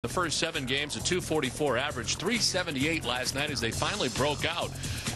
The first 7 games, a 244 average, 378 last night as they finally broke out.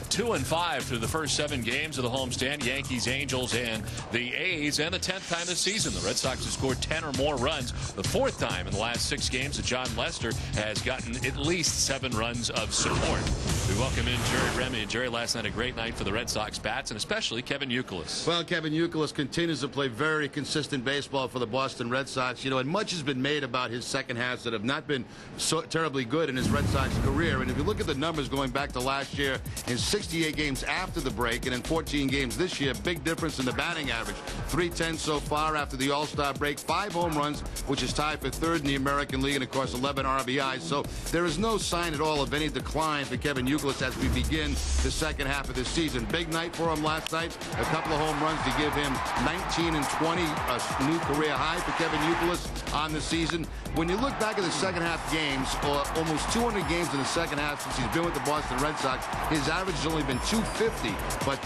2-5 through the first 7 games of the homestand. Yankees, Angels, and the A's. And the 10th time this season, the Red Sox have scored 10 or more runs. The 4th time in the last 6 games that John Lester has gotten at least 7 runs of support. We welcome in Jerry Remy. And Jerry, last night a great night for the Red Sox bats, and especially Kevin Youkilis. Well, Kevin Youkilis continues to play very consistent baseball for the Boston Red Sox. You know, and much has been made about his second halves that have not been so terribly good in his Red Sox career. And if you look at the numbers going back to last year, in 68 games after the break and in 14 games this year, big difference in the batting average. 310 so far after the All-Star break, 5 home runs, which is tied for 3rd in the American League, and of course 11 RBIs. So there is no sign at all of any decline for Kevin Youkilis as we begin the second half of this season. Big night for him last night. A couple of home runs to give him 19 and 20, a new career high for Kevin Youkilis on the season. When you look back at the second half games, or almost 200 games in the second half since he's been with the Boston Red Sox, his average has only been 250. But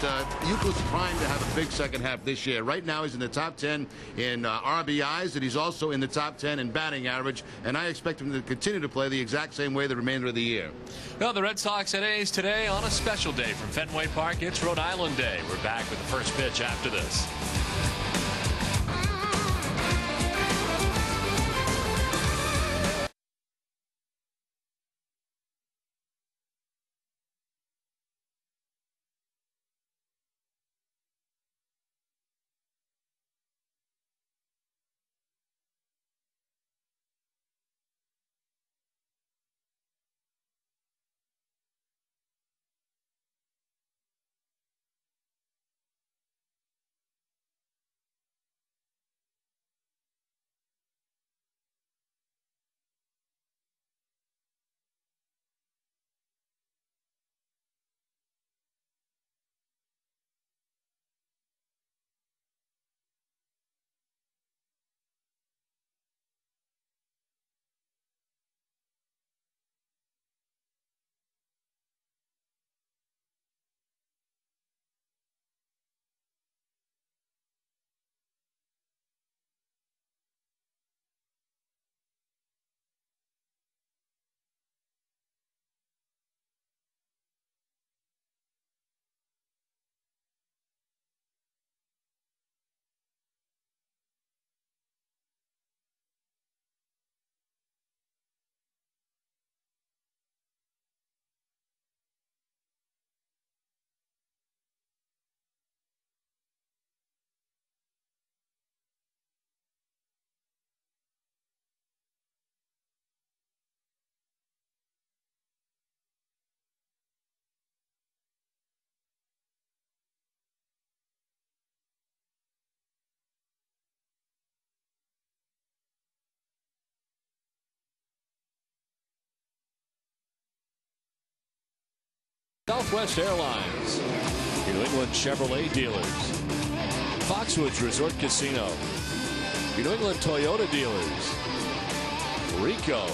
Youkilis is primed to have a big second half this year. Right now he's in the top 10 in RBIs, and he's also in the top 10 in batting average. And I expect him to continue to play the exact same way the remainder of the year. Well, the Red Sox and A's today on a special day from Fenway Park. It's Rhode Island Day. We're back with the first pitch after this. Southwest Airlines, New England Chevrolet dealers, Foxwoods Resort Casino, New England Toyota dealers, Rico,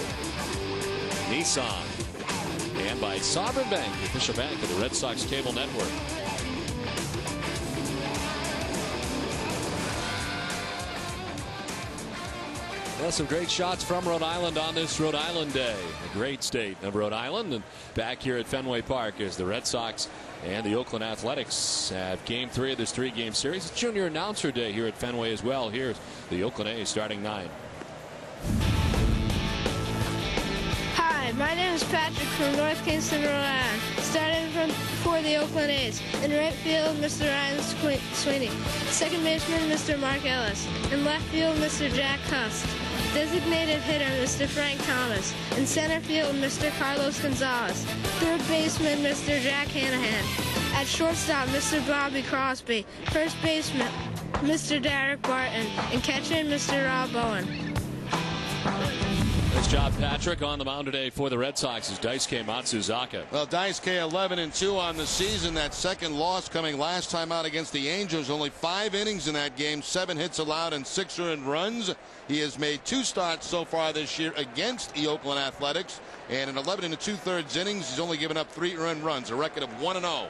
Nissan, and by Sovereign Bank, the official bank of the Red Sox Cable Network. Well, some great shots from Rhode Island on this Rhode Island Day. A great state of Rhode Island. And back here at Fenway Park as the Red Sox and the Oakland Athletics have game 3 of this 3-game series. It's Junior Announcer Day here at Fenway as well. Here's the Oakland A's starting 9. Hi, my name is Patrick from North Kingston, Rhode Island. Starting for the Oakland A's. In right field, Mr. Ryan Sweeney. Second baseman, Mr. Mark Ellis. In left field, Mr. Jack Hust. Designated hitter, Mr. Frank Thomas. In center field, Mr. Carlos Gonzalez. Third baseman, Mr. Jack Hanahan. At shortstop, Mr. Bobby Crosby. First baseman, Mr. Derek Barton. And catcher, Mr. Rob Bowen. Nice job, Patrick. On the mound today for the Red Sox is Daisuke Matsuzaka. Well, Daisuke 11-2 on the season. That second loss coming last time out against the Angels. Only 5 innings in that game, 7 hits allowed and 6 earned runs. He has made 2 starts so far this year against the Oakland Athletics. And in 11 2/3 innings, he's only given up 3 earned runs, a record of 1-0.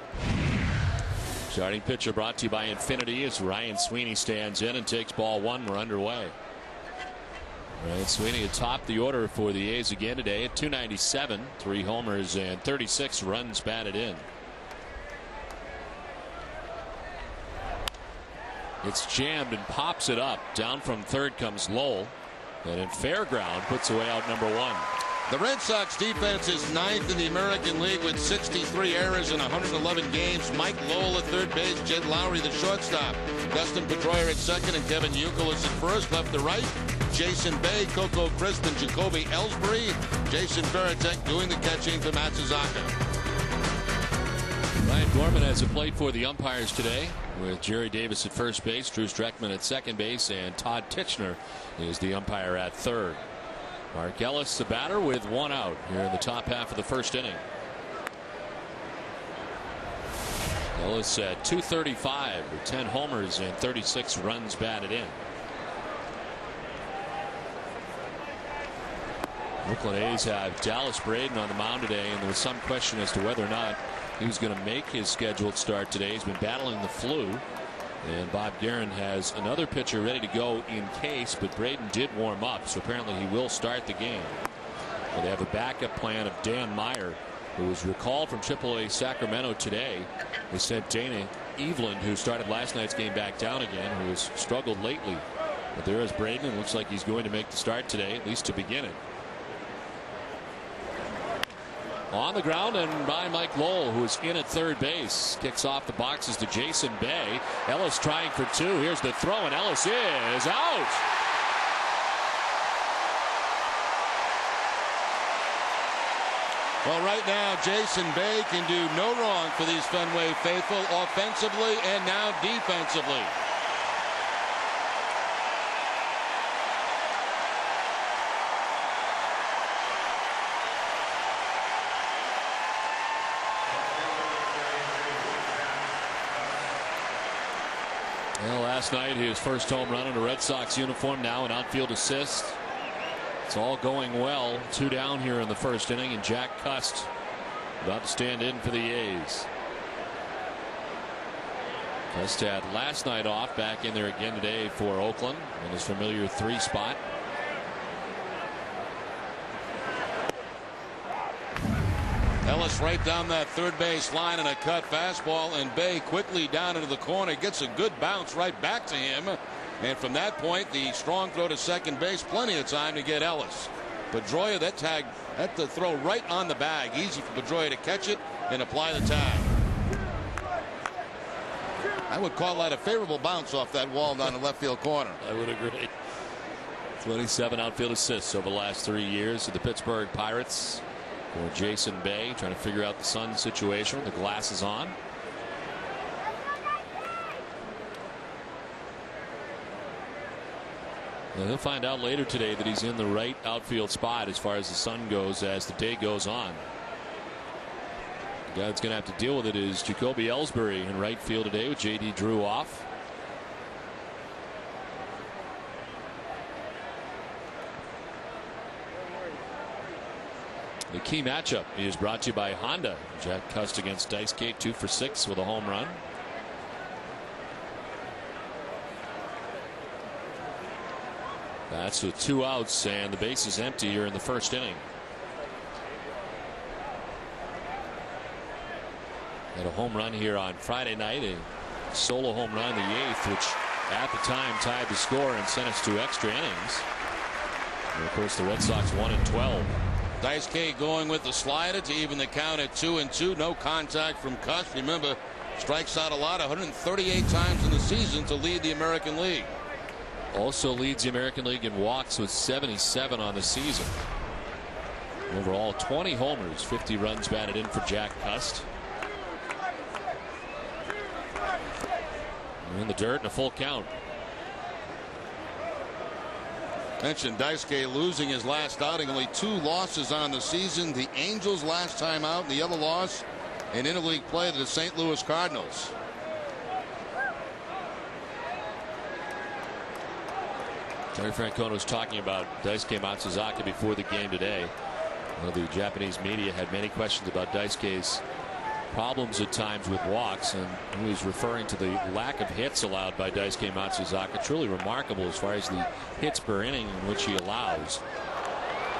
Starting pitcher brought to you by Infinity as Ryan Sweeney stands in and takes ball 1. We're underway. Right, Sweeney atop the order for the A's again today at 297, 3 homers and 36 runs batted in. It's jammed and pops it up. Down from third comes Lowell, and in fair ground puts away out number 1. The Red Sox defense is 9th in the American League with 63 errors in 111 games. Mike Lowell at third base, Jed Lowry the shortstop, Dustin Pedroia at second, and Kevin Youkilis at first. Left to right, Jason Bay, Coco Crisp, and Jacoby Ellsbury. Jason Varitek doing the catching for Matsuzaka. Ryan Gorman has a plate for the umpires today, with Jerry Davis at first base, Drew Streckman at second base, and Todd Titchener is the umpire at third. Mark Ellis, the batter, with 1 out here in the top half of the first inning. Ellis at 235 with 10 homers and 36 runs batted in. Oakland A's have Dallas Braden on the mound today, and there was some question as to whether or not he was going to make his scheduled start today. He's been battling the flu. And Bob Guerin has another pitcher ready to go in case, but Braden did warm up, so apparently he will start the game. Well, they have a backup plan of Dan Meyer, who was recalled from AAA Sacramento today. They sent Dana Eveland, who started last night's game, back down again, who has struggled lately. But there is Braden, and looks like he's going to make the start today, at least to begin it. On the ground and by Mike Lowell, who is in at third base. Kicks off the boxes to Jason Bay. Ellis trying for 2. Here's the throw, and Ellis is out. Well, right now, Jason Bay can do no wrong for these Fenway faithful, offensively and now defensively. Well, last night his first home run in a Red Sox uniform, now an outfield assist. It's all going well. 2 down here in the first inning, and Jack Cust about to stand in for the A's. Cust had last night off, back in there again today for Oakland in his familiar 3 spot. Ellis right down that third base line and a cut fastball, and Bay quickly down into the corner, gets a good bounce right back to him, and from that point the strong throw to second base, plenty of time to get Ellis. Pedroia, that tag, that the throw right on the bag, easy for Pedroia to catch it and apply the tag. I would call that a favorable bounce off that wall down the left field corner. I would agree. 27 outfield assists over the last 3 years of the Pittsburgh Pirates. For Jason Bay, trying to figure out the sun situation with the glasses on. Now he'll find out later today that he's in the right outfield spot as far as the sun goes as the day goes on. The guy that's going to have to deal with it is Jacoby Ellsbury in right field today with J.D. Drew off. The key matchup is brought to you by Honda. Jack Cust against Daisuke, 2 for 6 with a home run. That's with 2 outs, and the base is empty here in the first inning. Had a home run here on Friday night, a solo home run in the 8th, which at the time tied the score and sent us to extra innings. And of course, the Red Sox won in 12. Daisuke going with the slider to even the count at 2-2. No contact from Cust. Remember, strikes out a lot, 138 times in the season to lead the American League. Also leads the American League in walks with 77 on the season. Overall, 20 homers, 50 runs batted in for Jack Cust. In the dirt and a full count. Mentioned Daisuke losing his last outing, only 2 losses on the season. The Angels last time out, and the other loss in interleague play to the St. Louis Cardinals. Terry Francona was talking about Daisuke Matsuzaka before the game today. Well, the Japanese media had many questions about Daisuke's problems at times with walks, and he was referring to the lack of hits allowed by Daisuke Matsuzaka. Truly remarkable as far as the hits per inning in which he allows.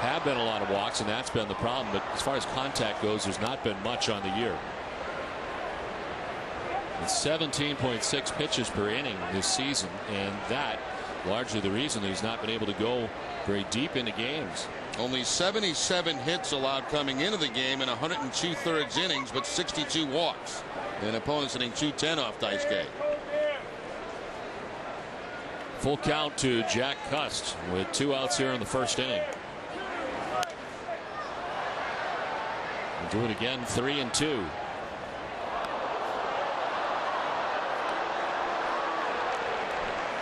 Have been a lot of walks, and that's been the problem, but as far as contact goes, there's not been much on the year. It's 17.6 pitches per inning this season, and that largely the reason that he's not been able to go very deep into games. Only 77 hits allowed coming into the game in 102/3 innings, but 62 walks. And opponents hitting 210 off Daisuke. Full count to Jack Cust with 2 outs here in the first inning. We'll do it again, 3-2.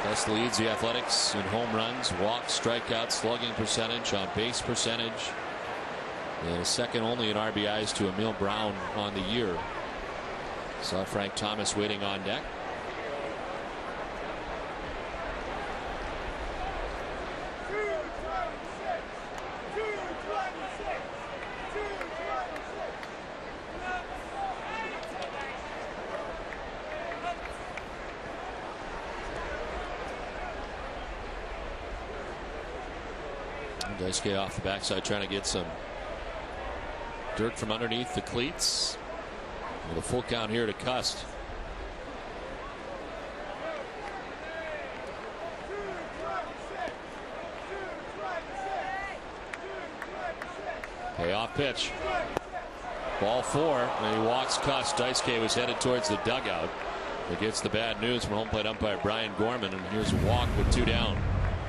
Cust leads the Athletics in home runs, walks, strikeouts, slugging percentage, on base percentage. And second only in RBIs to Emil Brown on the year. Saw Frank Thomas waiting on deck. Daisuke off the backside trying to get some dirt from underneath the cleats. With a full count here to Cust. Payoff pitch. Ball 4, and he walks Cust. Daisuke was headed towards the dugout. He gets the bad news from home plate umpire Brian Gorman, and here's a walk with 2 down.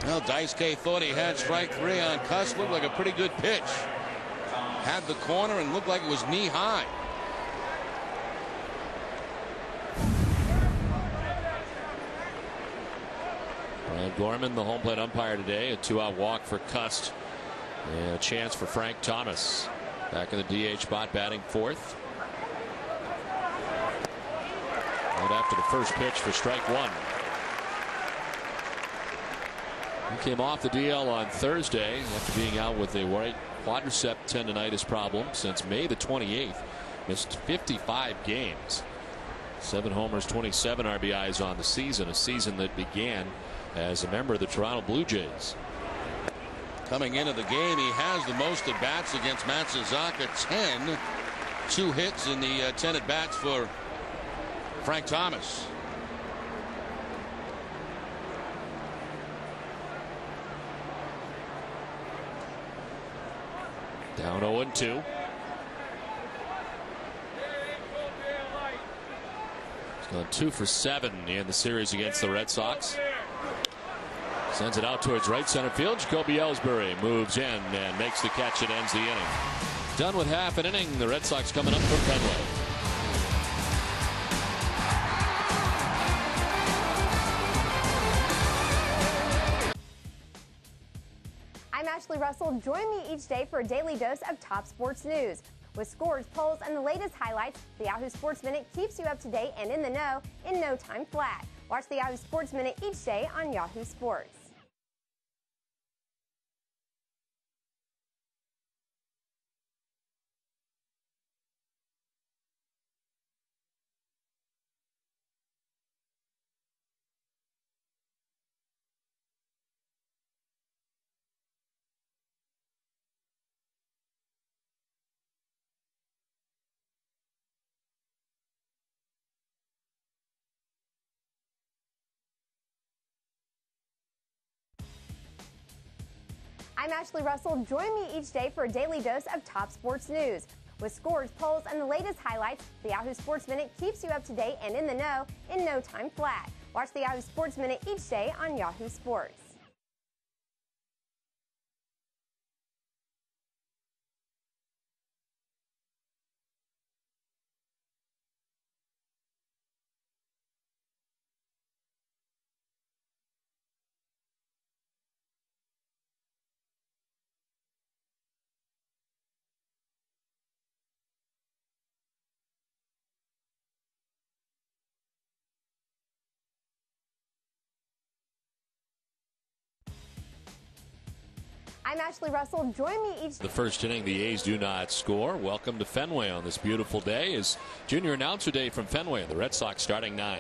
Well, Daisuke thought he had strike 3 on Cust. Looked like a pretty good pitch. Had the corner and looked like it was knee high. Brian Gorman, the home plate umpire today. A 2-out walk for Cust. And a chance for Frank Thomas. Back in the DH spot, batting 4th. Right after the first pitch for strike 1. He came off the DL on Thursday after being out with a right quadricep tendonitis problem since May the 28th. Missed 55 games. 7 homers, 27 RBIs on the season. A season that began as a member of the Toronto Blue Jays. Coming into the game, he has the most at bats against Matsuzaka, 10. 2 hits in the 10 at bats for Frank Thomas. Down 0-2. He's gone 2 for 7 in the series against the Red Sox. Sends it out towards right center field. Jacoby Ellsbury moves in and makes the catch and ends the inning. Done with half an inning. The Red Sox coming up from Fenway. I'm Ashley Russell. Join me each day for a daily dose of top sports news. With scores, polls, and the latest highlights, the Yahoo Sports Minute keeps you up to date and in the know in no time flat. Watch the Yahoo Sports Minute each day on Yahoo Sports. I'm Ashley Russell. Join me each day for a daily dose of top sports news. With scores, polls, and the latest highlights, the Yahoo Sports Minute keeps you up to date and in the know in no time flat. Watch the Yahoo Sports Minute each day on Yahoo Sports. I'm Ashley Russell. Join me each. The first inning, the A's do not score. Welcome to Fenway on this beautiful day is Junior Announcer Day from Fenway. The Red Sox starting 9.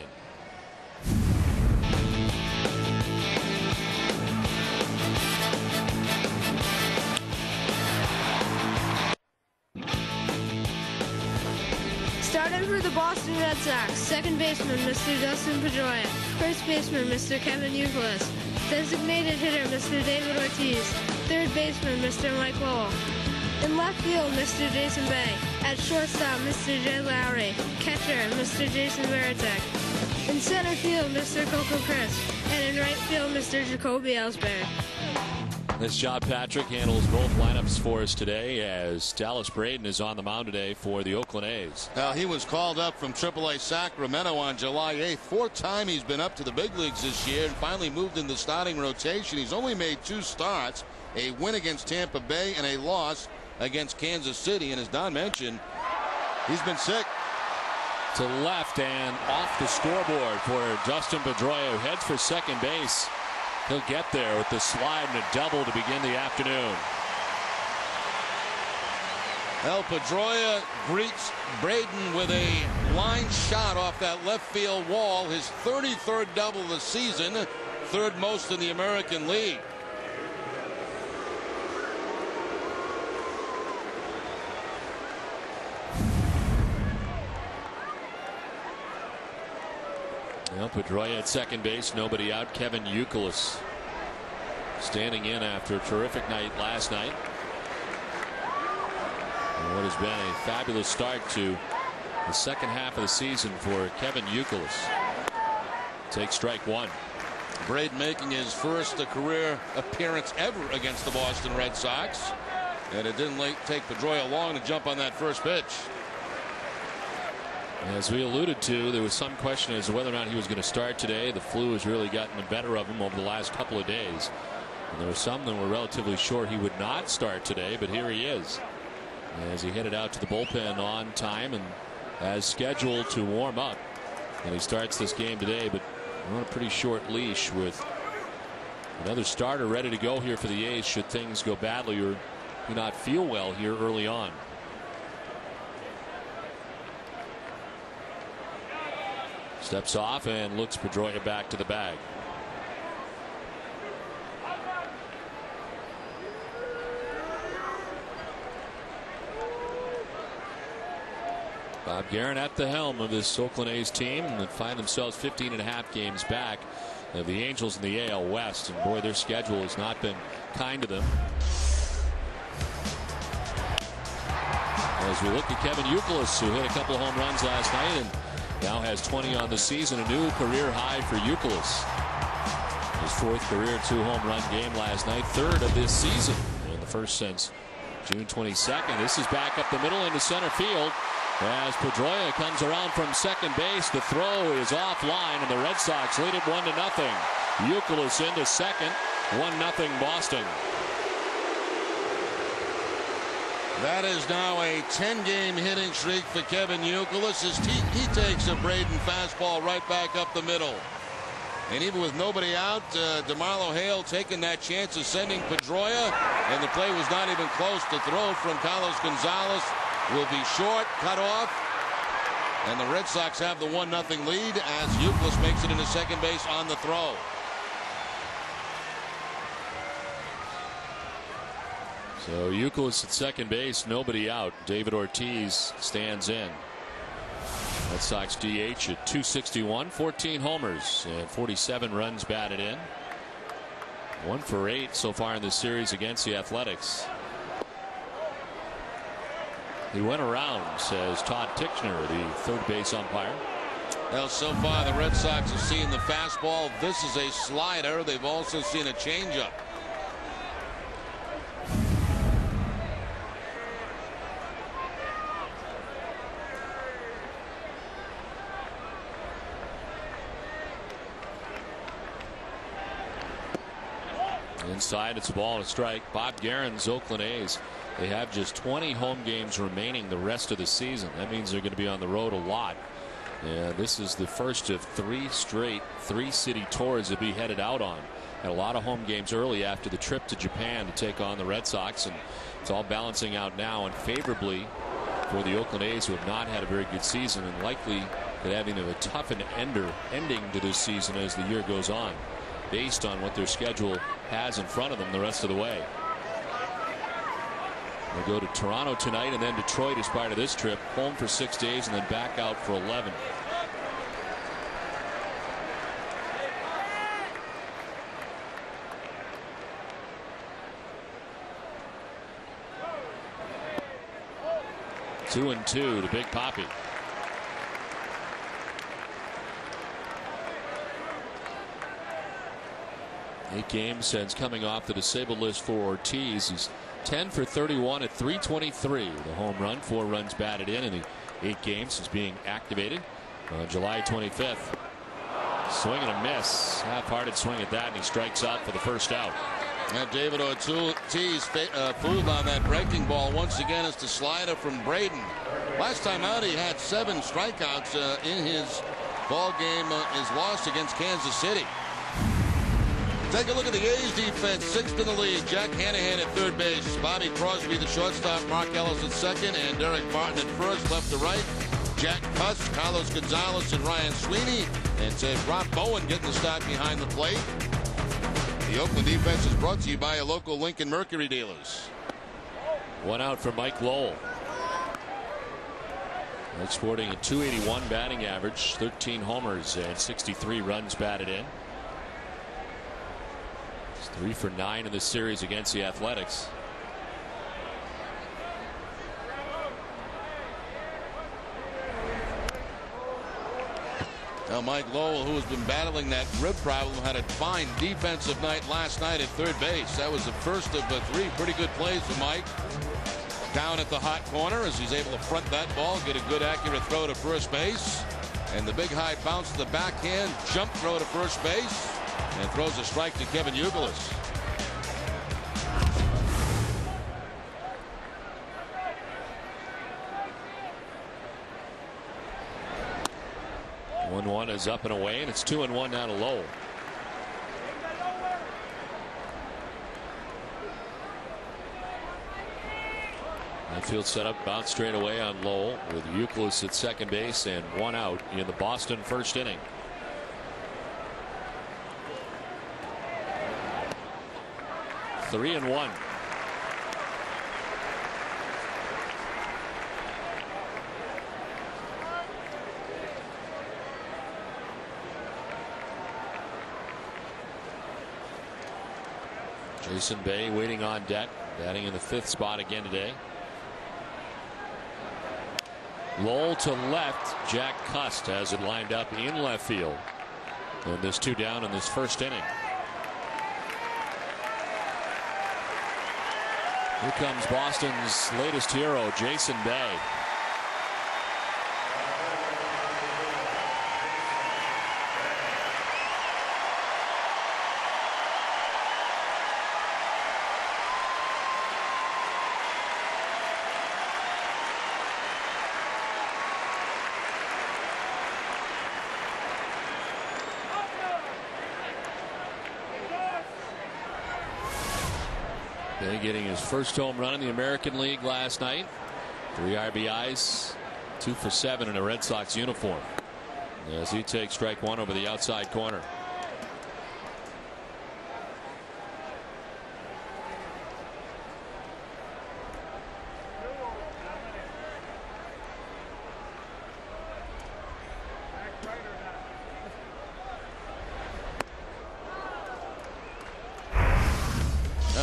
Starting for the Boston Red Sox, second baseman Mr. Dustin Pedroia, first baseman Mr. Kevin Youkilis, designated hitter Mr. David Ortiz, third baseman Mr. Mike Lowell. In left field, Mr. Jason Bay. At shortstop, Mr. Jed Lowry. Catcher, Mr. Jason Veritek. In center field, Mr. Coco Crisp. And in right field, Mr. Jacoby Ellsbury. This job, Patrick, handles both lineups for us today as Dallas Braden is on the mound today for the Oakland A's. Now, he was called up from AAA Sacramento on July 8th. Fourth time he's been up to the big leagues this year and finally moved in the starting rotation. He's only made 2 starts, a win against Tampa Bay and a loss against Kansas City. And as Don mentioned, he's been sick. To left and off the scoreboard for Dustin Pedroia, who heads for second base. He'll get there with the slide and a double to begin the afternoon. El Pedroia greets Braden with a line shot off that left field wall. His 33rd double of the season, third most in the American League. Well, Pedroia at second base, nobody out. Kevin Youkilis standing in after a terrific night last night. And what has been a fabulous start to the second half of the season for Kevin Youkilis. Takes strike 1. Braden making his first career appearance ever against the Boston Red Sox. And it didn't take Pedroia long to jump on that first pitch. As we alluded to, there was some question as to whether or not he was going to start today. The flu has really gotten the better of him over the last couple of days. And there were some that were relatively sure he would not start today, but here he is. As he headed out to the bullpen on time and as scheduled to warm up. And he starts this game today, but on a pretty short leash with another starter ready to go here for the A's should things go badly or do not feel well here early on. Steps off and looks Pedroia back to the bag. Bob Guerin at the helm of this Oakland A's team that find themselves 15.5 games back of the Angels in the AL West. And boy, their schedule has not been kind to them. As we look at Kevin Youkilis, who hit a couple of home runs last night and now has 20 on the season, a new career high for Youkilis. His 4th career 2-home run game last night, 3rd of this season, and the first since June 22nd. This is back up the middle into center field as Pedroia comes around from second base. The throw is offline, and the Red Sox lead it 1-0. Youkilis into second, 1-0 Boston. That is now a 10-game hitting streak for Kevin Youkilis as he takes a Braden fastball right back up the middle. And even with nobody out, DeMarlo Hale taking that chance of sending Pedroia, and the play was not even close. The throw from Carlos Gonzalez will be short, cut off, and the Red Sox have the 1-0 lead as Youkilis makes it into second base on the throw. So Youkilis at second base, nobody out. David Ortiz stands in. Red Sox DH at 261, 14 homers and 47 runs batted in. 1 for 8 so far in this series against the Athletics. He went around, says Todd Tichner, the third base umpire. Well, so far the Red Sox have seen the fastball. This is a slider. They've also seen a changeup. Inside, it's a ball and a strike. Bob Guerin's Oakland A's, they have just 20 home games remaining the rest of the season. That means they're going to be on the road a lot. And this is the first of 3 straight 3-city tours to be headed out on. Had a lot of home games early after the trip to Japan to take on the Red Sox, and it's all balancing out now and favorably for the Oakland A's, who have not had a very good season and likely could having a tough ending to this season as the year goes on, based on what their schedule has in front of them the rest of the way. They go to Toronto tonight and then Detroit as part of this trip, home for 6 days and then back out for 11. 2-2 to Big Papi. Eight games since coming off the disabled list for Ortiz. He's 10 for 31 at .323. The home run, 4 runs batted in the 8 games since being activated on July 25th. Swing and a miss. Half-hearted swing at that, and he strikes out for the first out. Now David Ortiz fooled on that breaking ball once again as the slider from Braden. Last time out he had 7 strikeouts in his ball game, his loss against Kansas City. Take a look at the A's defense, 6th in the league. Jack Hanahan at third base. Bobby Crosby, the shortstop. Mark Ellis at second. And Derek Martin at first, left to right. Jack Cuss, Carlos Gonzalez, and Ryan Sweeney. And Rob Bowen getting the start behind the plate. The Oakland defense is brought to you by a local Lincoln Mercury dealers. 1 out for Mike Lowell. Sporting a .281 batting average, 13 homers and 63 runs batted in. 3 for 9 in the series against the Athletics. Now Mike Lowell, who has been battling that rib problem, had a fine defensive night last night at third base. That was the first of 3 pretty good plays for Mike. Down at the hot corner as he's able to front that ball, get a good accurate throw to first base. And the big high bounce to the backhand, jump throw to first base. And throws a strike to Kevin Youkilis. One is up and away, and it's 2-1 now to Lowell. Outfield setup, bounce straight away on Lowell with Youkilis at second base and 1 out in the Boston first inning. 3-1. Jason Bay waiting on deck, batting in the 5th spot again today. Lowell to left. Jack Cust has it lined up in left field. And there's 2 down in this first inning. Here comes Boston's latest hero, Jason Bay. Bay getting his first home run in the American League last night. 3 RBIs, 2 for 7 in a Red Sox uniform as he takes strike 1 over the outside corner.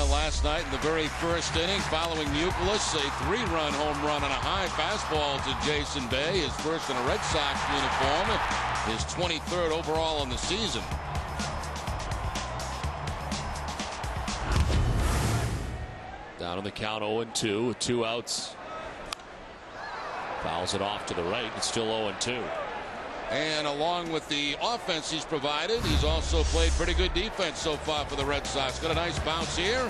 Last night in the very first inning, following Youkilis, a 3-run home run on a high fastball to Jason Bay, his first in a Red Sox uniform, his 23rd overall in the season. Down on the count, 0-2 with 2 outs. Fouls it off to the right. It's still 0-2. And along with the offense he's provided, he's also played pretty good defense so far for the Red Sox. Got a nice bounce here.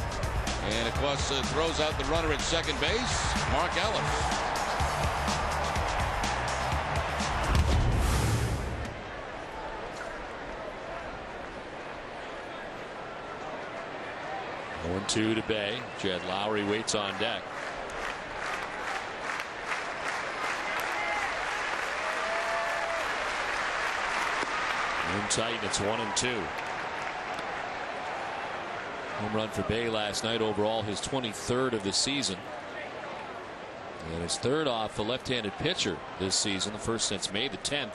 And of course throws out the runner at second base, Mark Ellis. 0-2 to Bay. Jed Lowry waits on deck. In tight, it's 1-2. Home run for Bay last night, overall his 23rd of the season. And his third off the left-handed pitcher this season, the first since May the 10th,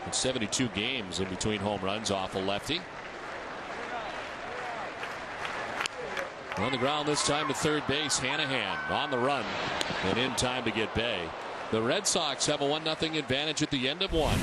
in 72 games in between home runs off a lefty. On the ground this time to third base, Hanahan on the run and in time to get Bay. The Red Sox have a 1-0 advantage at the end of one.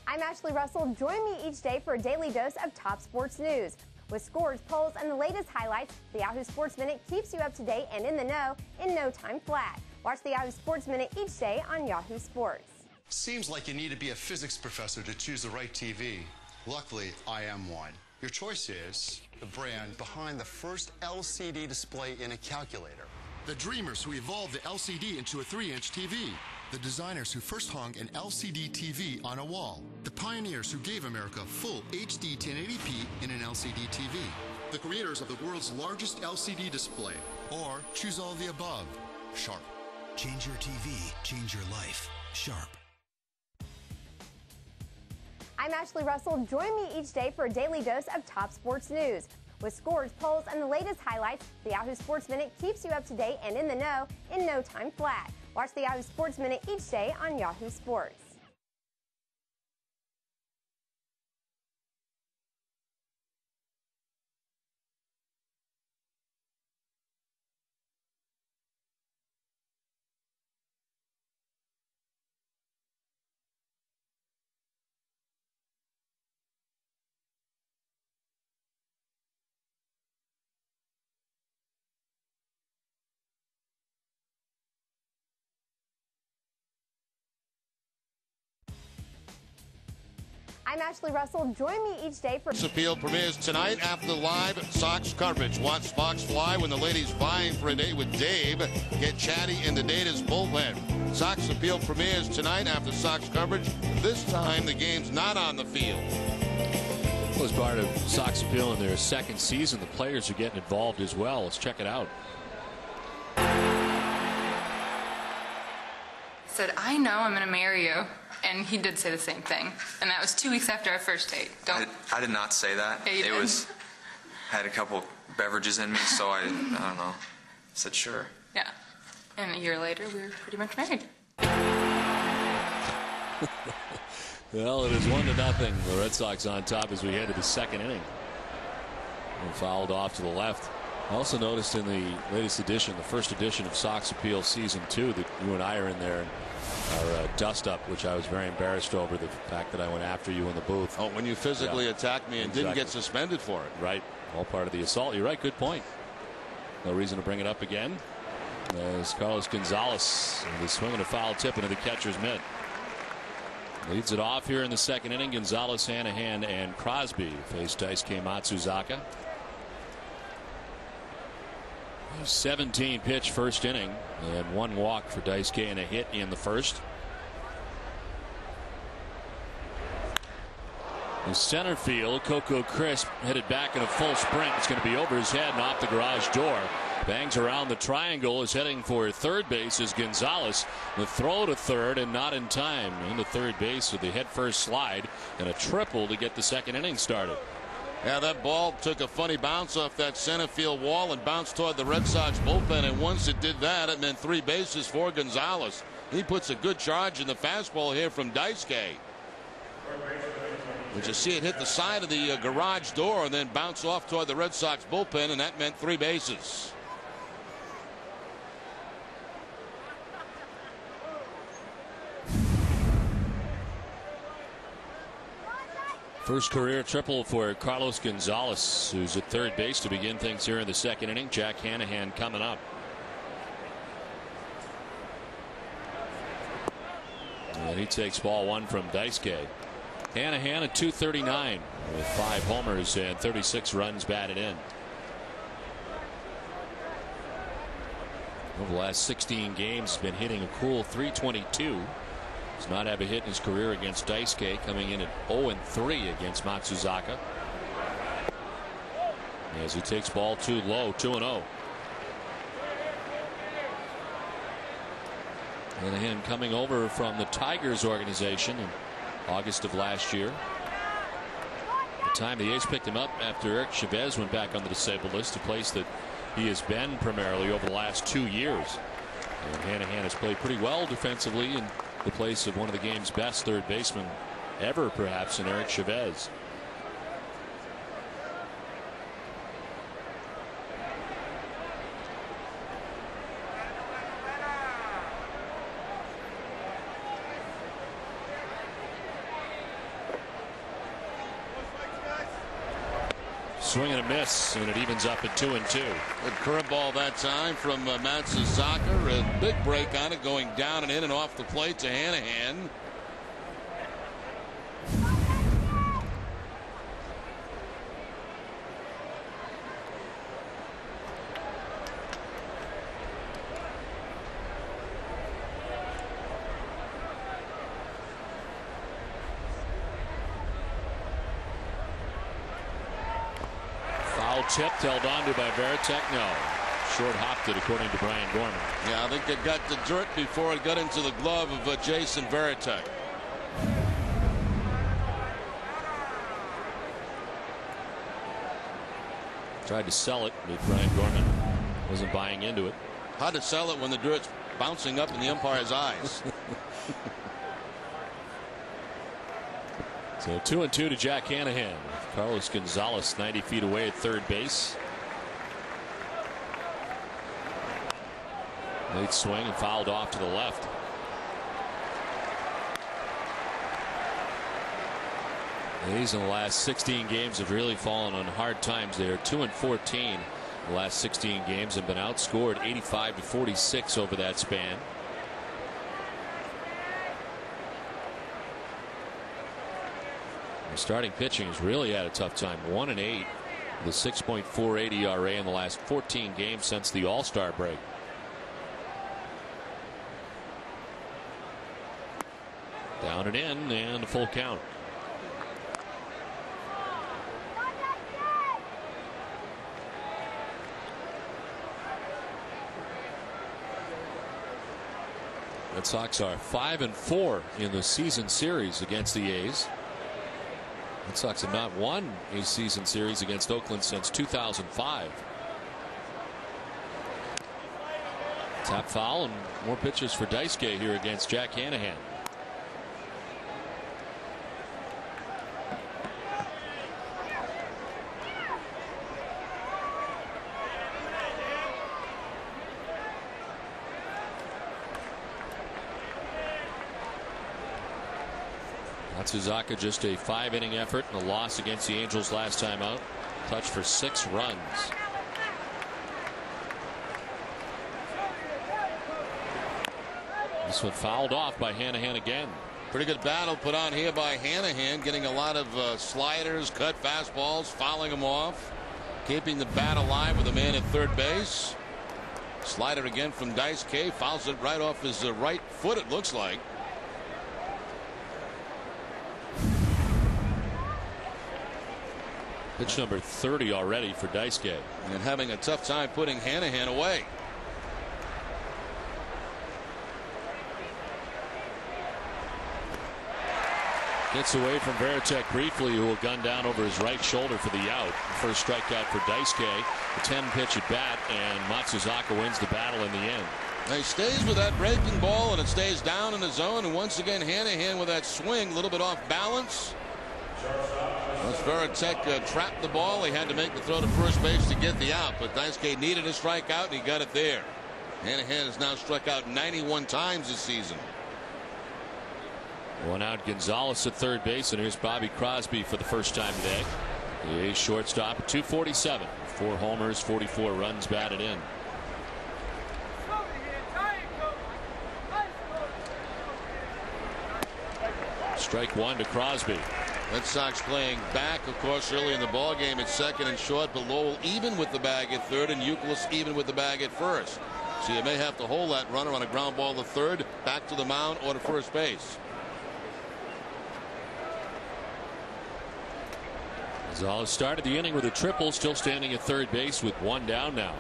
I'm Ashley Russell. Join me each day for a daily dose of top sports news. With scores, polls, and the latest highlights, the Yahoo Sports Minute keeps you up to date and in the know in no time flat. Watch the Yahoo Sports Minute each day on Yahoo Sports. Seems like you need to be a physics professor to choose the right TV. Luckily, I am one. Your choice is the brand behind the first LCD display in a calculator. The dreamers who evolved the LCD into a 3-inch TV. The designers who first hung an LCD TV on a wall. The pioneers who gave America full HD 1080p in an LCD TV. The creators of the world's largest LCD display. Or choose all of the above. Sharp. Change your TV, change your life. Sharp. I'm Ashley Russell. Join me each day for a daily dose of top sports news. With scores, polls, and the latest highlights, the Yahoo Sports Minute keeps you up to date and in the know in no time flat. Watch the Yahoo Sports Minute each day on Yahoo Sports. I'm Ashley Russell. Join me each day for... Appeal premieres tonight after the live Sox coverage. Watch Sparks fly when the ladies vying for a date with Dave get chatty in the Data's bullpen. Sox Appeal premieres tonight after Sox coverage. This time the game's not on the field. Well, as part of Sox Appeal in their second season, the players are getting involved as well. Let's check it out. Said, I know I'm going to marry you. And he did say the same thing. And that was 2 weeks after our first date. I did not say that. Yeah, you did. It was, had a couple beverages in me, so I don't know, said sure. Yeah. And a year later, we were pretty much married. Well, it is 1-0. The Red Sox on top as we head to the second inning. And fouled off to the left. I also noticed in the latest edition, the first edition of Sox Appeal Season 2, that you and I are in there. Our dust up, which I was very embarrassed over, the fact that I went after you in the booth. Oh, when you physically attacked me and didn't get suspended for it. Right. All part of the assault. You're right. Good point. No reason to bring it up again. As Carlos Gonzalez with a swing and a foul tip into the catcher's mitt. Leads it off here in the second inning. Gonzalez, Hanahan, and Crosby face Daisuke Matsuzaka. 17 pitch first inning and one walk for Daisuke and a hit in the first. In center field, Coco Crisp headed back in a full sprint. It's going to be over his head and off the garage door. Bangs around the triangle, is heading for third base as Gonzalez. The throw to third and not in time. Into third base with the head first slide and a triple to get the second inning started. Yeah, that ball took a funny bounce off that center field wall and bounced toward the Red Sox bullpen. And once it did that, it meant 3 bases for Gonzalez. He puts a good charge in the fastball here from Daisuke. But you see it hit the side of the garage door and then bounce off toward the Red Sox bullpen, and that meant 3 bases. First career triple for Carlos Gonzalez, who's at third base to begin things here in the second inning. Jack Hanahan coming up. And he takes ball 1 from Daisuke. Hanahan at .239 with 5 homers and 36 runs batted in. Over the last 16 games, he's been hitting a cool .322. Does not have a hit in his career against Daisuke, coming in at 0-3 against Matsuzaka. As he takes ball too low, 2-0. Hanahan coming over from the Tigers organization in August of last year. The time the A's picked him up after Eric Chavez went back on the disabled list, a place that he has been primarily over the last 2 years. And Hanahan has played pretty well defensively in the place of one of the game's best third basemen ever, perhaps, in Eric Chavez. Swing and a miss, and it evens up at 2-2. Good curveball that time from Matsuzaka. A big break on it, going down and in and off the plate to Hanahan. Tipped, held on to by Veritek. No. Short hopped it, according to Brian Gorman. Yeah, I think it got the dirt before it got into the glove of Jason Veritek. Tried to sell it, but Brian Gorman wasn't buying into it. How to sell it when the dirt's bouncing up in the umpire's eyes? So 2-2 to Jack Hanahan. Carlos Gonzalez 90 feet away at third base. Late swing and fouled off to the left. The A's in the last 16 games have really fallen on hard times. They are 2-14 the last 16 games and been outscored 85-46 over that span. Starting pitching has really had a tough time. 1-8 with a 6.48 ERA in the last 14 games since the All-Star break. Down and in, and a full count. Red Sox are 5-4 in the season series against the A's. Red Sox have not won a season series against Oakland since 2005. Tap foul and more pitches for Daisuke here against Jack Hanahan. Matsuzaka just a 5-inning effort and a loss against the Angels last time out. Touched for 6 runs. This one fouled off by Hanahan again. Pretty good battle put on here by Hanahan, getting a lot of sliders, cut fastballs, fouling them off, keeping the bat alive with a man at third base. Slider again from Daisuke, fouls it right off his right foot, it looks like. Pitch number 30 already for Daisuke. And having a tough time putting Hanahan away. Gets away from Veritek briefly, who will gun down over his right shoulder for the out. First strikeout for Daisuke. A 10-pitch at bat, and Matsuzaka wins the battle in the end. He stays with that breaking ball, and it stays down in the zone. And once again, Hanahan with that swing, a little bit off balance. Once Veritek trapped the ball, he had to make the throw to first base to get the out. But Daisuke needed a strikeout, and he got it there. Hanahan has now struck out 91 times this season. One out, Gonzalez at third base, and here's Bobby Crosby for the first time today. The A's shortstop at 247. 4 homers, 44 runs batted in. Strike one to Crosby. Red Sox playing back, of course, early in the ball game at second and short, but Lowell even with the bag at third and Youkilis even with the bag at first. So you may have to hold that runner on a ground ball to third, back to the mound, or to first base. Gonzalez started the inning with a triple, still standing at third base with one down now.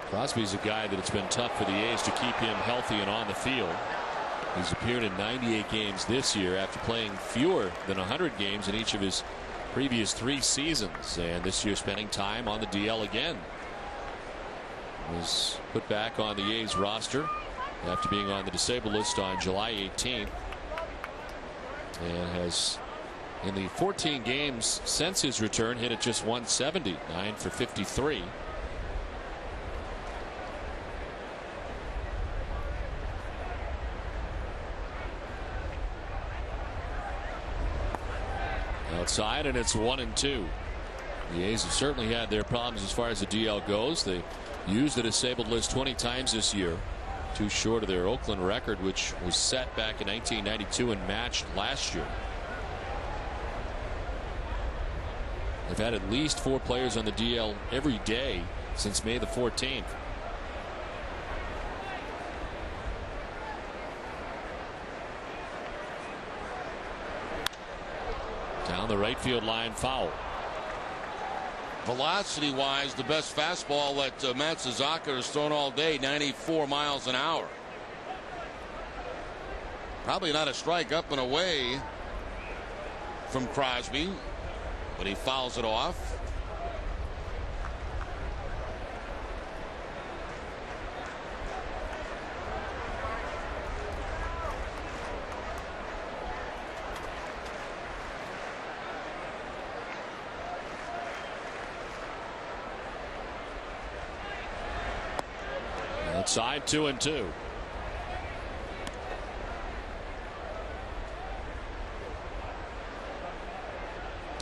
Crosby's a guy that it's been tough for the A's to keep him healthy and on the field. He's appeared in 98 games this year after playing fewer than 100 games in each of his previous 3 seasons, and this year spending time on the DL again. Was put back on the A's roster after being on the disabled list on July 18th, and has in the 14 games since his return hit at just 170, 9 for 53. Outside, and it's 1-2. The A's have certainly had their problems as far as the DL goes. They used the disabled list 20 times this year, too short of their Oakland record, which was set back in 1992 and matched last year. They've had at least 4 players on the DL every day since May the 14th. Down the right field line, foul. Velocity-wise, the best fastball that Matsuzaka has thrown all day, 94 miles an hour. Probably not a strike up and away from Crosby, but he fouls it off. Outside, 2-2.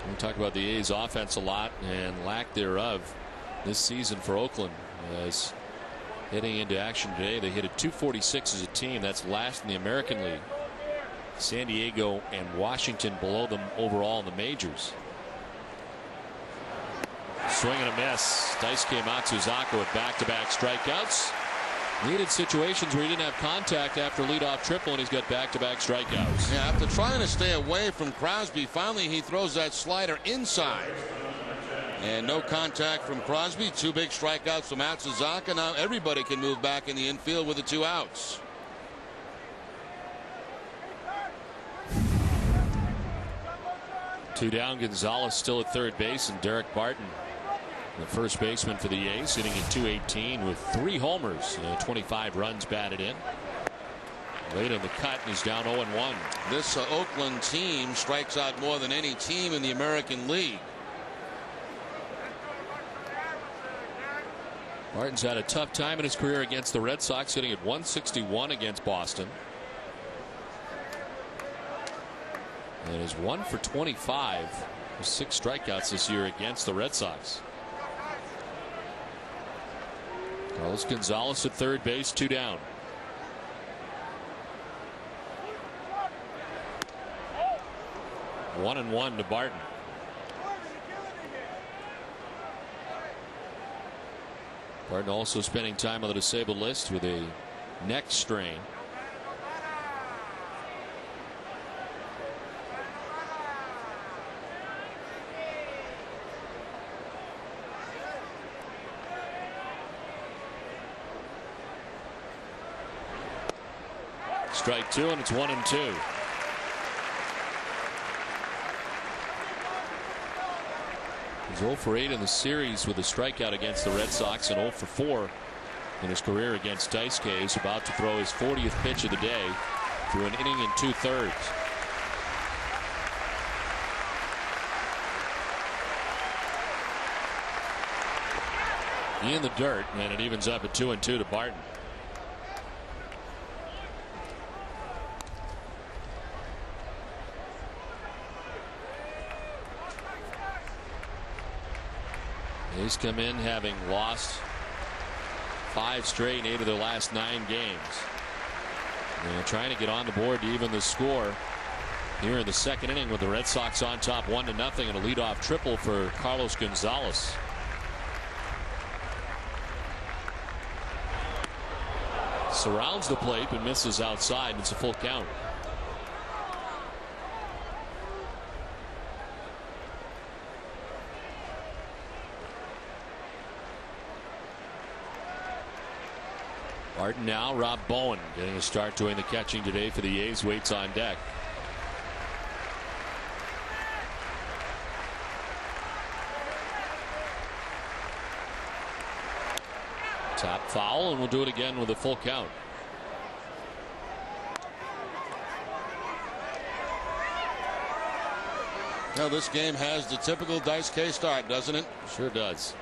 We talk about the A's offense a lot and lack thereof this season for Oakland. As heading into action today, they hit a .246 as a team. That's last in the American League. San Diego and Washington below them overall in the majors. Swing and a miss. Daisuke Matsuzaka with back-to-back strikeouts. Needed situations where he didn't have contact after leadoff triple, and he's got back-to-back strikeouts. Yeah, after trying to stay away from Crosby, finally he throws that slider inside. And no contact from Crosby. 2 big strikeouts from Matsuzaka. Now everybody can move back in the infield with the 2 outs. Two down. Gonzalez still at third base, and Derek Barton, the first baseman for the A's, hitting at .218 with 3 homers, 25 runs batted in. Late in the cut, and he's down 0-1. This Oakland team strikes out more than any team in the American League. Barton's had a tough time in his career against the Red Sox, hitting at .161 against Boston. And is 1 for 25 with 6 strikeouts this year against the Red Sox. Carlos Gonzalez at third base, 2 down. One and 1 to Barton. Barton also spending time on the disabled list with a neck strain. Strike 2, and it's 1-2. He's 0 for 8 in the series with a strikeout against the Red Sox, and 0 for 4 in his career against Daisuke. He's about to throw his 40th pitch of the day through an inning and 2/3. In the dirt, and it evens up at 2-2 to Barton. He's come in having lost 5 straight in 8 of their last 9 games. And trying to get on the board to even the score here in the second inning with the Red Sox on top 1-0 and a leadoff triple for Carlos Gonzalez. Surrounds the plate but misses outside. It's a full count. Barton now. Rob Bowen getting a start doing the catching today for the A's. Waits on deck. Top foul, and we'll do it again with a full count. Now this game has the typical Daisuke start, doesn't it? Sure does.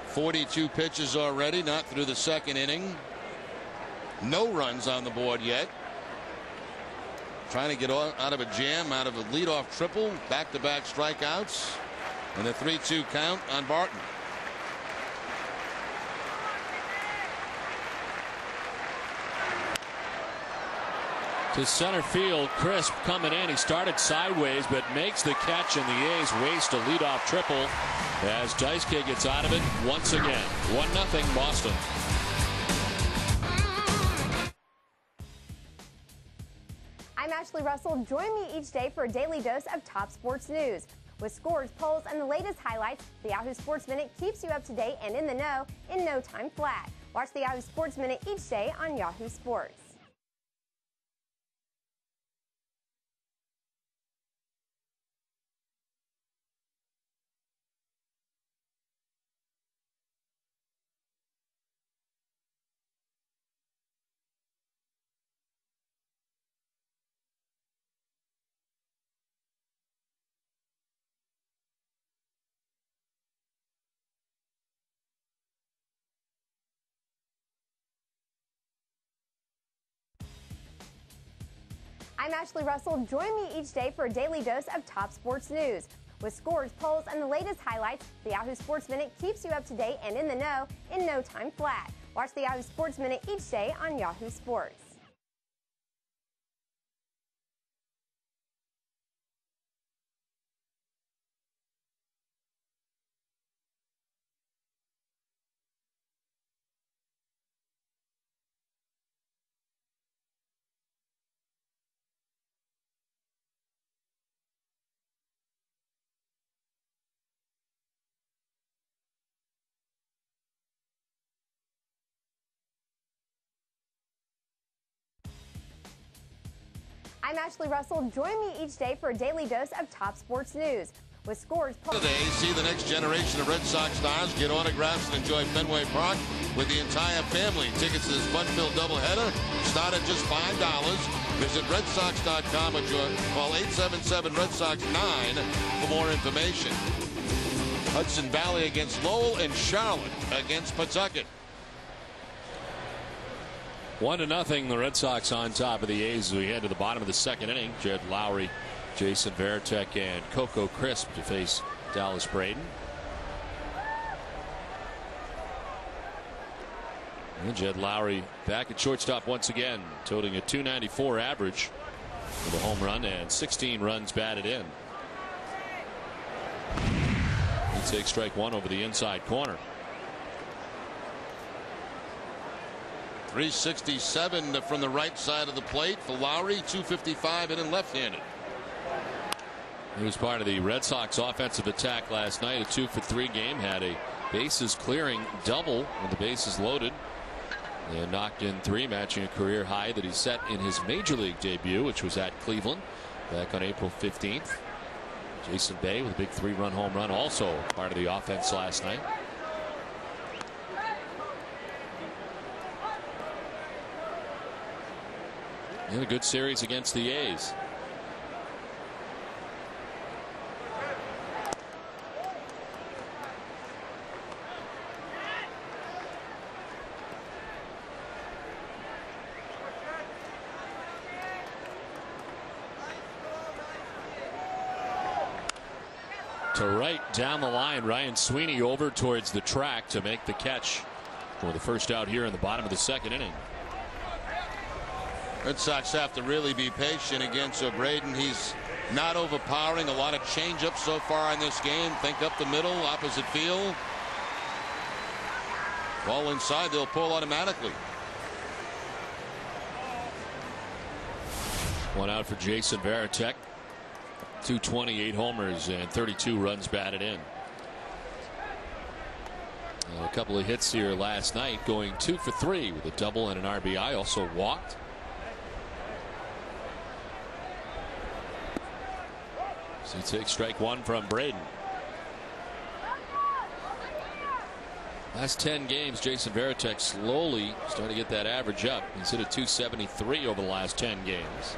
42 pitches already, not through the second inning. No runs on the board yet. Trying to get out of a jam, out of a leadoff triple, back-to-back strikeouts, and a 3-2 count on Barton. To center field, Crisp coming in. He started sideways, but makes the catch, and the A's waste a leadoff triple as Daisuke gets out of it once again. 1-0 Boston. I'm Ashley Russell. Join me each day for a daily dose of top sports news. With scores, polls, and the latest highlights, the Yahoo Sports Minute keeps you up to date and in the know in no time flat. Watch the Yahoo Sports Minute each day on Yahoo Sports. I'm Ashley Russell. Join me each day for a daily dose of top sports news. With scores, polls, and the latest highlights, the Yahoo Sports Minute keeps you up to date and in the know in no time flat. Watch the Yahoo Sports Minute each day on Yahoo Sports. I'm Ashley Russell. Join me each day for a daily dose of top sports news. With scores, polls. Today, see the next generation of Red Sox stars get autographs and enjoy Fenway Park with the entire family. Tickets to this fun-filled doubleheader start at just $5. Visit redsox.com or call 877-RED-SOX-9 for more information. Hudson Valley against Lowell and Charlotte against Pawtucket. 1-0. The Red Sox on top of the A's as we head to the bottom of the second inning. Jed Lowry, Jason Varitek, and Coco Crisp to face Dallas Braden. And Jed Lowry back at shortstop once again, totaling a .294 average with a home run and 16 runs batted in. He takes strike one over the inside corner. 367 from the right side of the plate for Lowry, 255 in and left-handed. He was part of the Red Sox offensive attack last night. A 2-for-3 game, had a bases clearing double with the bases loaded, and knocked in 3, matching a career high that he set in his major league debut, which was at Cleveland back on April 15th. Jason Bay with a big 3-run home run, also part of the offense last night. In a good series against the A's. To right down the line, Ryan Sweeney over towards the track to make the catch for the first out here in the bottom of the second inning. Red Sox have to really be patient against Braden. He's not overpowering. A lot of changeups so far in this game. Think up the middle, opposite field. Ball inside, they'll pull automatically. One out for Jason Varitek. 228 homers and 32 runs batted in. A couple of hits here last night, going 2 for 3 with a double and an RBI. Also walked. So he takes strike one from Braden. Last 10 games, Jason Varitek slowly starting to get that average up. He's hit a 273 over the last 10 games.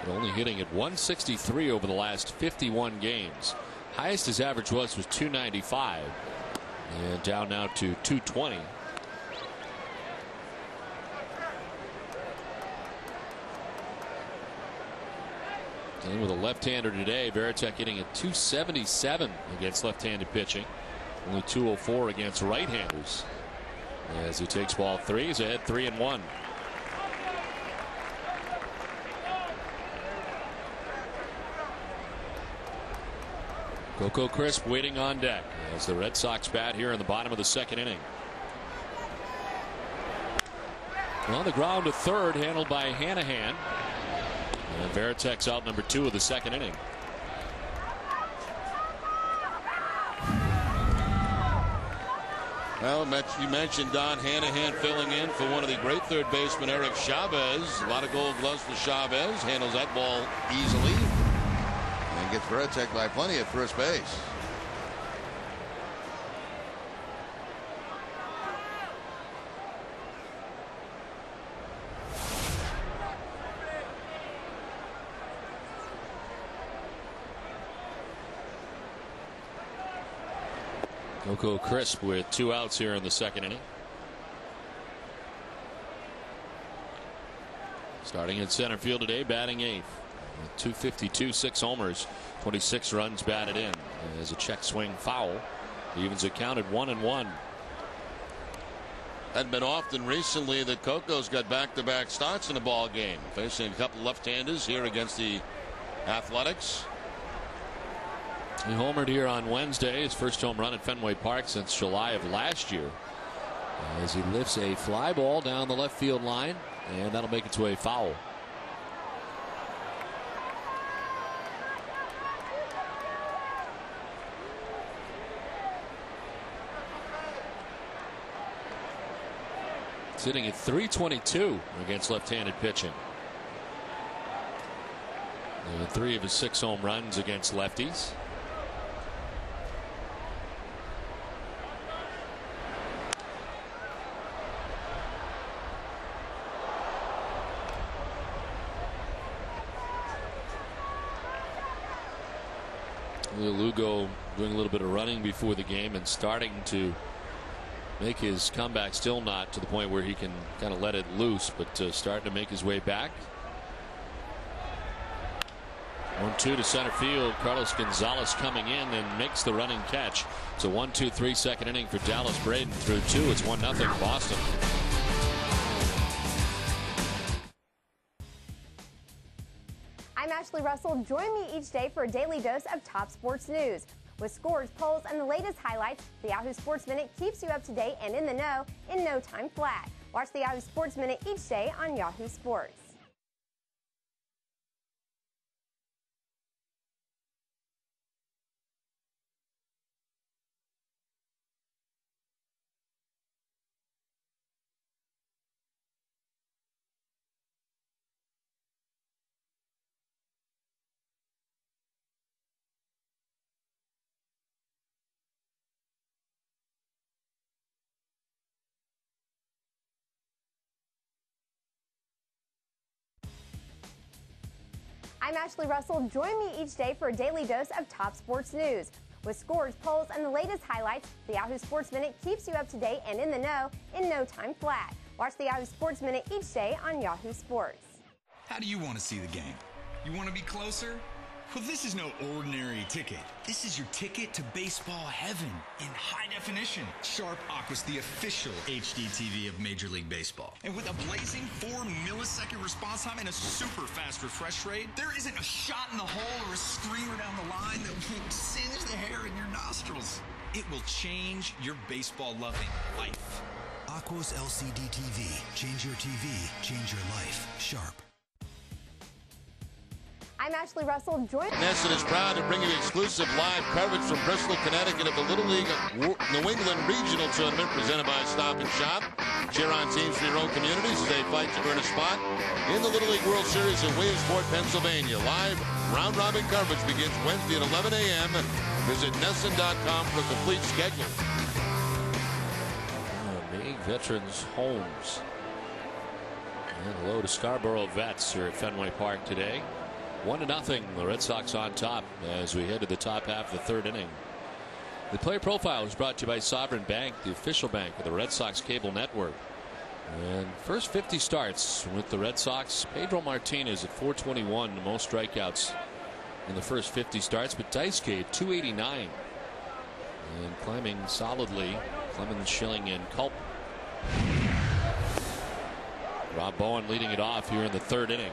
Only hitting at 163 over the last 51 games. Highest his average was 295. And down now to 220. Dealing with a left-hander today. Varitek hitting at 277 against left-handed pitching. Only 204 against right-handers. As he takes ball 3, he's ahead 3-1. Coco Crisp waiting on deck as the Red Sox bat here in the bottom of the second inning. On the ground to third, handled by Hanahan. And Varitek's out number 2 of the second inning. Well, you mentioned Don Hanahan filling in for one of the great third basemen, Eric Chavez. A lot of gold gloves for Chavez. Handles that ball easily. And gets Varitek by plenty at first base. Coco Crisp with 2 outs here in the second inning. Starting in center field today, batting 8th. 252, 6 homers, 26 runs batted in. As a check swing foul, evens it counted 1-1. Hadn't been often recently that Coco's got back-to-back starts in a ball game, facing a couple left-handers here against the Athletics. He homered here on Wednesday, his first home run at Fenway Park since July of last year, as he lifts a fly ball down the left field line, and that'll make its way foul. Sitting at 322 against left-handed pitching. And 3 of his 6 home runs against lefties. Lugo doing a little bit of running before the game and starting to make his comeback. Still not to the point where he can kind of let it loose, but starting to make his way back. 1-2 to center field. Carlos Gonzalez coming in and makes the running catch. It's a 1-2-3 second inning for Dallas. Braden through 2. It's 1-0 Boston. I'm Ashley Russell. Join me each day for a daily dose of top sports news. With scores, polls, and the latest highlights, the Yahoo Sports Minute keeps you up to date and in the know in no time flat. Watch the Yahoo Sports Minute each day on Yahoo Sports. I'm Ashley Russell. Join me each day for a daily dose of top sports news. With scores, polls, and the latest highlights, the Yahoo Sports Minute keeps you up to date and in the know in no time flat. Watch the Yahoo Sports Minute each day on Yahoo Sports. How do you want to see the game? You want to be closer? Well, this is no ordinary ticket. This is your ticket to baseball heaven in high definition. Sharp Aqua's the official HD TV of Major League Baseball. And with a blazing 4-millisecond response time and a super fast refresh rate, there isn't a shot in the hole or a screamer down the line that will singe the hair in your nostrils. It will change your baseball-loving life. Aqua's LCD TV. Change your TV, change your life. Sharp. I'm Ashley Russell. Nesson is proud to bring you exclusive live coverage from Bristol, Connecticut of the Little League New England Regional Tournament presented by Stop and Shop. Cheer on teams from your own communities as they fight to earn a spot in the Little League World Series in Williamsport, Pennsylvania. Live round-robin coverage begins Wednesday at 11 a.m. Visit Nesson.com for a complete schedule. Big veterans homes. And hello to Scarborough Vets here at Fenway Park today. 1-0. The Red Sox on top as we head to the top half of the third inning. The player profile was brought to you by Sovereign Bank, the official bank of the Red Sox cable network. And first 50 starts with the Red Sox. Pedro Martinez at 421, the most strikeouts in the first 50 starts. But Daisuke at 289. And climbing solidly, Clemens, Schilling, and Culp. Rob Bowen leading it off here in the third inning.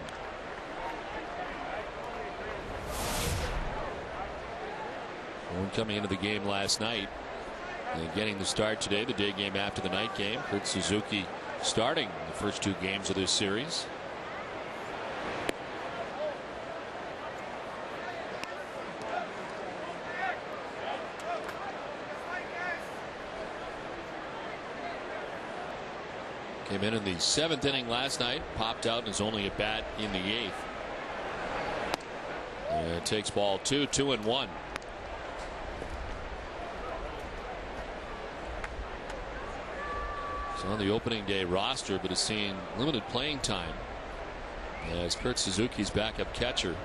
Bowen coming into the game last night and getting the start today, the day game after the night game. Kurt Suzuki starting the first two games of this series. Came in the seventh inning last night, popped out and is only a bat in the eighth. And takes ball 2-2-1. He's on the opening day roster, but has seen limited playing time as Kurt Suzuki's backup catcher.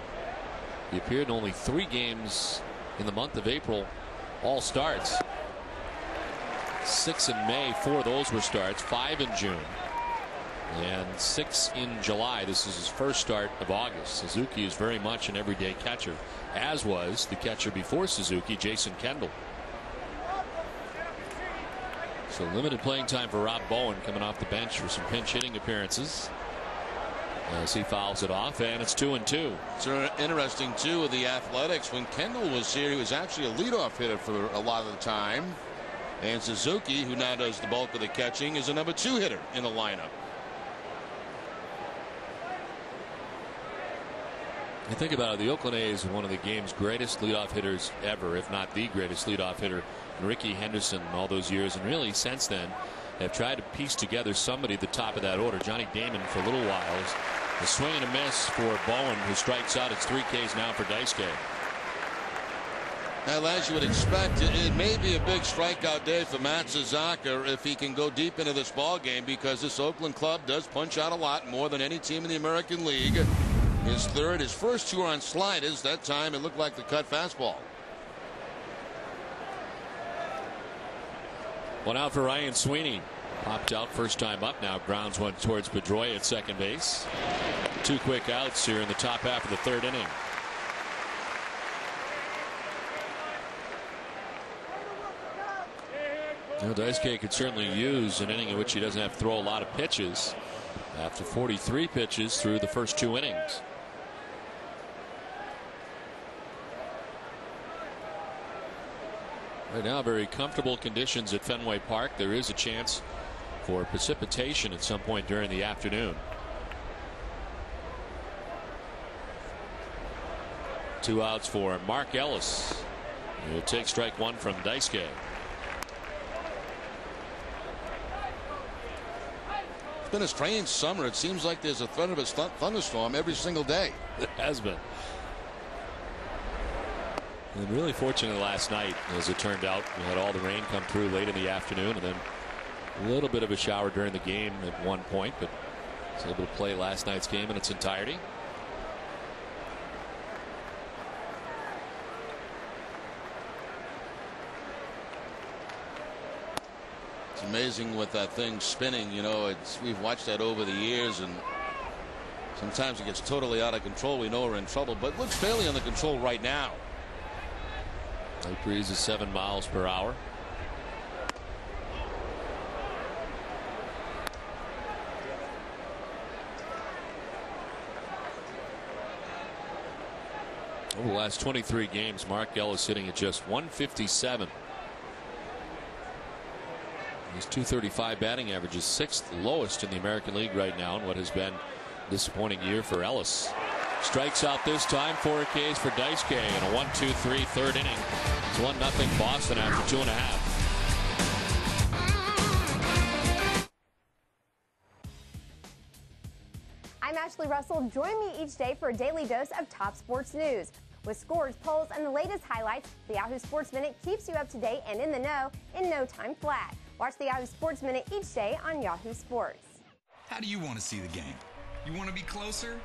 He appeared in only 3 games in the month of April, all starts. 6 in May, 4 of those were starts, 5 in June, and 6 in July. This is his first start of August. Suzuki is very much an everyday catcher, as was the catcher before Suzuki, Jason Kendall. So limited playing time for Rob Bowen coming off the bench for some pinch hitting appearances as he fouls it off, and it's 2-2. It's interesting too with the Athletics. When Kendall was here, he was actually a leadoff hitter for a lot of the time. And Suzuki, who now does the bulk of the catching, is a number 2 hitter in the lineup. I think about it, the Oakland A's are one of the game's greatest leadoff hitters ever, if not the greatest leadoff hitter. Ricky Henderson all those years, and really since then have tried to piece together somebody at the top of that order. Johnny Damon for a little while. A swing and a miss for Bowen, who strikes out. It's 3 Ks now for Daisuke. Now, as you would expect, it may be a big strikeout day for Matsuzaka if he can go deep into this ball game, because this Oakland club does punch out a lot, more than any team in the American League. His third, his first 2 are on sliders. That time it looked like the cut fastball. One out for Ryan Sweeney. Popped out first time up now. Grounds one towards Pedroia at second base. 2 quick outs here in the top half of the third inning. Well, Daisuke could certainly use an inning in which he doesn't have to throw a lot of pitches after 43 pitches through the first 2 innings. Right now, very comfortable conditions at Fenway Park. There is a chance for precipitation at some point during the afternoon. 2 outs for Mark Ellis. He'll take strike 1 from Daisuke. It's been a strange summer. It seems like there's a threat of a thunderstorm every single day. It has been. And really fortunate last night, as it turned out. We had all the rain come through late in the afternoon, and then a little bit of a shower during the game at one point, but was able to play last night's game in its entirety. It's amazing with that thing spinning. You know, we've watched that over the years, and sometimes it gets totally out of control. We know we're in trouble, but it looks fairly under control right now. Light breeze is 7 miles per hour. Over the last 23 games, Mark Ellis hitting at just 157. His .235 batting average is 6th lowest in the American League right now, in what has been a disappointing year for Ellis. Strikes out this time. 4 Ks for Daisuke in a 1-2-3 third inning. It's 1-0 Boston after 2.5. I'm Ashley Russell. Join me each day for a daily dose of top sports news. With scores, polls, and the latest highlights, the Yahoo Sports Minute keeps you up to date and in the know in no time flat. Watch the Yahoo Sports Minute each day on Yahoo Sports. How do you want to see the game? You want to be closer?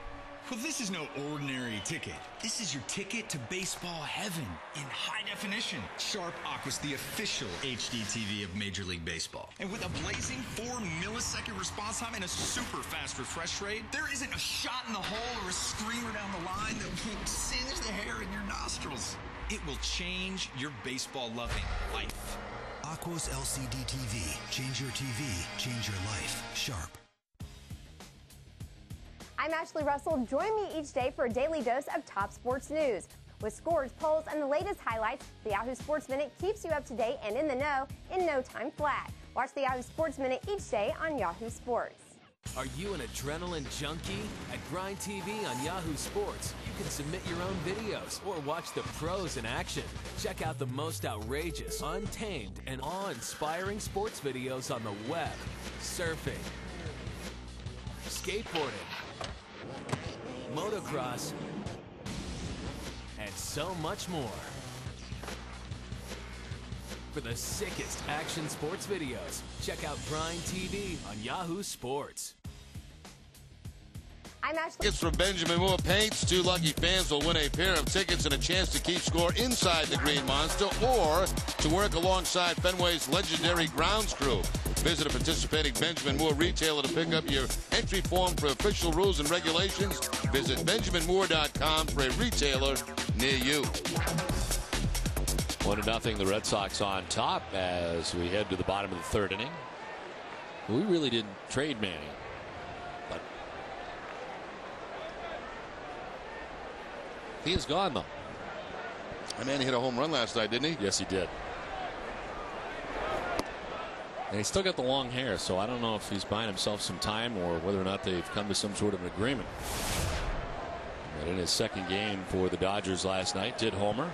Well, this is no ordinary ticket. This is your ticket to baseball heaven in high definition. Sharp Aqua's the official HD TV of Major League Baseball. And with a blazing 4-millisecond response time and a super fast refresh rate, there isn't a shot in the hole or a screamer down the line that will singe the hair in your nostrils. It will change your baseball-loving life. Aqua's LCD TV. Change your TV, change your life. Sharp. I'm Ashley Russell. Join me each day for a daily dose of top sports news. With scores, polls, and the latest highlights, the Yahoo Sports Minute keeps you up to date and in the know in no time flat. Watch the Yahoo Sports Minute each day on Yahoo Sports. Are you an adrenaline junkie? At Grind TV on Yahoo Sports, you can submit your own videos or watch the pros in action. Check out the most outrageous, untamed, and awe-inspiring sports videos on the web, surfing, skateboarding, motocross, and so much more. For the sickest action sports videos, check out Grind TV on Yahoo Sports. I'm Ashley. Tickets from Benjamin Moore Paints. 2 lucky fans will win a pair of tickets and a chance to keep score inside the Green Monster or to work alongside Fenway's legendary grounds crew. Visit a participating Benjamin Moore retailer to pick up your entry form for official rules and regulations. Visit benjaminmoore.com for a retailer near you. 1-0 the Red Sox on top as we head to the bottom of the third inning. We really didn't trade Manny, but he is gone though. And Manny hit a home run last night, didn't he? Yes, he did. And he's still got the long hair, so I don't know if he's buying himself some time or whether or not they've come to some sort of an agreement. But in his second game for the Dodgers last night, did homer.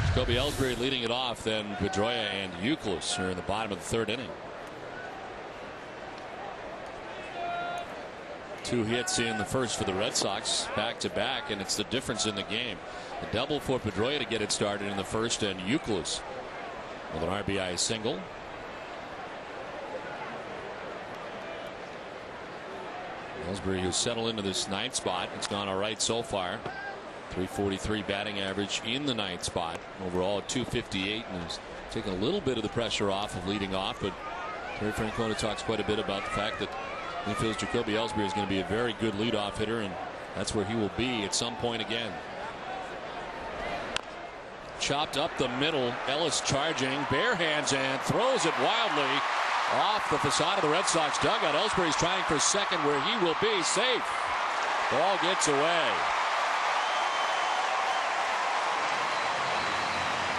Jacoby Ellsbury leading it off, then Pedroia and Euclid are in the bottom of the third inning. 2 hits in the first for the Red Sox, back-to-back, and it's the difference in the game. A double for Pedroia to get it started in the first, and Euclid with an RBI single. Ellsbury, who's settled into this 9th spot, it's gone all right so far. 343 batting average in the 9th spot. Overall 258, and has taken a little bit of the pressure off of leading off, but Terry Francona talks quite a bit about the fact that he feels Jacoby Ellsbury is going to be a very good leadoff hitter, and that's where he will be at some point again. Chopped up the middle. Ellis charging, bare hands, and throws it wildly off the facade of the Red Sox dugout. Ellsbury's trying for second where he will be safe. Ball gets away.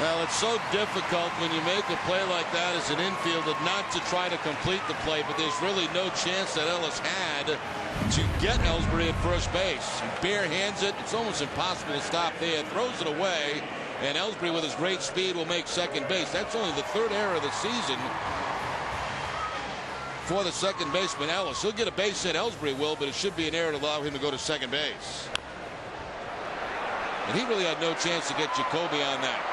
Well, it's so difficult when you make a play like that as an infielder not to try to complete the play, but there's really no chance that Ellis had to get Ellsbury at first base. He bare hands it. It's almost impossible to stop there. Throws it away, and Ellsbury with his great speed will make second base. That's only the 3rd error of the season for the second baseman, Ellis. He'll get a base hit, Ellsbury will, but it should be an error to allow him to go to second base. And he really had no chance to get Jacoby on that.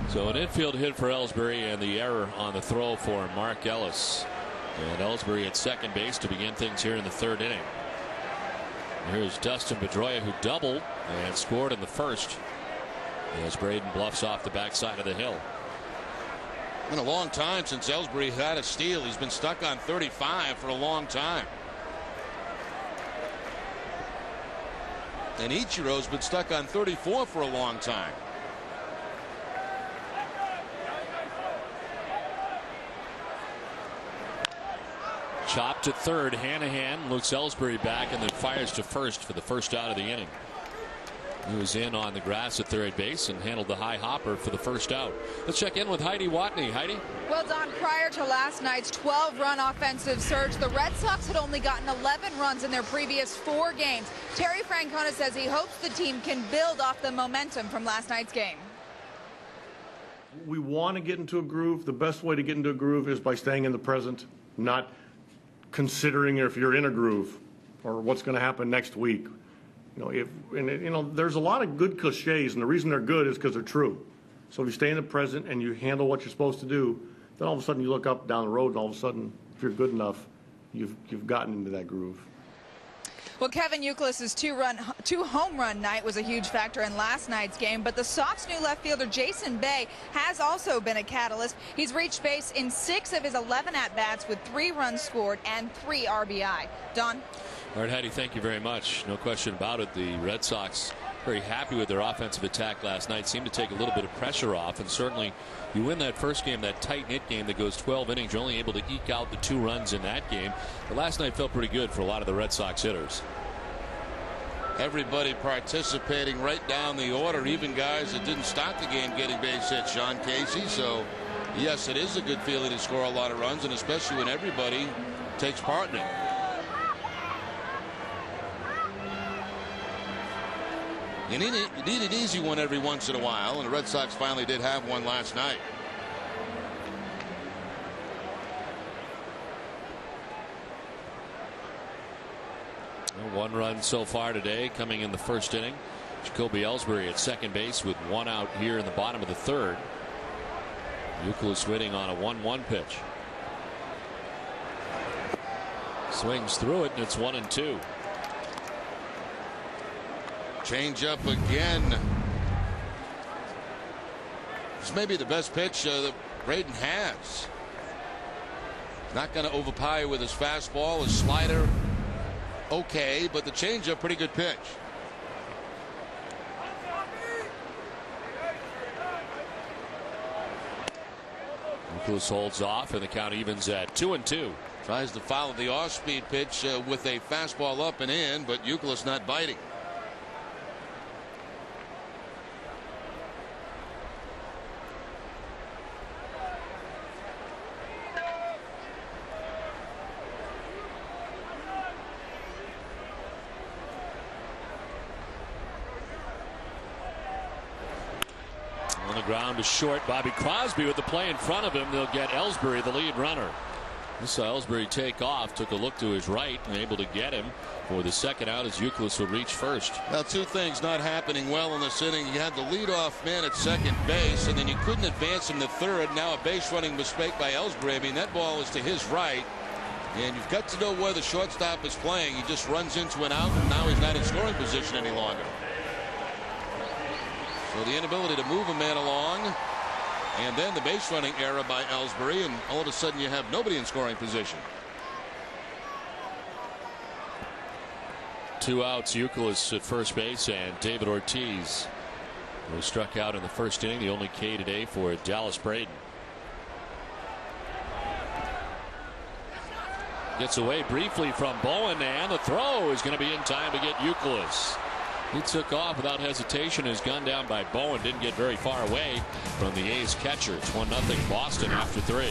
So an infield hit for Ellsbury and the error on the throw for Mark Ellis. And Ellsbury at second base to begin things here in the 3rd inning. Here's Dustin Pedroia, who doubled and scored in the first as Braden bluffs off the backside of the hill. Been a long time since Ellsbury had a steal. He's been stuck on 35 for a long time. And Ichiro's been stuck on 34 for a long time. Chopped to third. Hanahan looks Ellsbury back and then fires to first for the first out of the inning. He was in on the grass at third base and handled the high hopper for the first out. Let's check in with Heidi Watney. Heidi? Well, Don, prior to last night's 12-run offensive surge, the Red Sox had only gotten 11 runs in their previous 4 games. Terry Francona says he hopes the team can build off the momentum from last night's game. We want to get into a groove. The best way to get into a groove is by staying in the present, not considering if you're in a groove or what's going to happen next week. There's a lot of good cliches, and the reason they're good is because they're true. So if you stay in the present and you handle what you're supposed to do, then all of a sudden you look up down the road, and all of a sudden, if you're good enough, you've gotten into that groove. Well, Kevin Youkilis's two-home run night was a huge factor in last night's game, but the Sox new left fielder Jason Bay has also been a catalyst. He's reached base in 6 of his 11 at-bats with 3 runs scored and 3 RBI. Don? All right, Heidi, thank you very much. No question about it. The Red Sox very happy with their offensive attack last night. Seemed to take a little bit of pressure off, and certainly you win that first game, that tight-knit game that goes 12 innings. You're only able to eke out the 2 runs in that game. But last night felt pretty good for a lot of the Red Sox hitters. Everybody participating right down the order, even guys that didn't start the game getting base hits. Sean Casey. So, yes, it is a good feeling to score a lot of runs, and especially when everybody takes part in it. You need an easy one every once in a while, and the Red Sox finally did have one last night. One run so far today coming in the first inning. Jacoby Ellsbury at second base with 1 out here in the bottom of the 3rd. Youkilis waiting on a 1-1 pitch. Swings through it, and it's 1-2. Change up again. This may be the best pitch that Braden has. Not going to overpower with his fastball, his slider. Okay, but the changeup, pretty good pitch. Youkilis holds off, and the count evens at 2-2. Tries to follow the off-speed pitch with a fastball up and in, but Youkilis not biting. On the ground is short. Bobby Crosby with the play in front of him. They'll get Ellsbury, the lead runner. We saw Ellsbury take off, took a look to his right, and able to get him for the second out as Youkilis will reach first. Now, 2 things not happening well in this inning. You had the leadoff man at second base, and then you couldn't advance him to third. Now a base running mistake by Ellsbury. I mean, that ball is to his right, and you've got to know where the shortstop is playing. He just runs into an out, and now he's not in scoring position any longer. So the inability to move a man along, and then the base running error by Ellsbury, and all of a sudden you have nobody in scoring position. 2 outs, Youkilis at first base, and David Ortiz, who struck out in the first inning, the only K today for Dallas Braden. Gets away briefly from Bowen, and the throw is going to be in time to get Youkilis. He took off without hesitation. His gun down by Bowen didn't get very far away from the A's catcher. It's 1-0 Boston after 3.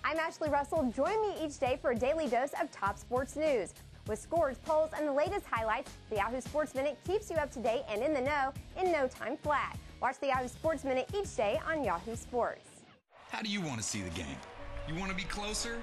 I'm Ashley Russell. Join me each day for a daily dose of top sports news. With scores, polls, and the latest highlights, the Yahoo Sports Minute keeps you up to date and in the know in no time flat. Watch the Yahoo Sports Minute each day on Yahoo Sports. How do you want to see the game? You want to be closer?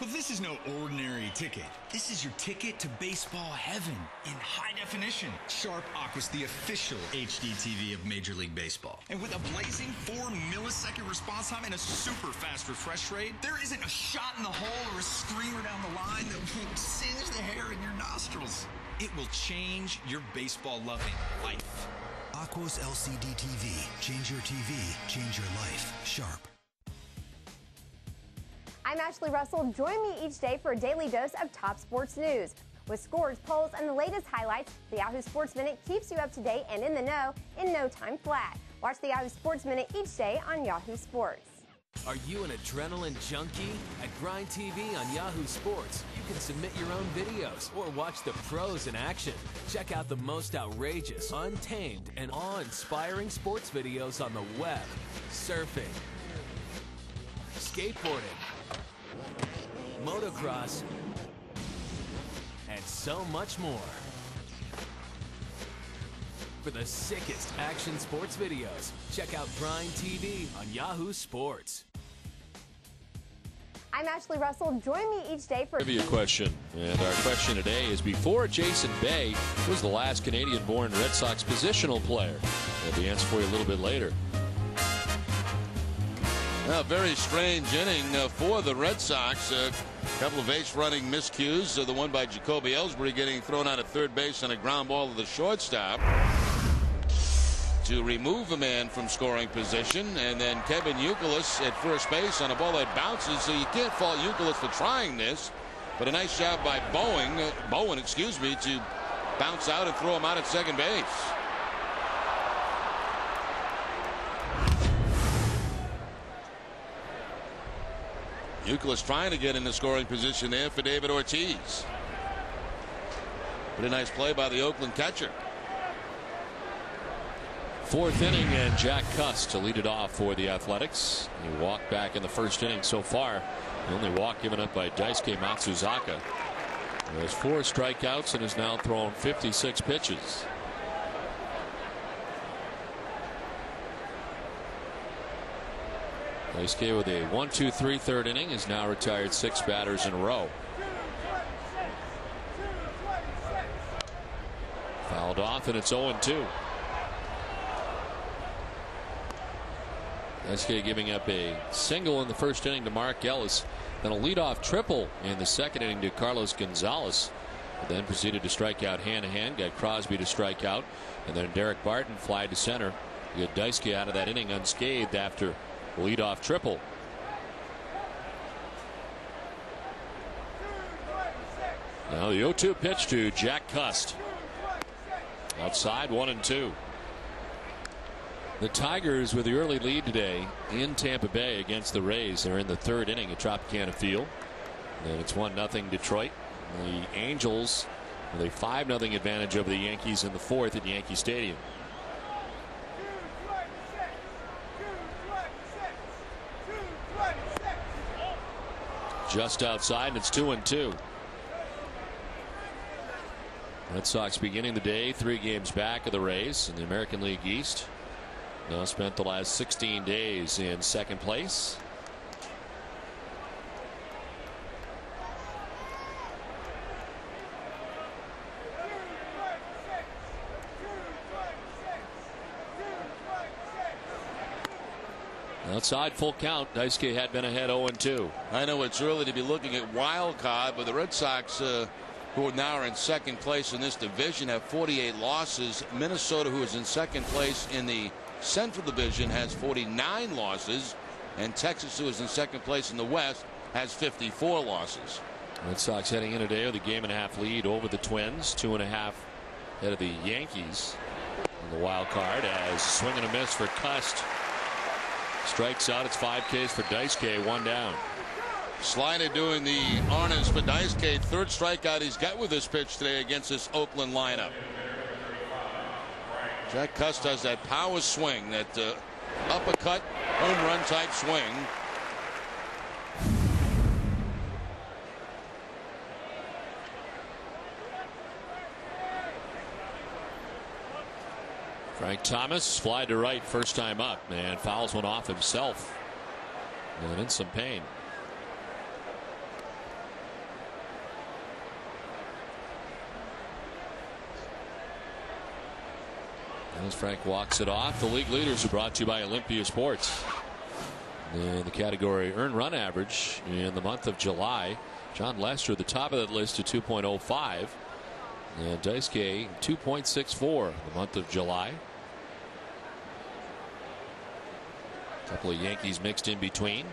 Well, this is no ordinary ticket. This is your ticket to baseball heaven in high definition. Sharp Aqua's the official HD TV of Major League Baseball. And with a blazing 4-millisecond response time and a super fast refresh rate, there isn't a shot in the hole or a screamer down the line that will singe the hair in your nostrils. It will change your baseball-loving life. Aqua's LCD TV. Change your TV. Change your life. Sharp. I'm Ashley Russell. Join me each day for a daily dose of top sports news. With scores, polls, and the latest highlights, the Yahoo Sports Minute keeps you up to date and in the know in no time flat. Watch the Yahoo Sports Minute each day on Yahoo Sports. Are you an adrenaline junkie? At Grind TV on Yahoo Sports, you can submit your own videos or watch the pros in action. Check out the most outrageous, untamed, and awe-inspiring sports videos on the web, surfing, skateboarding, motocross, and so much more. For the sickest action sports videos, check out Grind TV on Yahoo Sports. I'm Ashley Russell. Join me each day for Trivia question. And our question today is, before Jason Bay was the last Canadian-born Red Sox positional player? We'll have the answer for you a little bit later. A very strange inning for the Red Sox. A couple of ace-running miscues. The one by Jacoby Ellsbury getting thrown out at third base on a ground ball to the shortstop to remove a man from scoring position, and then Kevin Youkilis at first base on a ball that bounces, so you can't fault Youkilis for trying this, but a nice job by Bowen, to bounce out and throw him out at second base. Youkilis trying to get into scoring position there for David Ortiz. But a nice play by the Oakland catcher. Fourth inning, and Jack Cust to lead it off for the Athletics. He walked back in the first inning so far. The only walk given up by Daisuke Matsuzaka. He has 4 strikeouts and has now thrown 56 pitches. Daisuke with a 1-2-3 third inning has now retired 6 batters in a row. Fouled off, and it's 0-2. Daisuke giving up a single in the first inning to Mark Ellis, then a leadoff triple in the second inning to Carlos Gonzalez, then proceeded to strike out hand-to-hand, got Crosby to strike out, and then Derek Barton flied to center. You got Daisuke out of that inning unscathed after a leadoff triple. Now the 0-2 pitch to Jack Cust. Outside, 1-2. The Tigers with the early lead today in Tampa Bay against the Rays. They're in the third inning at Tropicana Field. And it's 1-0 Detroit. The Angels with a 5-0 advantage over the Yankees in the fourth at Yankee Stadium. Just outside, and it's 2-2. Red Sox beginning the day 3 games back of the Rays in the American League East. Now spent the last 16 days in second place. Outside, full count. Daisuke had been ahead 0-2. I know it's early to be looking at wild card, but the Red Sox, who now are in second place in this division, have 48 losses. Minnesota, who is in second place in the Central Division, has 49 losses, and Texas, who is in second place in the West, has 54 losses. Red Sox heading in today with a 1.5 game lead over the Twins, 2.5 ahead of the Yankees in the wild card, as swing and a miss for Cust. Strikes out. It's 5 Ks for Daisuke, 1 down. Slider doing the honors for Daisuke. 3rd strikeout he's got with this pitch today against this Oakland lineup. Jack Cust has that power swing, that uppercut, home run type swing. Frank Thomas fly to right first time up, and fouls one off himself, and in some pain. As Frank walks it off, the league leaders are brought to you by Olympia Sports. In the category earned run average in the month of July, John Lester at the top of that list at 2.05, and Daisuke 2.64 the month of July. A couple of Yankees mixed in between.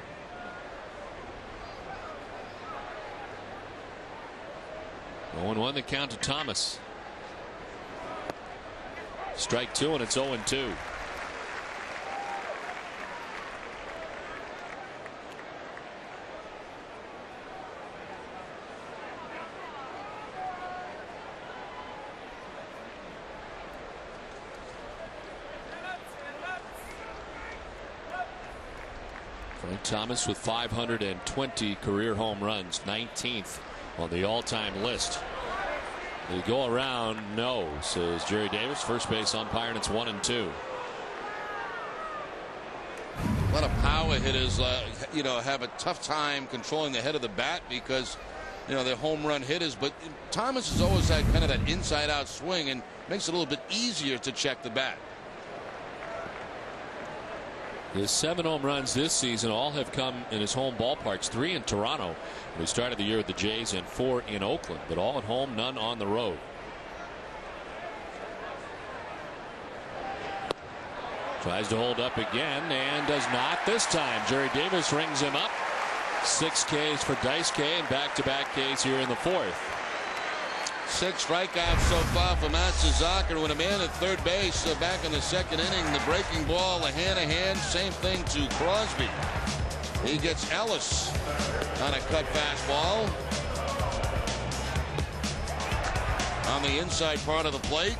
Oh, 0-1 the count to Thomas. Strike 2, and it's 0-2. Frank Thomas with 520 career home runs, 19th on the all-time list. They go around, no, says Jerry Davis, first base umpire, and it's 1-2. A lot of power hitters, have a tough time controlling the head of the bat because, they're home run hitters. But Thomas has always had kind of that inside-out swing and makes it a little bit easier to check the bat. His 7 home runs this season all have come in his home ballparks, 3 in Toronto. He started the year with the Jays and 4 in Oakland, but all at home, none on the road. Tries to hold up again and does not this time. Jerry Davis rings him up. 6 Ks for Daisuke and back-to-back Ks here in the 4th. 6 strikeouts so far for Matsuzaka with a man at third base back in the 2nd inning. The breaking ball, a hand-to-hand, same thing to Crosby. He gets Ellis on a cut fastball on the inside part of the plate.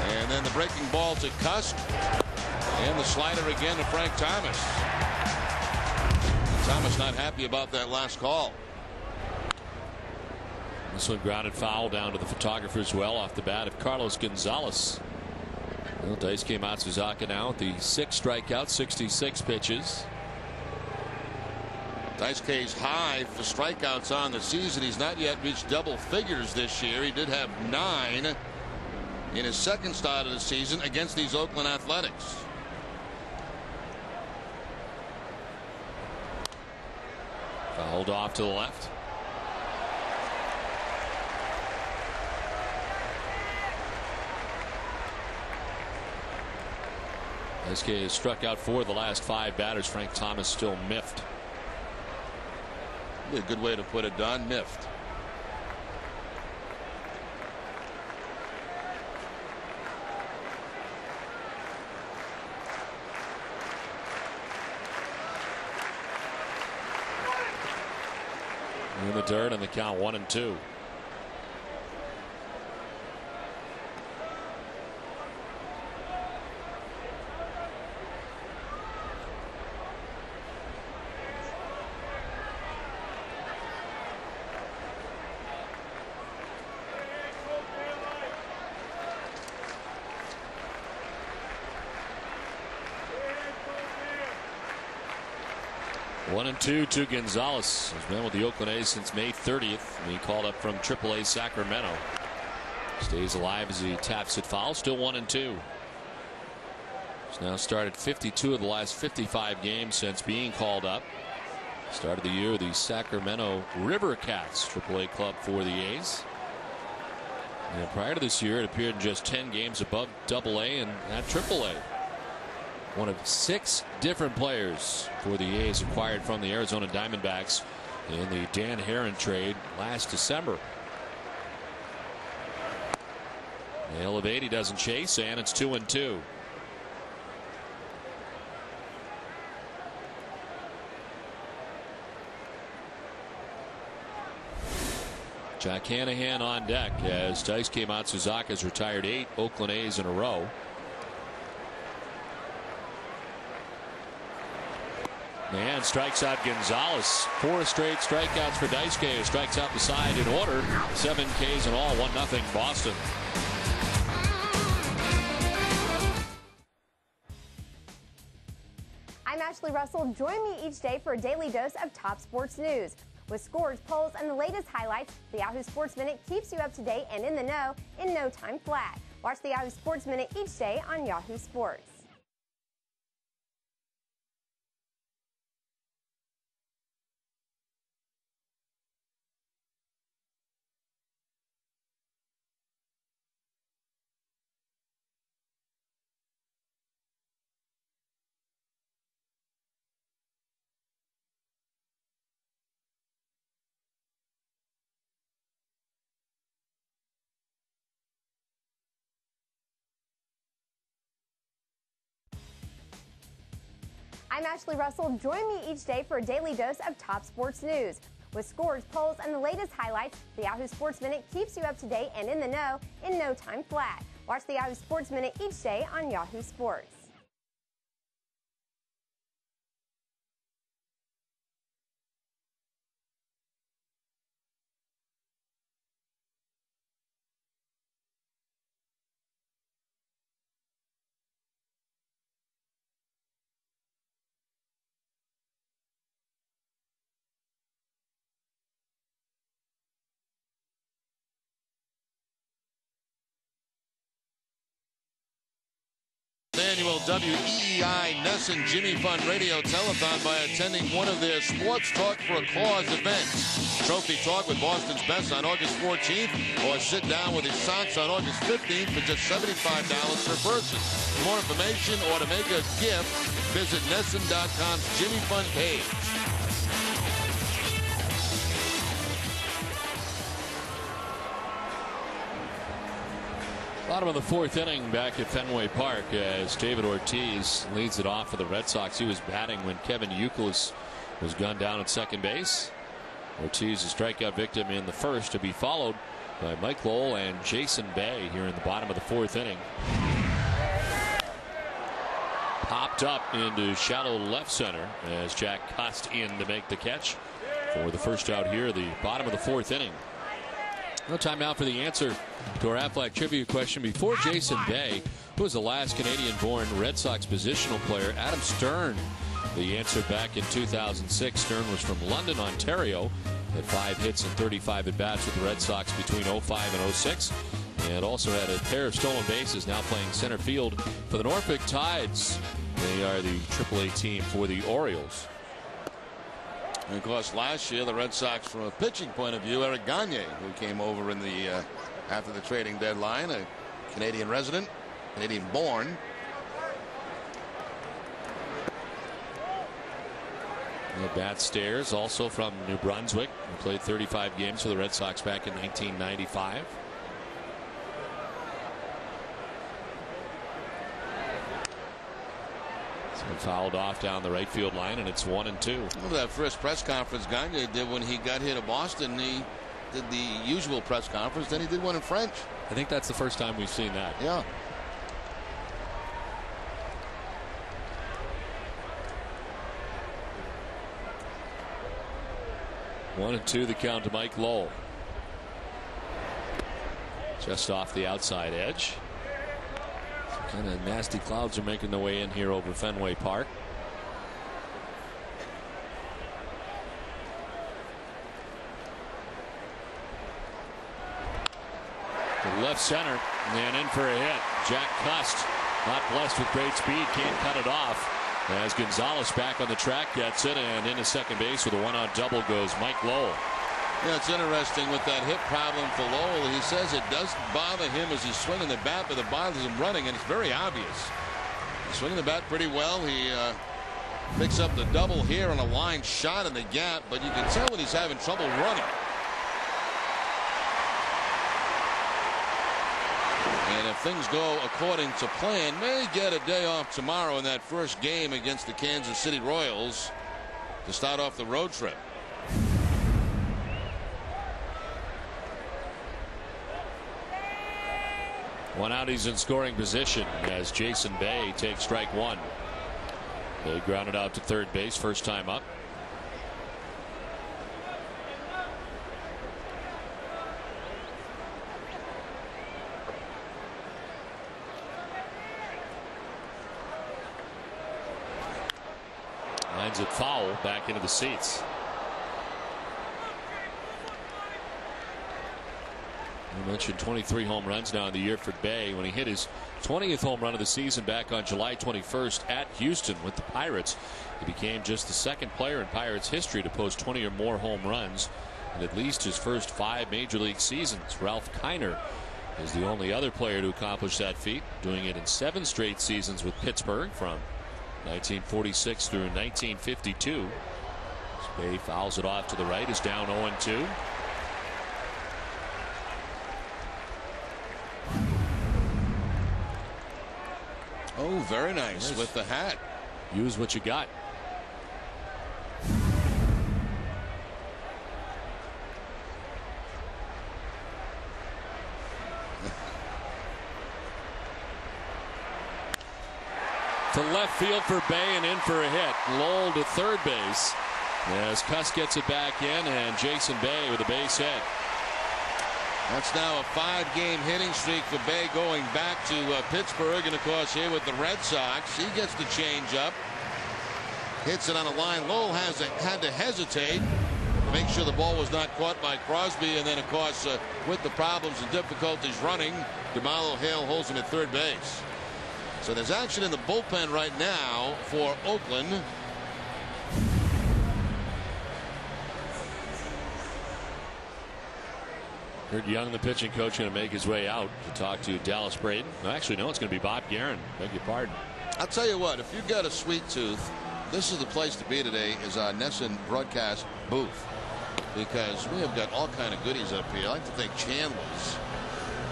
And then the breaking ball to Cusk. And the slider again to Frank Thomas. Thomas not happy about that last call. This one grounded foul down to the photographer's well off the bat of Carlos Gonzalez. Well, Daisuke Matsuzaka now with the 6 strikeouts, 66 pitches. Daisuke's high for strikeouts on the season. He's not yet reached double figures this year. He did have 9 in his 2nd start of the season against these Oakland Athletics. Fouled off to the left. Daisuke has struck out 4 of the last 5 batters. Frank Thomas still miffed. A good way to put it, Don. Miffed. In the dirt, and the count 1-2. One and two to Gonzalez. He's been with the Oakland A's since May 30th. He called up from AAA Sacramento. Stays alive as he taps it foul. Still 1-2. He's now started 52 of the last 55 games since being called up. Started the year with the Sacramento River Cats, AAA club for the A's. And prior to this year, it appeared in just 10 games above AA and at AAA. One of 6 different players for the A's acquired from the Arizona Diamondbacks in the Dan Herron trade last December. The elevate, he doesn't chase, and it's 2-2. Jack Hanahan on deck as Daisuke Matsuzaka has retired 8 Oakland A's in a row. And strikes out Gonzalez. 4 straight strikeouts for Daisuke, who strikes out the side in order. 7 Ks in all, 1-0 Boston. I'm Ashley Russell. Join me each day for a daily dose of top sports news. With scores, polls, and the latest highlights, the Yahoo Sports Minute keeps you up to date and in the know in no time flat. Watch the Yahoo Sports Minute each day on Yahoo Sports. I'm Ashley Russell. Join me each day for a daily dose of top sports news. With scores, polls, and the latest highlights, the Yahoo Sports Minute keeps you up to date and in the know in no time flat. Watch the Yahoo Sports Minute each day on Yahoo Sports. annual WEEI Nesson Jimmy Fund Radio Telethon by attending one of their Sports Talk for a Cause events. Trophy Talk with Boston's Best on August 14th, or sit down with his Sox on August 15th for just $75 per person. For more information or to make a gift, visit Nesson.com's Jimmy Fund page. Bottom of the fourth inning back at Fenway Park as David Ortiz leads it off for the Red Sox. He was batting when Kevin Youkilis was gunned down at second base. Ortiz, a strikeout victim in the first, to be followed by Mike Lowell and Jason Bay here in the bottom of the fourth inning. Popped up into shallow left center as Jack Cust in to make the catch for the first out here, the bottom of the fourth inning. No timeout for the answer to our Aflac trivia question. Before Jason Bay, who was the last Canadian-born Red Sox positional player? Adam Stern. The answer back in 2006. Stern was from London, Ontario. Had 5 hits and 35 at-bats with the Red Sox between 05 and 06. And also had a pair of stolen bases, now playing center field for the Norfolk Tides. They are the AAA team for the Orioles. And of course, last year the Red Sox, from a pitching point of view, Eric Gagne, who came over in the after the trading deadline, a Canadian resident, Canadian born. Bat Stairs, also from New Brunswick, who played 35 games for the Red Sox back in 1995. Fouled off down the right field line, and it's 1-2. Remember that first press conference Gagne did when he got here to Boston? He did the usual press conference, then he did one in French. I think that's the first time we've seen that. Yeah. One and two, the count to Mike Lowell. Just off the outside edge. Kind of nasty clouds are making their way in here over Fenway Park. To left center and in for a hit. Jack Cust, not blessed with great speed, can't cut it off. As Gonzalez back on the track gets it, and into second base with a one-out double goes Mike Lowell. Yeah, it's interesting with that hip problem for Lowell. He says it doesn't bother him as he's swinging the bat, but it bothers him running, and it's very obvious. He's swinging the bat pretty well. He picks up the double here on a line shot in the gap, but you can tell when he's having trouble running. And if things go according to plan, may get a day off tomorrow in that first game against the Kansas City Royals to start off the road trip. One out, he's in scoring position as Jason Bay takes strike one. They grounded out to third base, first time up. Lines it foul back into the seats. I mentioned 23 home runs now in the year for Bay, when he hit his 20th home run of the season back on July 21st at Houston with the Pirates. He became just the second player in Pirates history to post 20 or more home runs in at least his first 5 major league seasons. Ralph Kiner is the only other player to accomplish that feat, doing it in 7 straight seasons with Pittsburgh from 1946 through 1952. Bay fouls it off to the right, is down 0-2. Oh, very nice with the hat. Use what you got. To left field for Bay and in for a hit. Lowell to third base as Cust gets it back in, and Jason Bay with a base hit. That's now a 5-game hitting streak for Bay going back to Pittsburgh, and of course here with the Red Sox, he gets the change up, hits it on a line. Lowell had to hesitate to make sure the ball was not caught by Crosby, and then of course with the problems and difficulties running, DeMarlo Hale holds him at third base. So there's action in the bullpen right now for Oakland. Kurt Young, the pitching coach, going to make his way out to talk to Dallas Braden. Actually, no, it's going to be Bob Guerin. Beg your pardon. I'll tell you what, if you've got a sweet tooth, this is the place to be today, is our Nesson broadcast booth, because we have got all kind of goodies up here. I like to thank Chandler's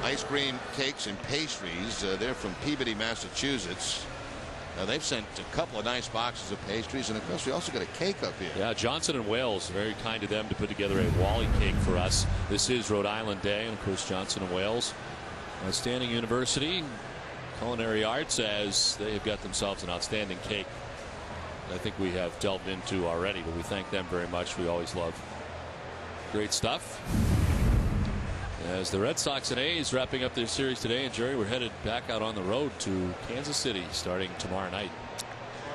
Ice Cream, Cakes, and Pastries. They're from Peabody, Massachusetts. They've sent a couple of nice boxes of pastries, and of course we also got a cake up here. Yeah, Johnson and Wales, very kind to them to put together a Wally cake for us. This is Rhode Island Day, and of course Johnson and Wales, outstanding university, culinary arts, as they have got themselves an outstanding cake I think we have delved into already, but we thank them very much. We always love great stuff. As the Red Sox and A's wrapping up their series today, and Jerry, we're headed back out on the road to Kansas City starting tomorrow night.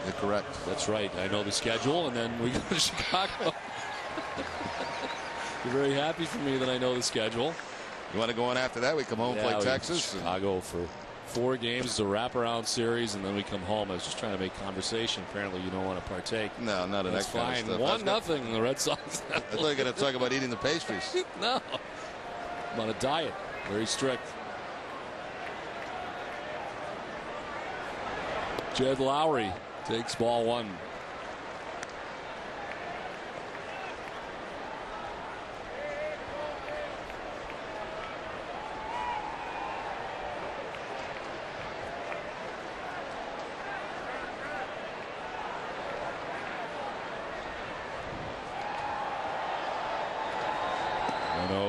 You're correct. That's right. I know the schedule, and then we go to Chicago. You're very happy for me that I know the schedule. You want to go on after that? We come home, play Texas. Chicago for 4 games. It's a wraparound series, and then we come home. I was just trying to make conversation. Apparently, you don't want to partake. No, not in that kind of stuff. 1-0 the Red Sox. I thought you were going to talk about eating the pastries. No. I'm on a diet. Very strict. Jed Lowry takes ball 1.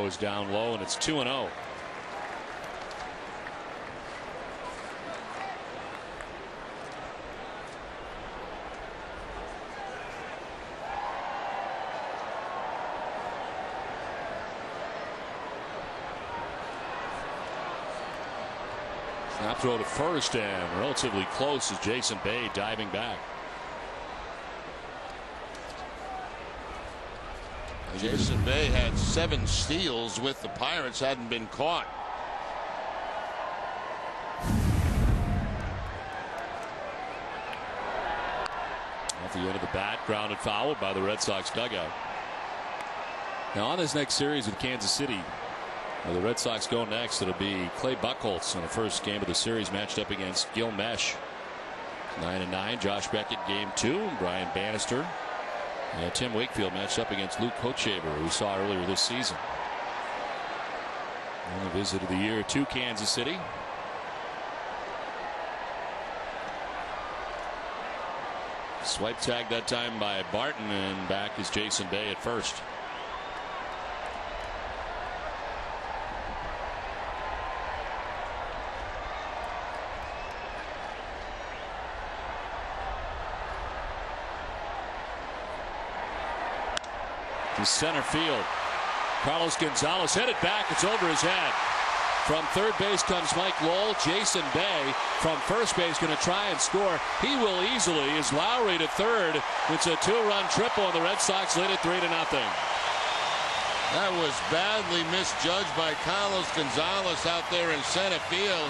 Is down low, and it's 2-0. Snap throw to first, and relatively close is Jason Bay diving back. Jason Bay had 7 steals with the Pirates, hadn't been caught. Off the end of the bat, grounded foul by the Red Sox dugout. Now on this next series with Kansas City, the Red Sox go next. It'll be Clay Buchholz in the first game of the series, matched up against Gil Mesh. 9-9. Josh Beckett game 2. Brian Bannister. Tim Wakefield matched up against Luke Hochshaber, who we saw earlier this season. On the visit of the year to Kansas City. Swipe tag that time by Barton, and back is Jason Bay at first. To center field. Carlos Gonzalez headed back. It's over his head. From third base comes Mike Lowell. Jason Bay from first base going to try and score. He will easily, as Lowry to third. It's a 2-run triple, and the Red Sox lead it 3-0. That was badly misjudged by Carlos Gonzalez out there in center field.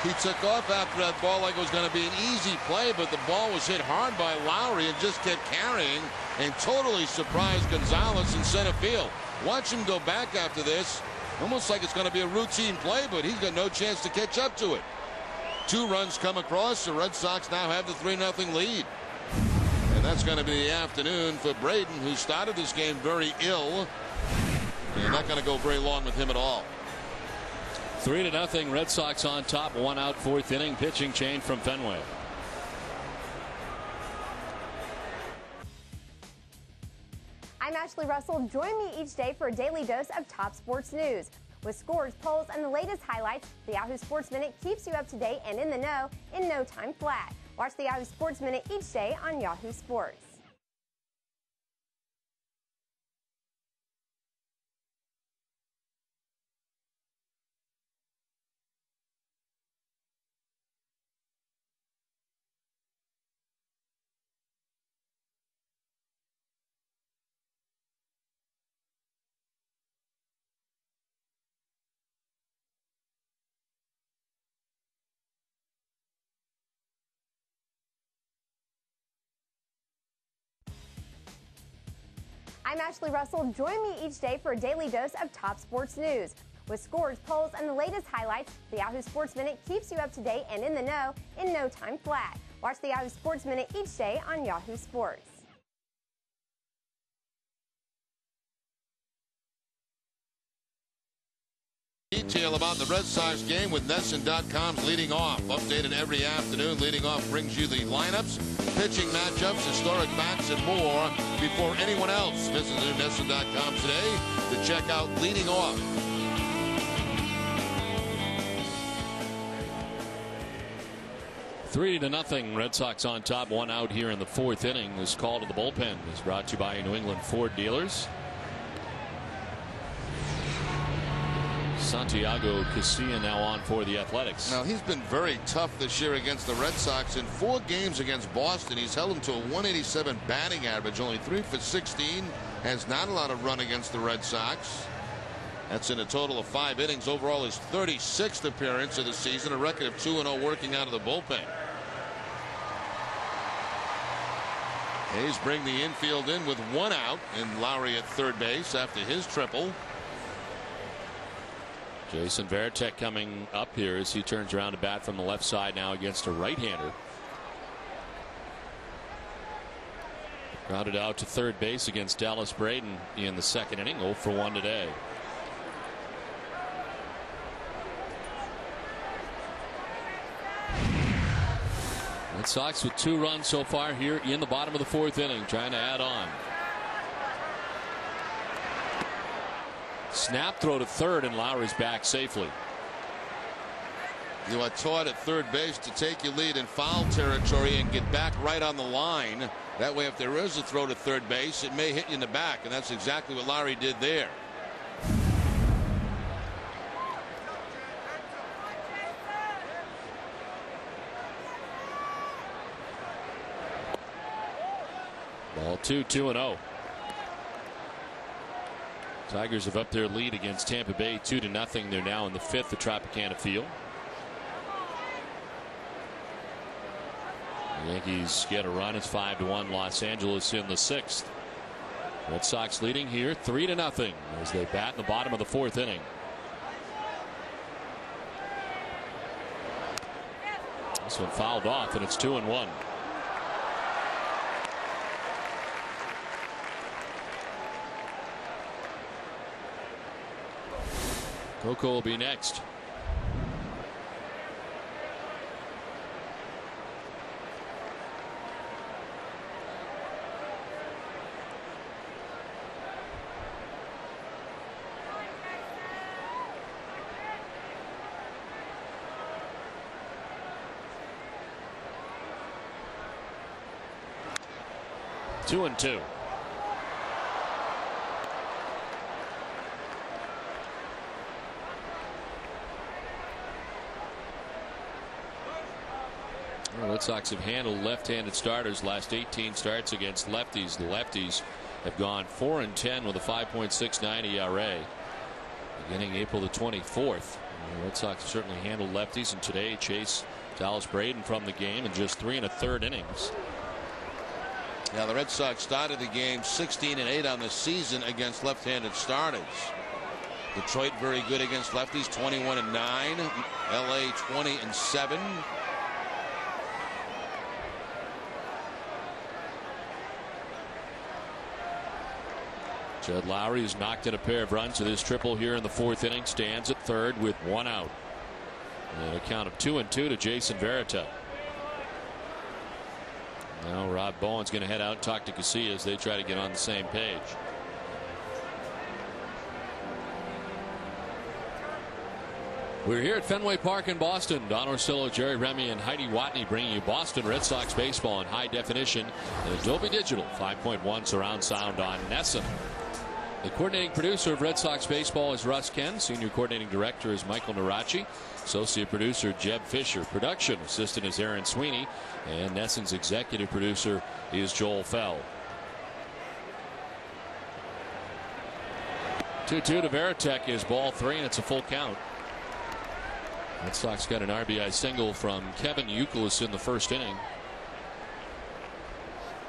He took off after that ball like it was going to be an easy play, but the ball was hit hard by Lowry and just kept carrying and totally surprised Gonzalez in center field. Watch him go back after this. Almost like it's going to be a routine play, but he's got no chance to catch up to it. 2 runs come across. The Red Sox now have the 3-0 lead. And that's going to be the afternoon for Braden, who started this game very ill. And not going to go very long with him at all. 3-0. Red Sox on top. 1 out, 4th inning. Pitching change from Fenway. I'm Ashley Russell. Join me each day for a daily dose of top sports news. With scores, polls, and the latest highlights, the Yahoo Sports Minute keeps you up to date and in the know in no time flat. Watch the Yahoo Sports Minute each day on Yahoo Sports. I'm Ashley Russell. Join me each day for a daily dose of top sports news. With scores, polls, and the latest highlights, the Yahoo Sports Minute keeps you up to date and in the know in no time flat. Watch the Yahoo Sports Minute each day on Yahoo Sports. Detail about the Red Sox game with NESN.com's Leading Off. Updated every afternoon, Leading Off brings you the lineups, pitching matchups, historic facts, and more before anyone else. Visit NESN.com today to check out Leading Off. Three to nothing. Red Sox on top. One out here in the fourth inning. This call to the bullpen is brought to you by New England Ford dealers. Santiago Casilla now on for the Athletics. Now, he's been very tough this year against the Red Sox. In 4 games against Boston, he's held them to a 187 batting average, only 3 for 16. Has not allowed a run against the Red Sox. That's in a total of 5 innings. Overall, his 36th appearance of the season, a record of 2-0 working out of the bullpen. Hayes bring the infield in with 1 out, and Lowry at third base after his triple. Jason Varitek coming up here as he turns around to bat from the left side now against a right-hander. Grounded out to third base against Dallas Braden in the second inning. 0 for 1 today. Red Sox with 2 runs so far here in the bottom of the fourth inning, trying to add on. Snap throw to third, and Lowry's back safely. You are taught at third base to take your lead in foul territory and get back right on the line. That way, if there is a throw to third base, it may hit you in the back, and that's exactly what Lowry did there. Ball 2-0. Tigers have upped their lead against Tampa Bay 2-0. They're now in the 5th at Tropicana Field. The Yankees get a run. It's 5-1. Los Angeles in the 6th. Red Sox leading here 3-0 as they bat in the bottom of the fourth inning. This one fouled off, and it's 2-1. Coco will be next. Two and two. The Red Sox have handled left-handed starters last 18 starts against lefties. The lefties have gone 4-10 with a 5.69 ERA. Beginning April the 24th. The Red Sox have certainly handled lefties, and today chase Dallas Braden from the game in just 3 1/3 innings. Now, the Red Sox started the game 16-8 on the season against left-handed starters. Detroit very good against lefties, 21-9. LA 20-7. Jed Lowry has knocked in a pair of runs to this triple here in the fourth inning. Stands at third with 1 out. And a count of 2-2 to Jason Varitek. Now Rod Bowen's going to head out and talk to Casilla as they try to get on the same page. We're here at Fenway Park in Boston. Don Orsillo, Jerry Remy, and Heidi Watney bringing you Boston Red Sox baseball in high definition and Dolby Digital 5.1 surround sound on NESN. The coordinating producer of Red Sox baseball is Russ Ken. Senior coordinating director is Michael Narachi. Associate producer Jeb Fisher. Production assistant is Aaron Sweeney. And NESN's executive producer is Joel Fell. 2-2 to Varitek is ball 3, and it's a full count. Red Sox got an RBI single from Kevin Youkilis in the first inning.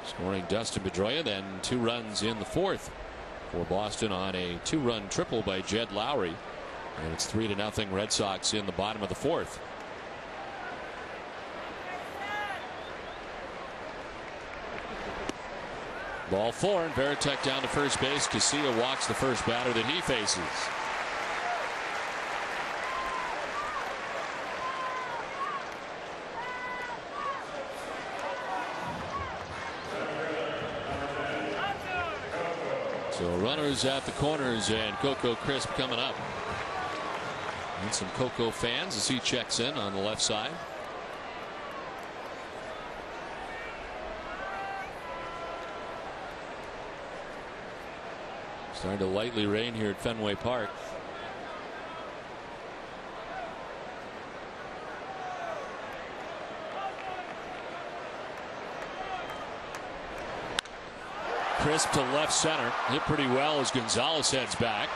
Scoring Dustin Pedroia, then 2 runs in the fourth. for Boston on a 2-run triple by Jed Lowry. And it's 3-0 Red Sox in the bottom of the 4th. Ball 4, and Varitek down to first base. Casilla walks the first batter that he faces. So runners at the corners, and Coco Crisp coming up. And some Coco fans as he checks in on the left side. Starting to lightly rain here at Fenway Park. Crisp to left center. Hit pretty well as Gonzalez heads back.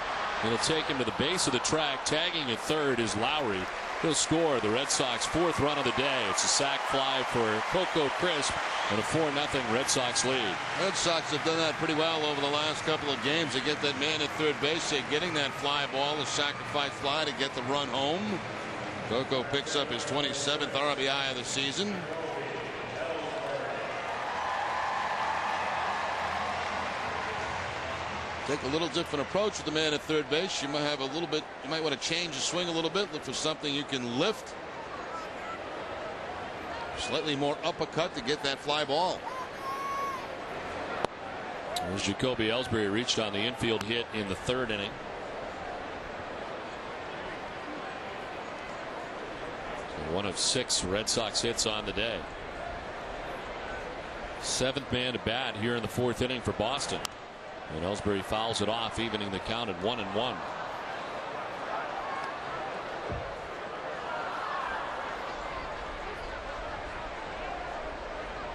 It'll take him to the base of the track. Tagging at third is Lowry. He'll score the Red Sox 4th run of the day. It's a sac fly for Coco Crisp and a 4-0 Red Sox lead. Red Sox have done that pretty well over the last couple of games. They get that man at third base. They're getting that fly ball, the sacrifice fly to get the run home. Coco picks up his 27th RBI of the season. Take a little different approach with the man at third base. You might have a little bit. You might want to change the swing a little bit. Look for something you can lift. Slightly more uppercut to get that fly ball. As Jacoby Ellsbury reached on the infield hit in the 3rd inning. So 1 of 6 Red Sox hits on the day. 7th man to bat here in the 4th inning for Boston. And Ellsbury fouls it off, evening the count at 1-1.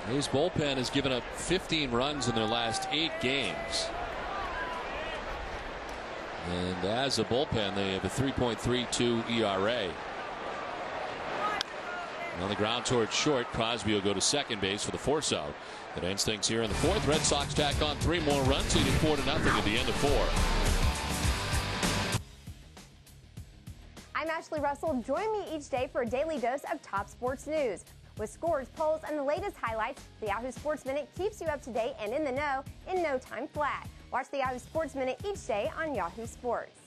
His bullpen has given up 15 runs in their last 8 games. And as a bullpen, they have a 3.32 ERA. On the ground towards short, Crosby will go to second base for the force out. That ends things here in the 4th. Red Sox tack on 3 more runs, leading 4-0 at the end of 4. I'm Ashley Russell. Join me each day for a daily dose of top sports news. With scores, polls, and the latest highlights, the Yahoo Sports Minute keeps you up to date and in the know in no time flat. Watch the Yahoo Sports Minute each day on Yahoo Sports.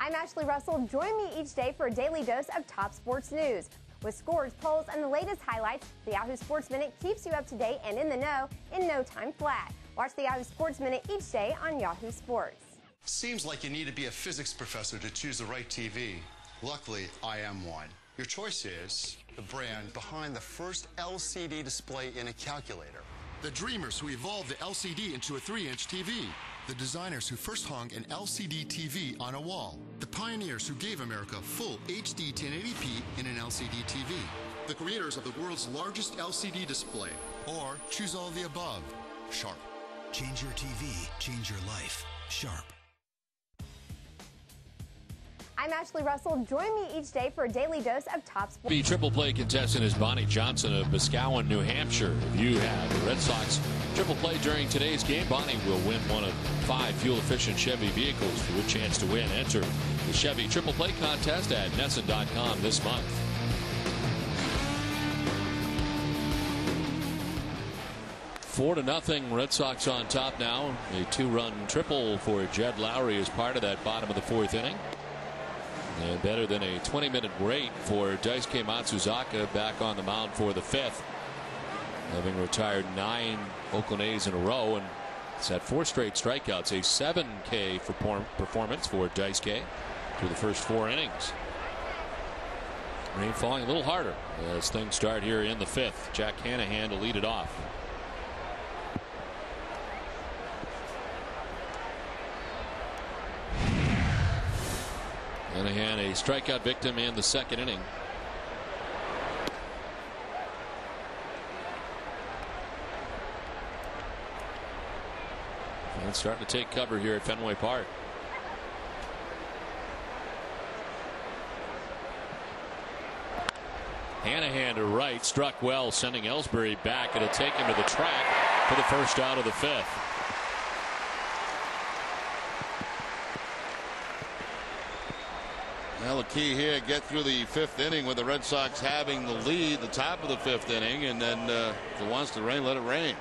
I'm Ashley Russell. Join me each day for a daily dose of top sports news. With scores, polls, and the latest highlights, the Yahoo Sports Minute keeps you up to date and in the know in no time flat. Watch the Yahoo Sports Minute each day on Yahoo Sports. Seems like you need to be a physics professor to choose the right TV. Luckily, I am one. Your choice is the brand behind the first LCD display in a calculator. The dreamers who evolved the LCD into a 3-inch TV. The designers who first hung an LCD TV on a wall. The pioneers who gave America full HD 1080p in an LCD TV. The creators of the world's largest LCD display. Or choose all of the above. Sharp. Change your TV, change your life. Sharp. I'm Ashley Russell. Join me each day for a daily dose of top sports. The triple play contestant is Bonnie Johnson of Boscawen, New Hampshire. If you have the Red Sox triple play during today's game, Bonnie will win one of 5 fuel-efficient Chevy vehicles for a chance to win. Enter the Chevy triple play contest at NESN.com this month. Four to nothing, Red Sox on top now. A 2-run triple for Jed Lowry as part of that bottom of the 4th inning. And better than a 20-minute wait for Daisuke Matsuzaka back on the mound for the 5th. Having retired 9 Oakland A's in a row, and it's had 4 straight strikeouts. A 7K performance for Daisuke through the first 4 innings. Rain falling a little harder as things start here in the 5th. Jack Hanahan to lead it off. And a strikeout victim in the second inning. And starting to take cover here at Fenway Park. Hanahan to right, struck well, sending Ellsbury back. It'll take him to the track for the first out of the fifth. Well, the key here, get through the fifth inning with the Red Sox having the lead, the top of the fifth inning, and then if it wants to rain, let it rain.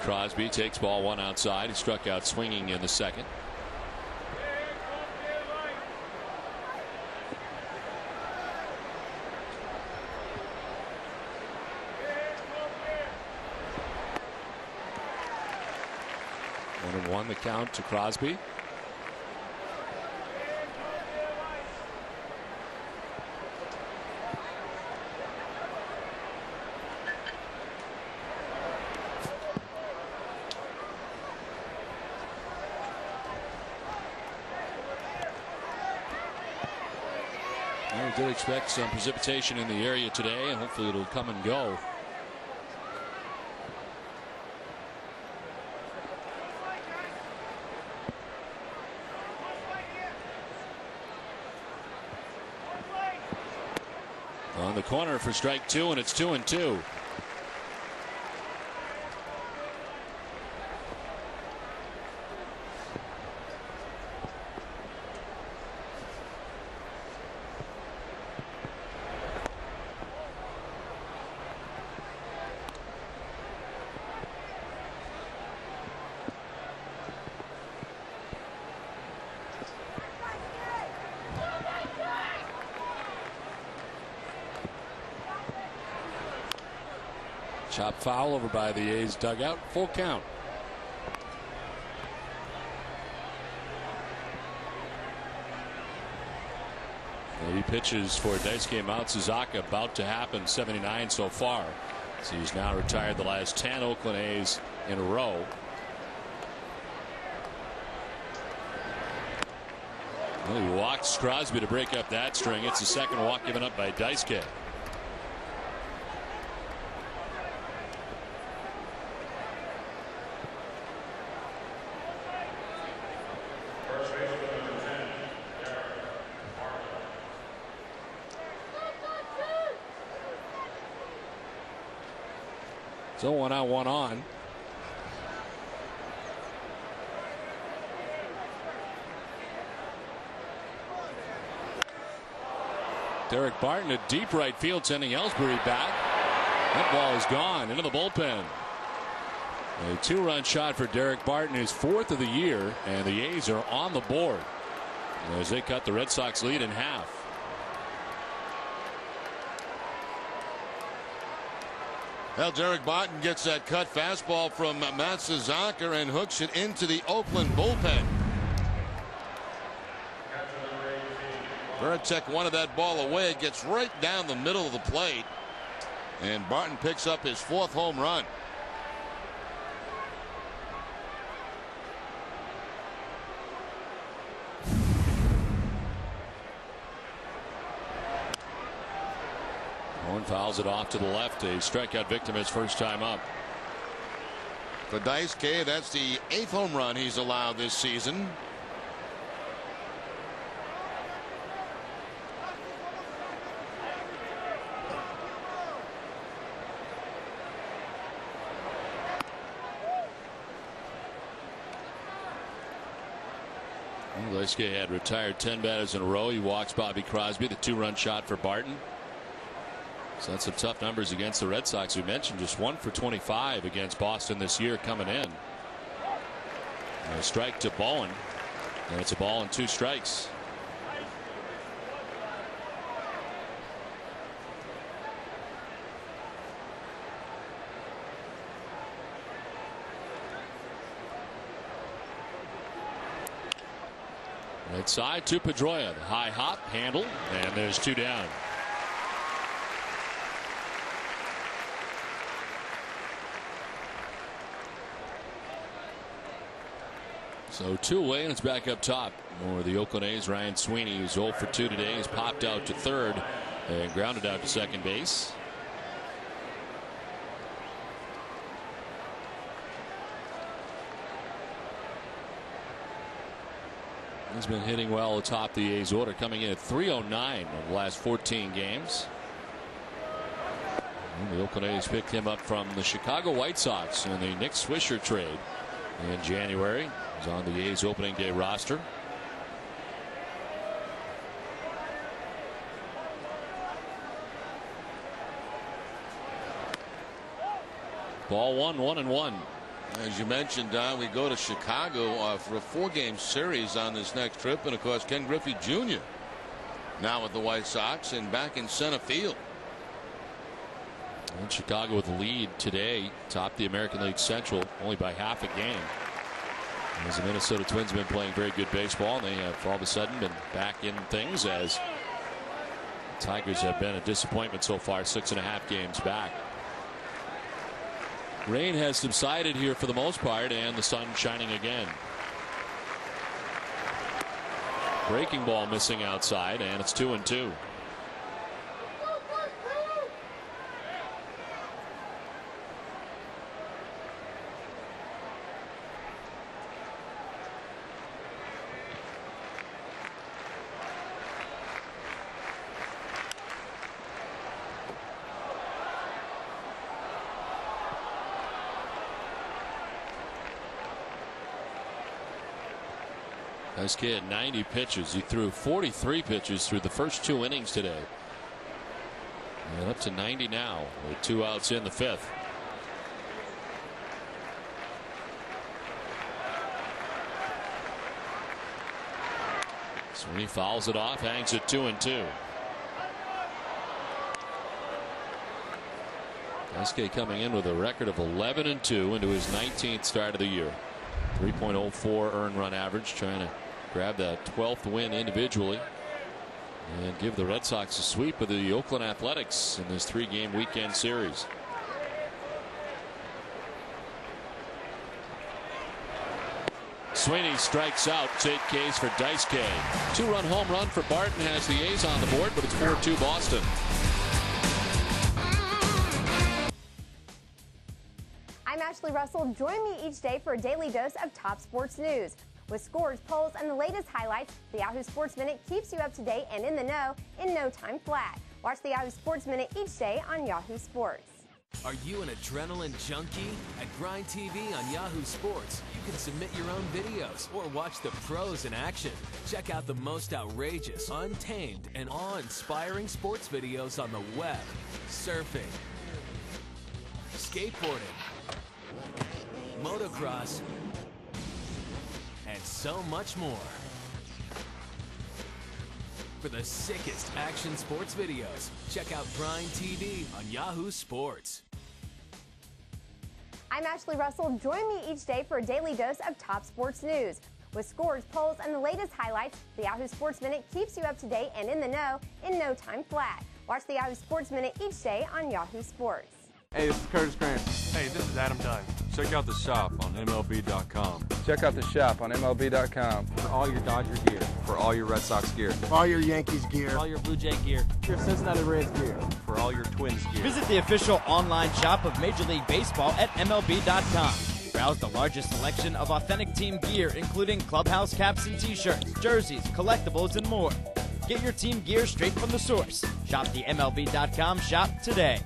Crosby takes ball one outside. He struck out swinging in the second. One and one the count to Crosby. We did expect some precipitation in the area today, and hopefully it'll come and go. On the corner for strike two, and it's 2-2. Chop foul over by the A's dugout. Full count. He pitches for Daisuke Matsuzaka, about to happen, 79 so far. So he's now retired the last 10 Oakland A's in a row. Well, he walks Crosby to break up that string. It's the second walk given up by Daisuke. So 1 out, 1 on. Derek Barton at deep right field, sending Ellsbury back. That ball is gone into the bullpen. A 2-run shot for Derek Barton, his 4th of the year, and the A's are on the board as they cut the Red Sox lead in half. Well, Derek Barton gets that cut fastball from Matsuzaka and hooks it into the Oakland bullpen. Veritek wanted that ball away. It gets right down the middle of the plate, and Barton picks up his 4th home run. Horn fouls it off to the left. A strikeout victim his first time up. For Daisuke, that's the 8th home run he's allowed this season. Daisuke had retired 10 batters in a row. He walks Bobby Crosby, the 2-run shot for Barton. So that's some tough numbers against the Red Sox. We mentioned just 1 for 25 against Boston this year coming in. And a strike to Bowen, and it's a ball and 2 strikes. Right side to Pedroia. The high hop handle, and there's 2 down. So 2 away, and it's back up top. For the Oakland A's, Ryan Sweeney, who's 0 for 2 today, has popped out to third and grounded out to second base. He's been hitting well atop the A's order, coming in at .309 over the last 14 games. And the Oakland A's picked him up from the Chicago White Sox in the Nick Swisher trade in January. He's on the A's opening day roster. Ball 1-1-1. As you mentioned, Don, we go to Chicago for a 4-game series on this next trip, and of course Ken Griffey Jr. now with the White Sox and back in center field. And Chicago with the lead today, topped the American League Central only by half a game. As the Minnesota Twins have been playing very good baseball, and they have all of a sudden been back in things, as the Tigers have been a disappointment so far, 6.5 games back. Rain has subsided here for the most part, and the sun shining again. Breaking ball missing outside, and it's 2-2. This kid, 90 pitches. He threw 43 pitches through the first 2 innings today. And up to 90 now with 2 outs in the 5th. Sweeney fouls it off, hangs it 2-2. Daisuke coming in with a record of 11-2 into his 19th start of the year. 3.04 earned run average, trying to grab that 12th win individually and give the Red Sox a sweep of the Oakland Athletics in this 3-game weekend series. Sweeney strikes out. Take case for Daisuke. 2-run home run for Barton has the A's on the board, but it's 4-2 Boston. I'm Ashley Russell. Join me each day for a daily dose of top sports news. With scores, polls, and the latest highlights, the Yahoo Sports Minute keeps you up to date and in the know in no time flat. Watch the Yahoo Sports Minute each day on Yahoo Sports. Are you an adrenaline junkie? At Grind TV on Yahoo Sports, you can submit your own videos or watch the pros in action. Check out the most outrageous, untamed, and awe-inspiring sports videos on the web, surfing, skateboarding, motocross, and so much more. For the sickest action sports videos, check out Grind TV on Yahoo Sports. I'm Ashley Russell. Join me each day for a daily dose of top sports news. With scores, polls, and the latest highlights, the Yahoo Sports Minute keeps you up to date and in the know in no time flat. Watch the Yahoo Sports Minute each day on Yahoo Sports. Hey, this is Curtis Grant. Hey, this is Adam Dunn. Check out the shop on MLB.com. Check out the shop on MLB.com. For all your Dodger gear. For all your Red Sox gear. For all your Yankees gear. For all your Blue Jay gear. For your Cincinnati Reds gear. For all your Twins gear. Visit the official online shop of Major League Baseball at MLB.com. Browse the largest selection of authentic team gear, including clubhouse caps and t-shirts, jerseys, collectibles, and more. Get your team gear straight from the source. Shop the MLB.com shop today.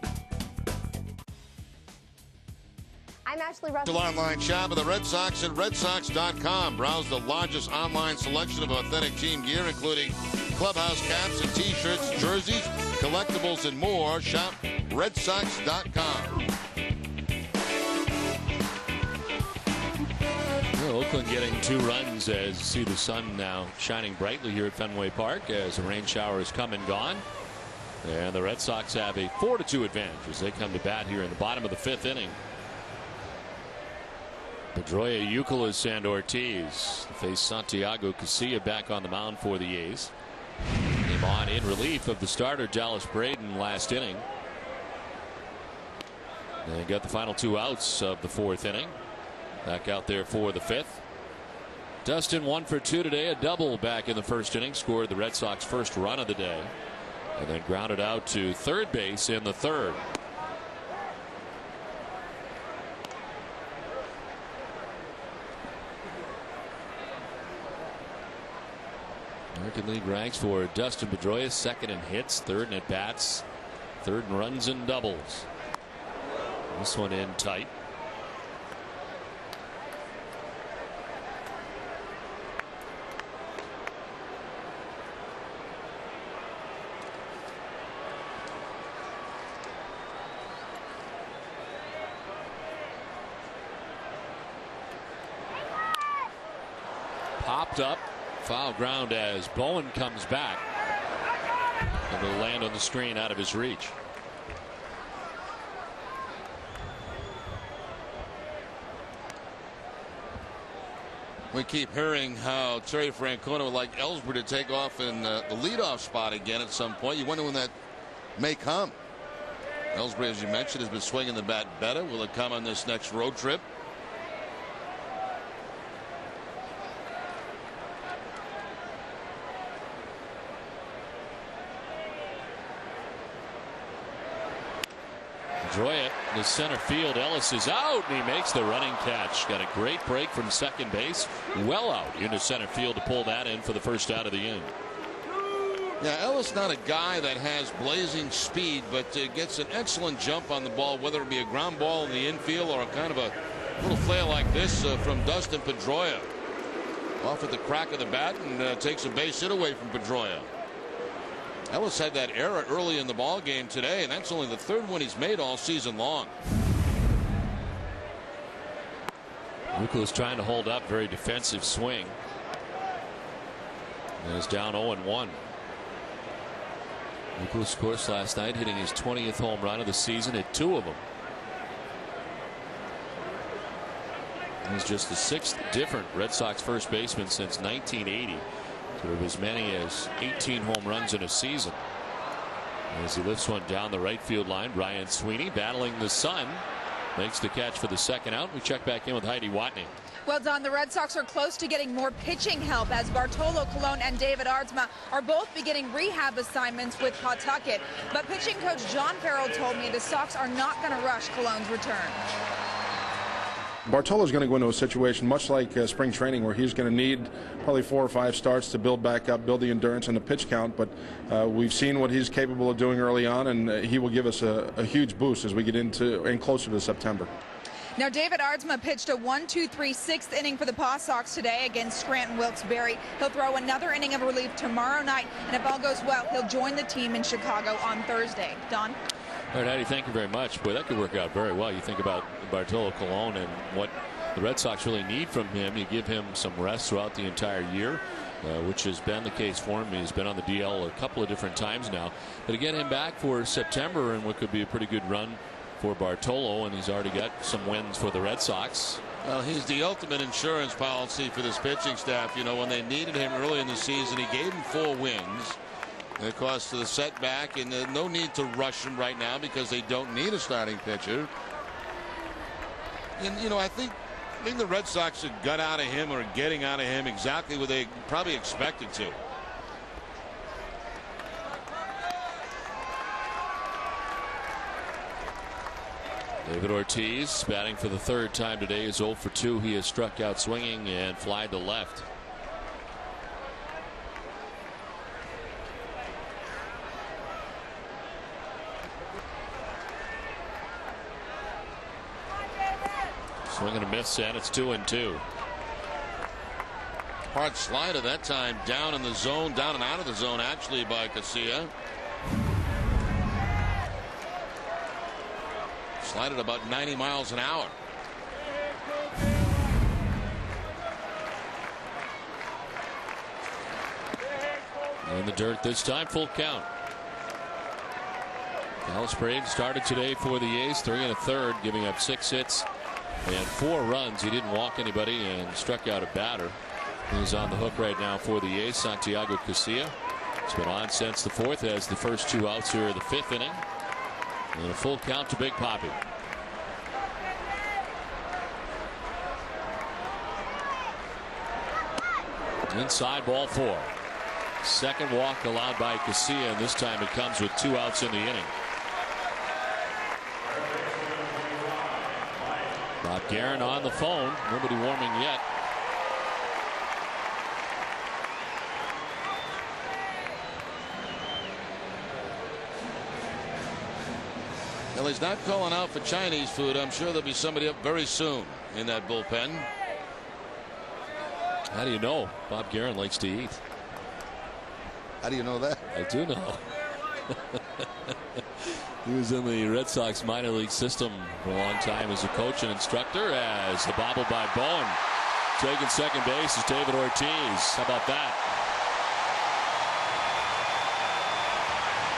I'm Ashley Russell. Online shop of the Red Sox at RedSox.com. Browse the largest online selection of authentic team gear, including clubhouse caps and t-shirts, jerseys, collectibles, and more. Shop RedSox.com. Well, Oakland getting 2 runs as you see the sun now shining brightly here at Fenway Park as the rain shower has come and gone. And the Red Sox have a 4-2 advantage as they come to bat here in the bottom of the 5th inning. Pedroia, Youkilis, and Ortiz face Santiago Casilla back on the mound for the A's. Came on in relief of the starter Dallas Braden last inning. They got the final 2 outs of the 4th inning. Back out there for the 5th. Dustin 1 for 2 today, a double back in the 1st inning, scored the Red Sox first run of the day, and then grounded out to third base in the 3rd. American League ranks for Dustin Pedroia 2nd in hits, 3rd in at bats, 3rd in runs and doubles. This one in tight. Popped up, foul ground as Bowen comes back, and it'll land on the screen out of his reach. We keep hearing how Terry Francona would like Ellsbury to take off in the leadoff spot again at some point. You wonder when that may come. Ellsbury, as you mentioned, has been swinging the bat better. Will it come on this next road trip? Pedroia, the center field. Ellis is out, and he makes the running catch. Got a great break from second base, well out into center field to pull that in for the first out of the inning. Yeah, Ellis not a guy that has blazing speed, but gets an excellent jump on the ball, whether it be a ground ball in the infield or a kind of a little flail like this from Dustin Pedroia. Off at the crack of the bat and takes a base hit away from Pedroia. Ellis had that error early in the ball game today, and that's only the 3rd one he's made all season long. Youkilis trying to hold up, very defensive swing. And is down 0-1. Youkilis, of course, last night hitting his 20th home run of the season, hit 2 of them. He's just the 6th different Red Sox first baseman since 1980. Of as many as 18 home runs in a season. As he lifts one down the right field line, Ryan Sweeney battling the sun makes the catch for the 2nd out. We check back in with Heidi Watney. Well, Don, the Red Sox are close to getting more pitching help as Bartolo Colon and David Aardsma are both beginning rehab assignments with Pawtucket. But pitching coach John Farrell told me the Sox are not going to rush Colon's return. Bartolo's going to go into a situation much like spring training where he's going to need probably 4 or 5 starts to build back up, build the endurance and the pitch count. But we've seen what he's capable of doing early on, and he will give us a huge boost as we get into and closer to September. Now, David Aardsma pitched a 1-2-3 6th inning for the Paw Sox today against Scranton Wilkes-Barre. He'll throw another inning of relief tomorrow night, and if all goes well, he'll join the team in Chicago on Thursday. Don? All right, Heidi, thank you very much. Boy, that could work out very well. You think about Bartolo Colon and what the Red Sox really need from him. You give him some rest throughout the entire year, which has been the case for him. He's been on the DL a couple of different times now. But to get him back for September and what could be a pretty good run for Bartolo, and he's already got some wins for the Red Sox. Well, he's the ultimate insurance policy for this pitching staff. You know, when they needed him early in the season, he gave them 4 wins. And of course, to the setback, and no need to rush him right now because they don't need a starting pitcher. And, you know, I think the Red Sox have got out of him or getting out of him exactly what they probably expected to. David Ortiz batting for the 3rd time today is 0 for 2. He has struck out swinging and flied to left. Swing and a miss, and it's 2-2. Hard slider that time, down in the zone, down and out of the zone actually by Casilla. Slided about 90 miles an hour. In the dirt this time, full count. Dallas Braden started today for the A's, 3 1/3, giving up 6 hits, He had 4 runs. He didn't walk anybody and struck out a batter. He's on the hook right now for the A's, Santiago Casilla. It's been on since the 4th, as the first 2 outs here of the 5th inning. And a full count to Big Papi. Inside, ball 4. Second walk allowed by Casilla, and this time it comes with 2 outs in the inning. Bob Guerin on the phone. Nobody warming yet. Well, he's not calling out for Chinese food. I'm sure there'll be somebody up very soon in that bullpen. How do you know? Bob Guerin likes to eat. How do you know that? I do know. He was in the Red Sox minor league system for a long time as a coach and instructor. As the bobble by Bowen. Taking second base is David Ortiz. How about that?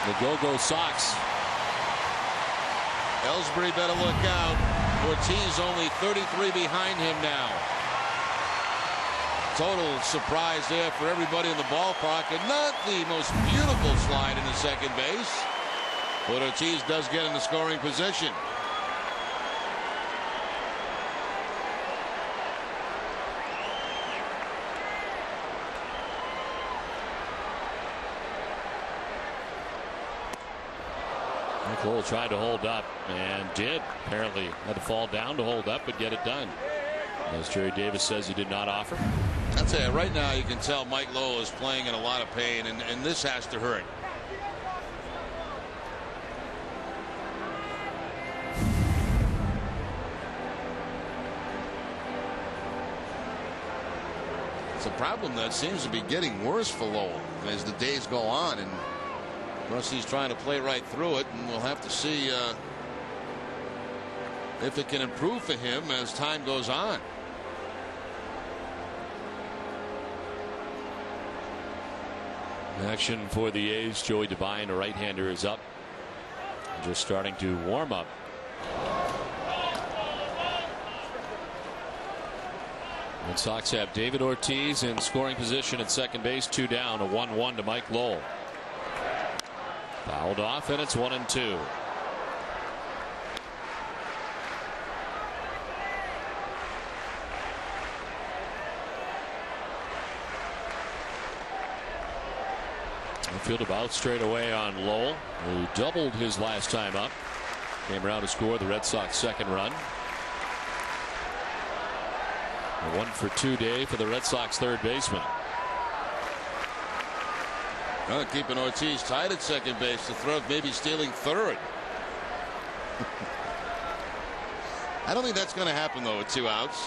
The Go-Go Sox. Ellsbury better look out. Ortiz only 33 behind him now. Total surprise there for everybody in the ballpark, and not the most beautiful slide into second base. But Ortiz does get in the scoring position. Cole tried to hold up and did. Apparently had to fall down to hold up, but get it done. As Jerry Davis says, he did not offer. I'll tell you, right now you can tell Mike Lowell is playing in a lot of pain, and this has to hurt. It's a problem that seems to be getting worse for Lowell as the days go on, and of course he's trying to play right through it, and we'll have to see if it can improve for him as time goes on. Action for the A's. Joey Devine, a right-hander, is up. Just starting to warm up. Red Sox have David Ortiz in scoring position at second base. 2 down, a 1-1 to Mike Lowell. Fouled off, and it's 1-2. Field about straight away on Lowell, who doubled his last time up. Came around to score the Red Sox second run. A 1-for-2 day for the Red Sox third baseman. Well, keeping Ortiz tied at second base. The throw maybe stealing third. I don't think that's going to happen though with 2 outs.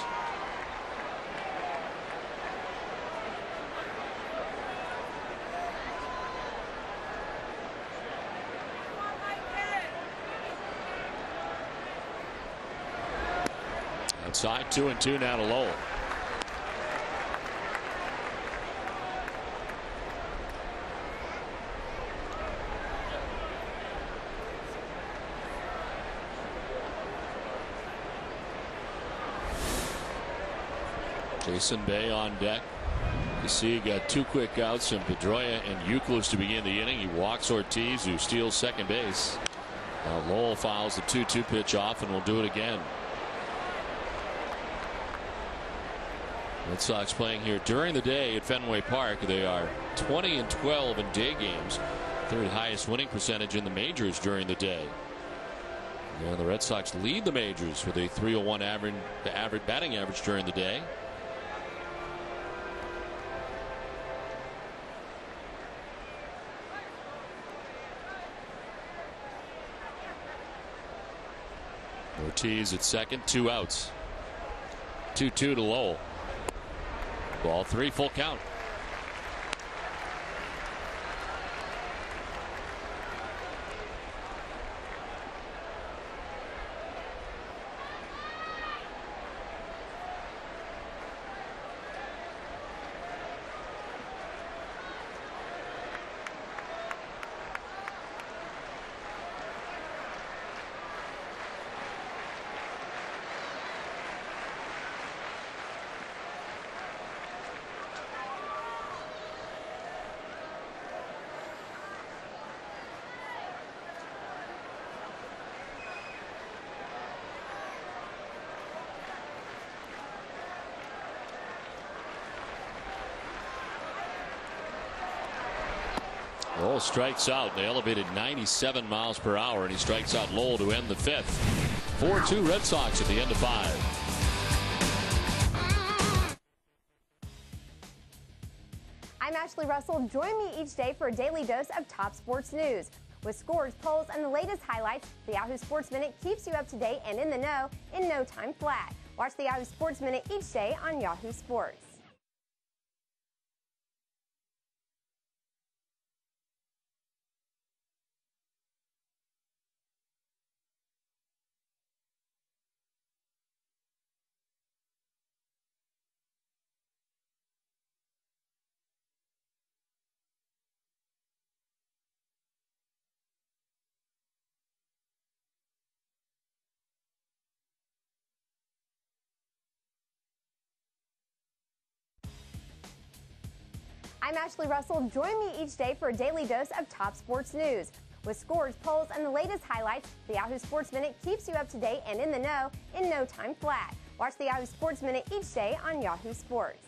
Outside, 2-2 now to Lowell. Jason Bay on deck. You see, he got 2 quick outs from Pedroia and Euclid to begin the inning. He walks Ortiz, who steals second base. Now Lowell fouls the 2-2 pitch off and will do it again. Red Sox playing here during the day at Fenway Park. They are 20-12 in day games. Third highest winning percentage in the majors during the day. And the Red Sox lead the majors with a .301 average batting average during the day. Ortiz at second, 2 outs. 2-2 to Lowell. Ball 3, full count. Lowell strikes out. They elevated 97 miles per hour, and he strikes out Lowell to end the 5th. 4-2 Red Sox at the end of 5. I'm Ashley Russell. Join me each day for a daily dose of top sports news. With scores, polls, and the latest highlights, the Yahoo Sports Minute keeps you up to date and in the know in no time flat. Watch the Yahoo Sports Minute each day on Yahoo Sports. I'm Ashley Russell. Join me each day for a daily dose of top sports news. With scores, polls, and the latest highlights, the Yahoo Sports Minute keeps you up to date and in the know in no time flat. Watch the Yahoo Sports Minute each day on Yahoo Sports.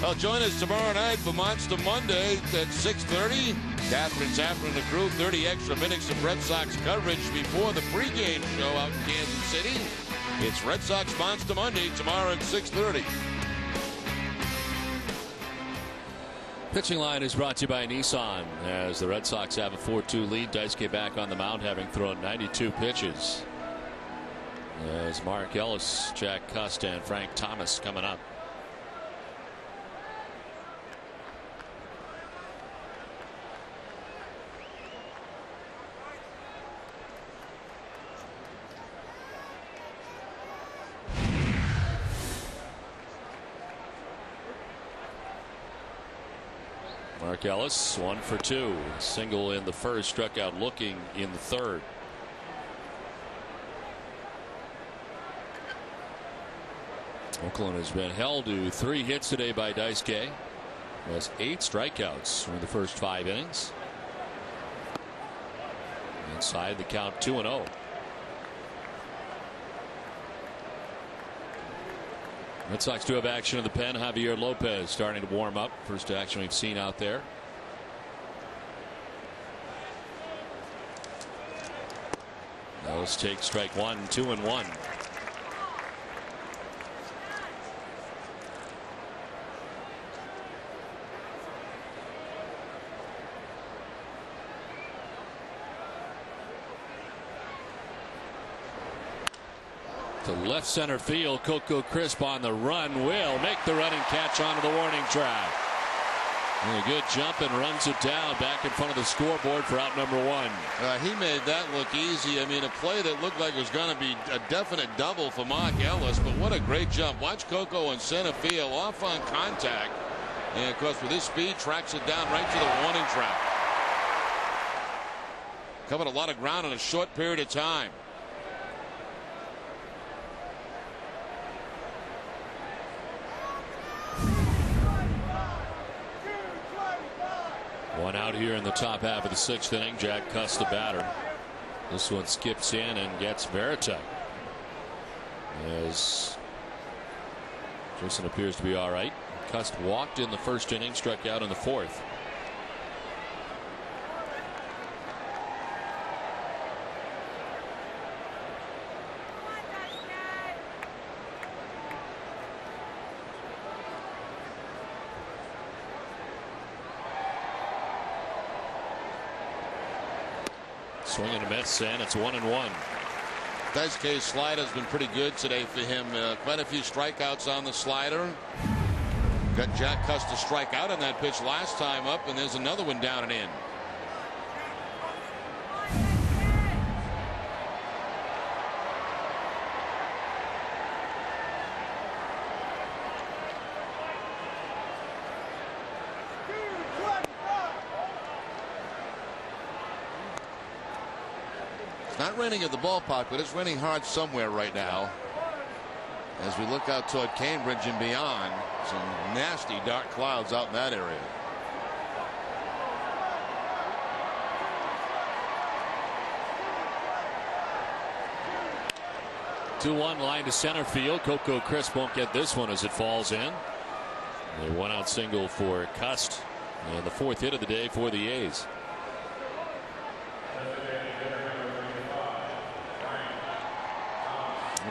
Well, join us tomorrow night for Monster Monday at 6:30. Catherine Zappa and the crew, 30 extra minutes of Red Sox coverage before the pregame show out in Kansas City. It's Red Sox Monster Monday tomorrow at 6:30. Pitching line is brought to you by Nissan as the Red Sox have a 4-2 lead. Daisuke back on the mound, having thrown 92 pitches. As Mark Ellis, Jack Cust, and Frank Thomas coming up. Mark Ellis 1 for 2. Single in the first, struck out looking in the third. Oakland has been held to 3 hits today by Daisuke. Has 8 strikeouts through the first 5 innings. Inside the count 2-0. Red Sox do have action in the pen. Javier Lopez starting to warm up. First action we've seen out there. Those take strike 1, 2-1. To left center field, Coco Crisp on the run will make the running catch onto the warning track. And a good jump and runs it down back in front of the scoreboard for out number 1. He made that look easy. I mean, a play that looked like it was going to be a definite double for Mark Ellis, but what a great jump. Watch Coco in center field, off on contact, and of course with his speed tracks it down right to the warning track. Covered a lot of ground in a short period of time. One out here in the top half of the 6th inning. Jack Cust, the batter. This one skips in and gets Veritek. As Jason appears to be all right. Cust walked in the first inning, struck out in the 4th. Swing and a miss, and it's 1-1. Daisuke's slider has been pretty good today for him. Quite a few strikeouts on the slider. Got Jack Cust to strike out on that pitch last time up, and there's another one down and in. not raining at the ballpark, but it's raining hard somewhere right now. As we look out toward Cambridge and beyond, some nasty dark clouds out in that area. Two-one line to center field. Coco Crisp won't get this one as it falls in. A one-out single for Cust, and the fourth hit of the day for the A's.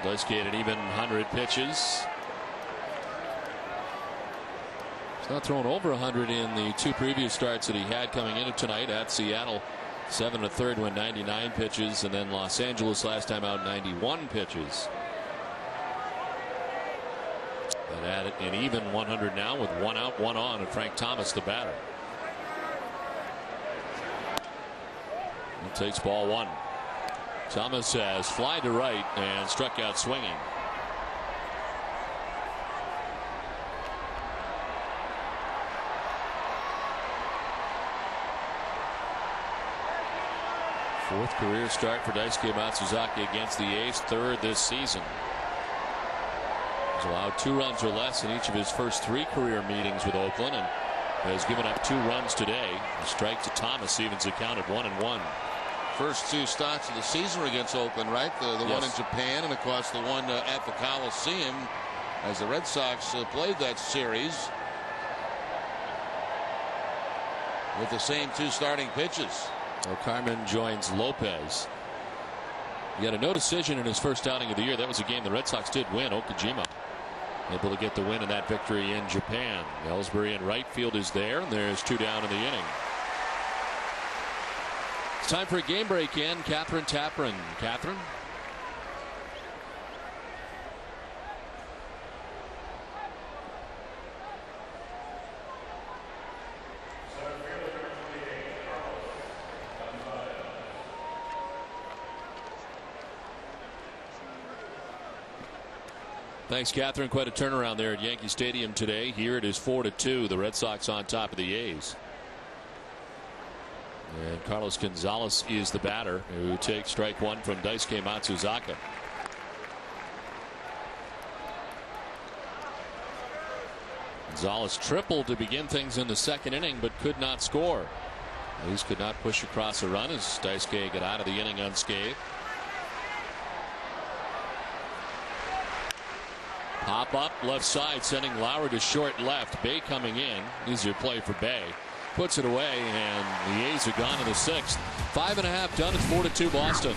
Daisuke at an even 100 pitches. He's not thrown over 100 in the two previous starts that he had coming into tonight at Seattle. 7 1/3 went 99 pitches, and then Los Angeles last time out 91 pitches. But at an even 100 now with one out, one on, and Frank Thomas the batter. He takes ball one. Thomas has fly to right and struck out swinging. Fourth career start for Daisuke Matsuzaka against the A's, third this season. He's allowed 2 runs or less in each of his first 3 career meetings with Oakland, and has given up 2 runs today. A strike to Thomas evens the count at 1-1. First 2 starts of the season against Oakland, right? The Yes. one in Japan, and of course the one at the Coliseum as the Red Sox played that series with the same 2 starting pitches. Well, Carmen joins Lopez. He had a no decision in his first outing of the year. That was a game the Red Sox did win. Okajima able to get the win in that victory in Japan. Ellsbury in right field is there, and there's 2 down in the inning. It's time for a game break in. Catherine Tapran. Catherine. Thanks, Catherine. Quite a turnaround there at Yankee Stadium today. Here it is 4-2. The Red Sox on top of the A's. And Carlos Gonzalez is the batter who takes strike 1 from Daisuke Matsuzaka. Gonzalez tripled to begin things in the second inning, but could not score. A's could not push across a run as Daisuke got out of the inning unscathed. Pop up left side, sending Lauer to short left. Bay coming in. Easier play for Bay. Puts it away, and the A's are gone to the 6th. 5.5 done. It's 4-2 Boston.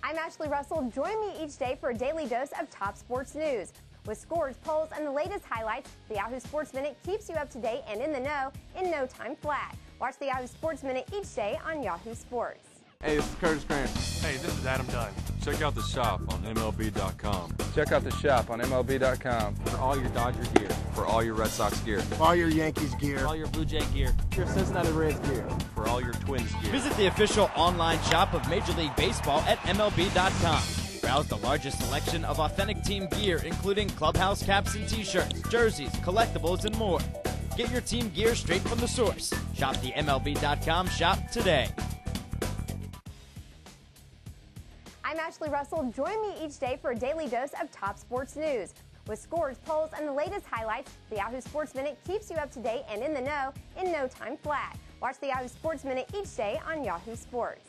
I'm Ashley Russell. Join me each day for a daily dose of top sports news. With scores, polls, and the latest highlights, the Yahoo Sports Minute keeps you up to date and in the know in no time flat. Watch the Yahoo Sports Minute each day on Yahoo Sports. Hey, this is Curtis Cranston. Hey, this is Adam Dunn. Check out the shop on MLB.com. Check out the shop on MLB.com. For all your Dodger gear. For all your Red Sox gear. All your Yankees gear. For all your Blue Jay gear. Your Cincinnati Reds gear. For all your Twins gear. Visit the official online shop of Major League Baseball at MLB.com. Browse the largest selection of authentic team gear, including clubhouse caps and t-shirts, jerseys, collectibles, and more. Get your team gear straight from the source. Shop the MLB.com shop today. I'm Ashley Russell. Join me each day for a daily dose of top sports news. With scores, polls, and the latest highlights, the Yahoo Sports Minute keeps you up to date and in the know in no time flat. Watch the Yahoo Sports Minute each day on Yahoo Sports.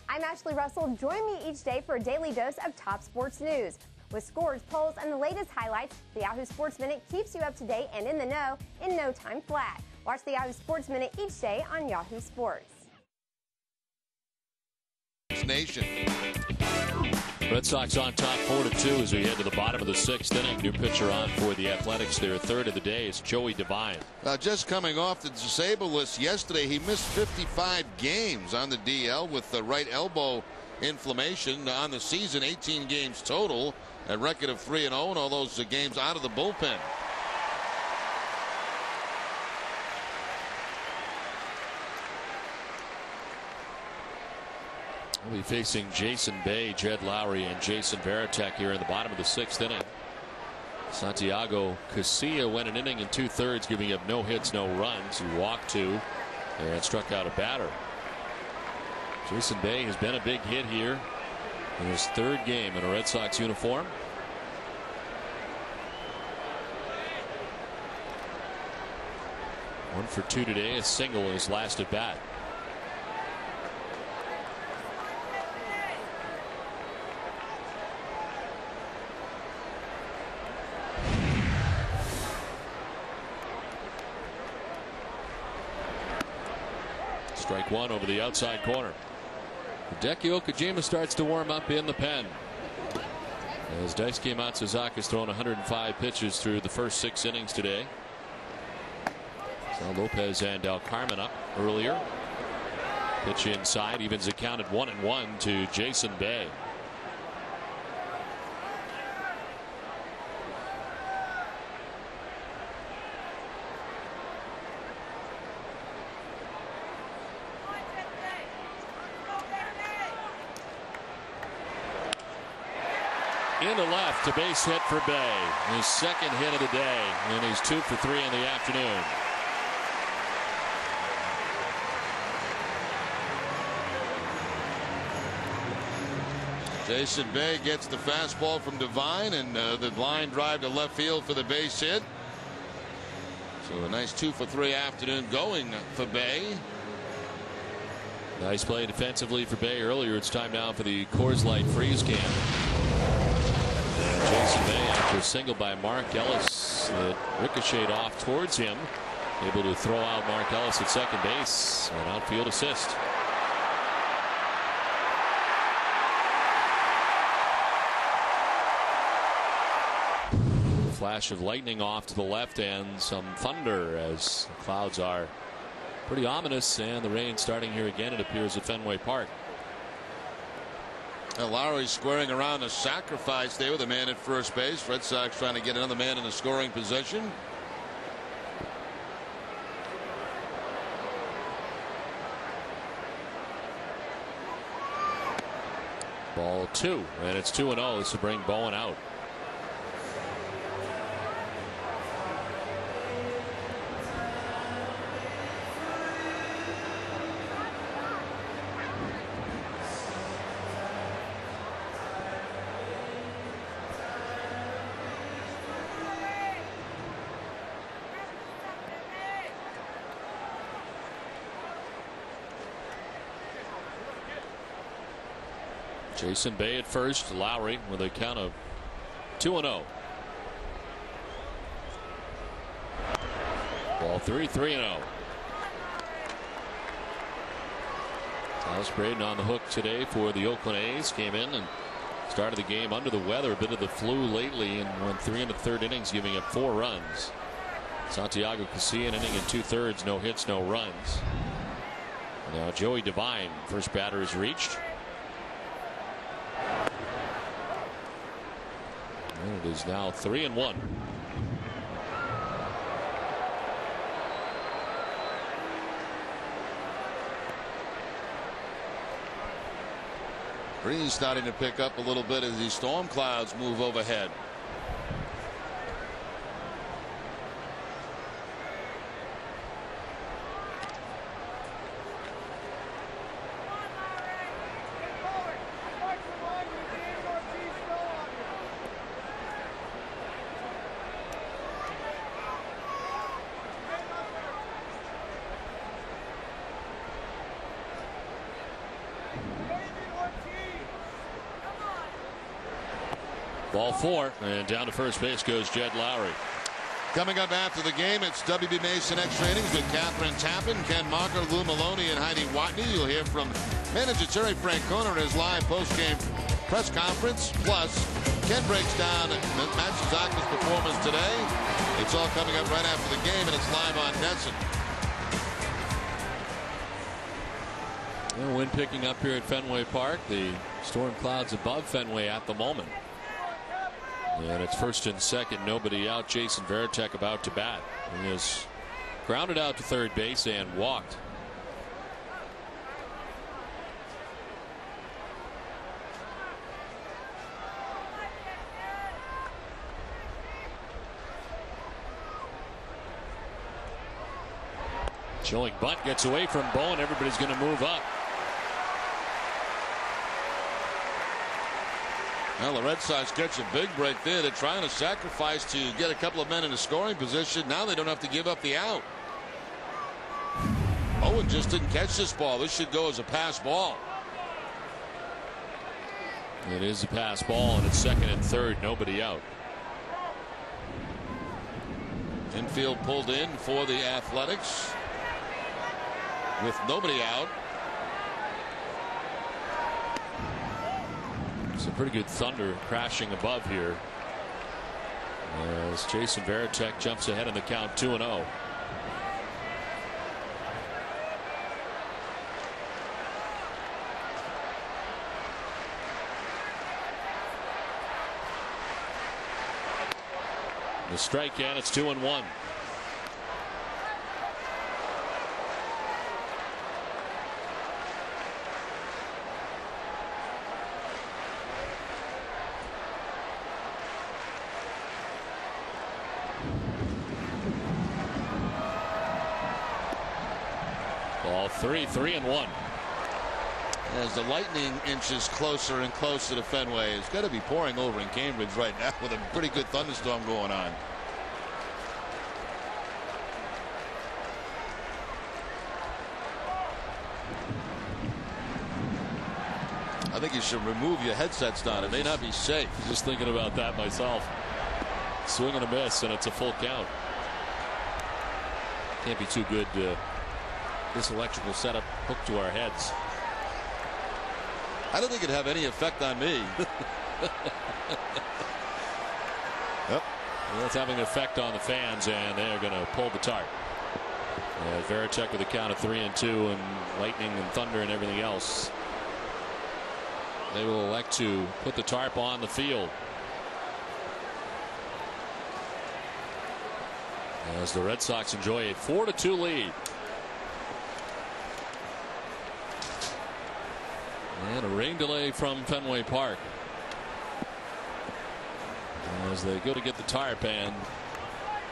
I'm Ashley Russell. Join me each day for a daily dose of top sports news. With scores, polls, and the latest highlights, the Yahoo Sports Minute keeps you up to date and in the know in no time flat. Watch the Yahoo Sports Minute each day on Yahoo Sports. Nation. Red Sox on top 4-2 as we head to the bottom of the 6th inning. New pitcher on for the Athletics. Their third of the day is Joey Devine. Just coming off the disabled list yesterday, he missed 55 games on the DL with the right elbow inflammation on the season. 18 games total, a record of 3-0, and all those games out of the bullpen. We'll be facing Jason Bay, Jed Lowry, and Jason Varitek here in the bottom of the 6th inning. Santiago Casilla went an inning and 2/3, giving up no hits, no runs. He walked 2 and struck out a batter. Jason Bay has been a big hit here in his 3rd game in a Red Sox uniform. One for 2 today, a single in his last at bat. Strike 1 over the outside corner. Hideki Okajima starts to warm up in the pen as Daisuke Matsuzaka has thrown 105 pitches through the first 6 innings today. So Lopez and Del Carmen up earlier. Pitch inside, evens it, counted 1-1 to Jason Bay. Into left, a base hit for Bay. His 2nd hit of the day, and he's 2 for 3 in the afternoon. Jason Bay gets the fastball from Devine, and the line drive to left field for the base hit. So a nice 2 for 3 afternoon going for Bay. Nice play defensively for Bay earlier. It's time now for the Coors Light freeze can. Jason Bay, after a single by Mark Ellis that ricocheted off towards him, able to throw out Mark Ellis at second base. An outfield assist. Flash of lightning off to the left and some thunder as the clouds are pretty ominous, and the rain starting here again, it appears, at Fenway Park. Lowry squaring around a sacrifice there with a man at first base. Red Sox trying to get another man in the scoring position. Ball 2, and it's 2-0. This will bring Bowen out. Jason Bay at first, Lowry with a count of 2-0. Ball 3, 3-0. Dallas Braden on the hook today for the Oakland A's. Came in and started the game under the weather, a bit of the flu lately, and went 3 1/3 innings, giving up 4 runs. Santiago Casilla an inning and 2/3, no hits, no runs. Now Joey Devine, first batter, is reached. And it is now 3-1. Breeze starting to pick up a little bit as these storm clouds move overhead. Ball 4, and down to first base goes Jed Lowry. Coming up after the game, it's WB Mason Extra Innings with Catherine Tappan, Ken Marker, Lou Maloney, and Heidi Watney. You'll hear from manager Terry Francona in his live post-game press conference. Plus, Ken breaks down Matsuzaka's performance today. It's all coming up right after the game, and it's live on Netson. The wind picking up here at Fenway Park. The storm clouds above Fenway at the moment. And it's first and second, nobody out. Jason Varitek about to bat. He is grounded out to third base and walked. Showing bunt, gets away from Bowen. Everybody's going to move up. Well, the Red Sox catch a big break there. They're trying to sacrifice to get a couple of men in a scoring position. Now they don't have to give up the out. Owen just didn't catch this ball. This should go as a pass ball. It is a pass ball, and it's second and third, nobody out. Infield pulled in for the Athletics with nobody out. Some pretty good thunder crashing above here as Jason Varitek jumps ahead in the count 2-0. The strike, and it's 2-1. Ball 3-1. As the Lightning inches closer and closer to Fenway, it's got to be pouring over in Cambridge right now with a pretty good thunderstorm going on. I think you should remove your headsets, Don. It may not be safe. Just thinking about that myself. Swing and a miss, and it's a full count. Can't be too good. This electrical setup hooked to our heads. I don't think it'd have any effect on me. Yep. Well, it's having an effect on the fans, and they're going to pull the tarp. Varitek with a count of 3-2, and lightning and thunder and everything else. They will elect to put the tarp on the field. As the Red Sox enjoy a 4-2 lead. And a rain delay from Fenway Park as they go to get the tarp, and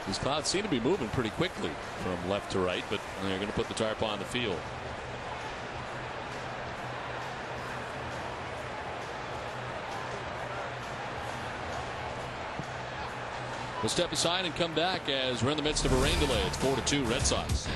these clouds seem to be moving pretty quickly from left to right, but they're going to put the tarp on the field. We'll step aside and come back as we're in the midst of a rain delay. It's 4-2 Red Sox.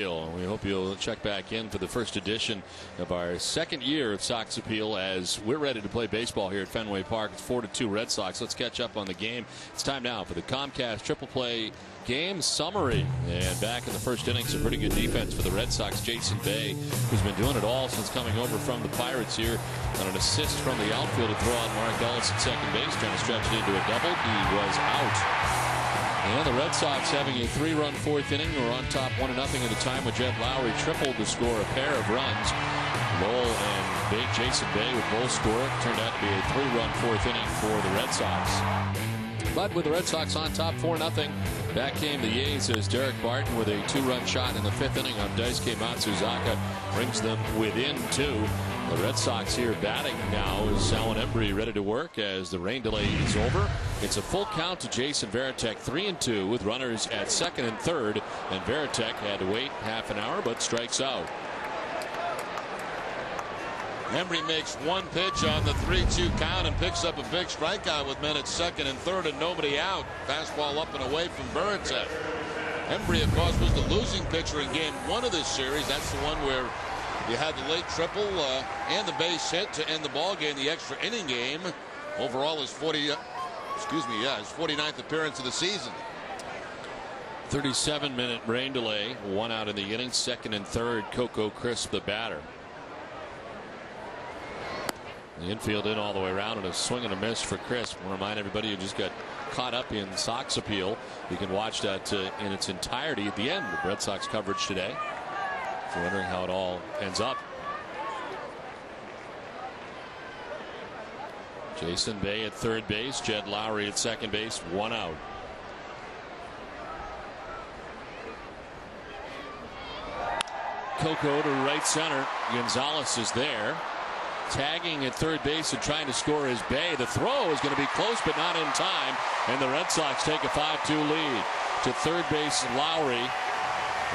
We hope you'll check back in for the first edition of our second year of Sox Appeal as we're ready to play baseball here at Fenway Park. It's 4-2 Red Sox. Let's catch up on the game. It's time now for the Comcast Triple Play game summary. And back in the first inning, some pretty good defense for the Red Sox. Jason Bay, who's been doing it all since coming over from the Pirates here, on an assist from the outfield to throw out Mark Ellis at second base, trying to stretch it into a double. He was out. And the Red Sox having a 3-run fourth inning. We're on top 1-0 at the time with Jed Lowry tripled to score a pair of runs. Lowell and Jason Bay would both score. It turned out to be a 3-run fourth inning for the Red Sox. But with the Red Sox on top 4-0, back came the A's as Derek Barton with a 2-run shot in the fifth inning on Daisuke Matsuzaka brings them within 2. The Red Sox here batting now is Alan Embry ready to work as the rain delay is over. It's a full count to Jason Varitek, 3-2 with runners at second and third, and Varitek had to wait half an hour but strikes out. Embry makes one pitch on the 3-2 count and picks up a big strikeout with men at second and third and nobody out. Fastball up and away from Varitek. Embry, of course, was the losing pitcher in game 1 of this series. That's the one where you had the late triple and the base hit to end the ball game, the extra inning game. Overall, his 49th appearance of the season. 37-minute rain delay, 1 out in the inning, second and third. Coco Crisp, the batter. The infield in all the way around and a swing and a miss for Crisp. I want to remind everybody who just got caught up in Sox Appeal, you can watch that in its entirety at the end of Red Sox coverage today. If you're wondering how it all ends up. Jason Bay at third base, Jed Lowry at second base, 1 out. Coco to right center. Gonzalez is there. Tagging at third base and trying to score is Bay. The throw is going to be close but not in time. And the Red Sox take a 5-2 lead. To third base, Lowry.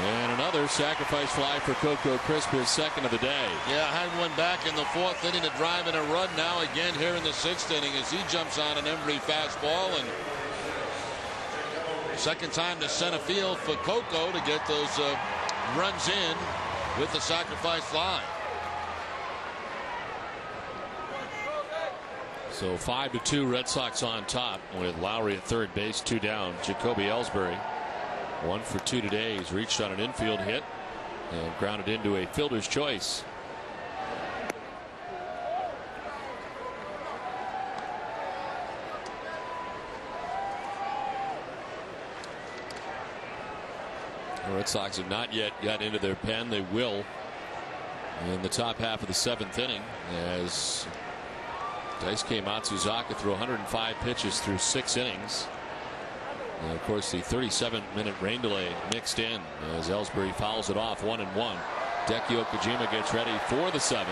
And another sacrifice fly for Coco Crisp, his second of the day. Yeah, had one back in the fourth inning to drive in a run. Now again here in the sixth inning as he jumps on an Embry fastball. And second time to center field for Coco to get those runs in with the sacrifice fly. So 5-2 Red Sox on top with Lowry at third base, 2 down. Jacoby Ellsbury 1 for 2 today. He's reached on an infield hit and grounded into a fielder's choice. The Red Sox have not yet got into their pen. They will in the top half of the 7th inning as Daisuke Matsuzaka threw 105 pitches through 6 innings. And of course, the 37-minute rain delay mixed in as Ellsbury fouls it off 1-1. Deki Okajima gets ready for the 7th.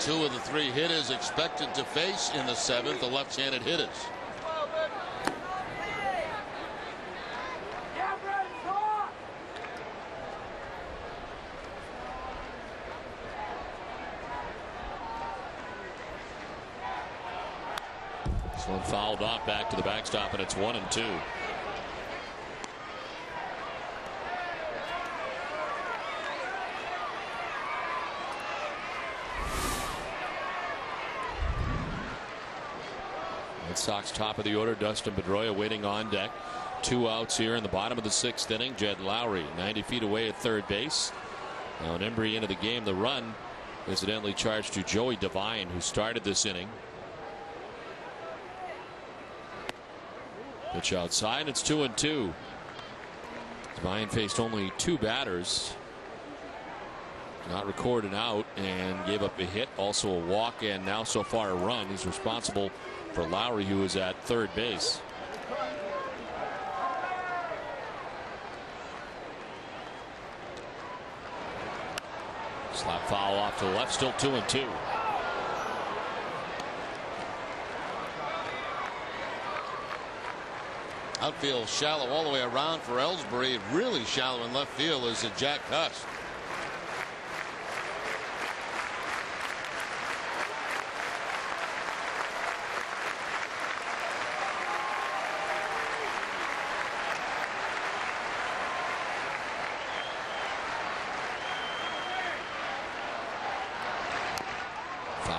2 of the 3 hitters expected to face in the 7th, the left-handed hitters. This one fouled off back to the backstop, and it's 1-2. Red Sox top of the order. Dustin Pedroia waiting on deck. 2 outs here in the bottom of the 6th inning. Jed Lowry 90 feet away at third base. Now an Embry into the game. The run incidentally charged to Joey Devine, who started this inning. Pitch outside. It's 2-2. Devine faced only 2 batters. Not record an out and gave up a hit, also a walk, and now so far a run. He's responsible for Lowry, who is at third base. Slap foul off to the left, still 2-2. Outfield shallow all the way around for Ellsbury. Really shallow in left field is Jack Cust.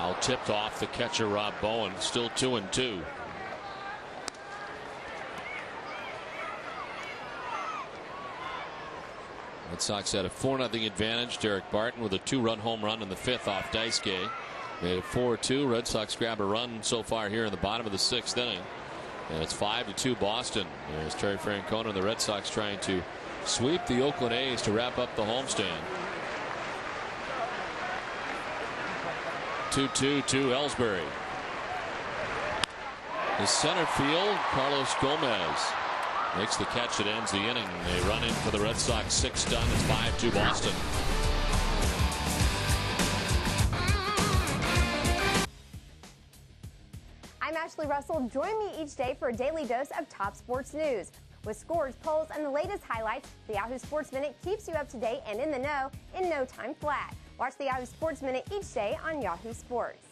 Foul tipped off the catcher Rob Bowen. Still 2-2. Red Sox had a 4-0 advantage. Derek Barton with a 2-run home run in the 5th off Daisuke. Made it 4-2. Red Sox grab a run so far here in the bottom of the 6th inning. And it's 5-2 Boston. There's Terry Francona and the Red Sox trying to sweep the Oakland A's to wrap up the homestand. 2-2 to Ellsbury. The center field, Carlos Gomez makes the catch that ends the inning. They run in for the Red Sox. 6 done. It's 5-2 Boston. I'm Ashley Russell. Join me each day for a daily dose of top sports news. With scores, polls, and the latest highlights, the Yahoo Sports Minute keeps you up to date and in the know in no time flat. Watch the Yahoo Sports Minute each day on Yahoo Sports.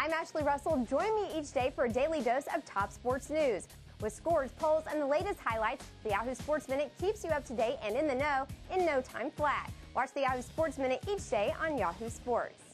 I'm Ashley Russell. Join me each day for a daily dose of top sports news. With scores, polls, and the latest highlights, the Yahoo Sports Minute keeps you up to date and in the know in no time flat. Watch the Yahoo Sports Minute each day on Yahoo Sports.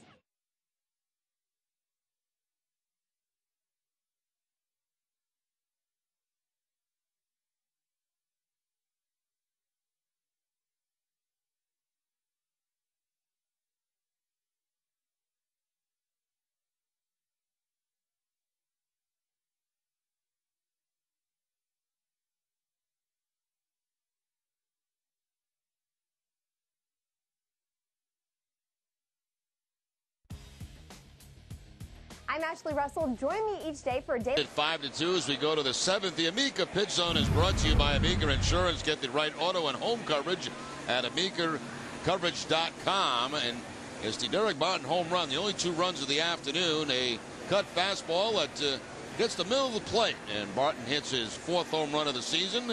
I'm Ashley Russell. Join me each day for a daily. At 5-2 as we go to the 7th. The Amica Pitch Zone is brought to you by Amica Insurance. Get the right auto and home coverage at AmicaCoverage.com. And it's the Derek Barton home run. The only 2 runs of the afternoon. A cut fastball that gets the middle of the plate. And Barton hits his 4th home run of the season.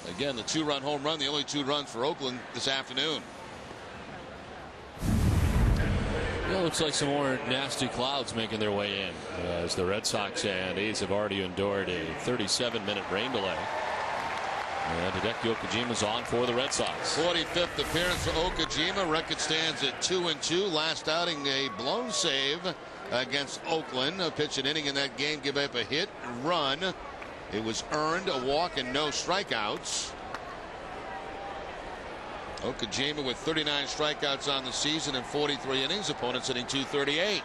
Again, the 2-run home run. The only 2 runs for Oakland this afternoon. It looks like some more nasty clouds making their way in as the Red Sox and A's have already endured a 37-minute rain delay. And Hideki Okajima's on for the Red Sox. 45th appearance for Okajima. Record stands at 2-2. Last outing, a blown save against Oakland. Pitch an inning in that game, give up a hit and run. It was earned, a walk, and no strikeouts. Okajima with 39 strikeouts on the season in 43 innings. Opponents hitting .238.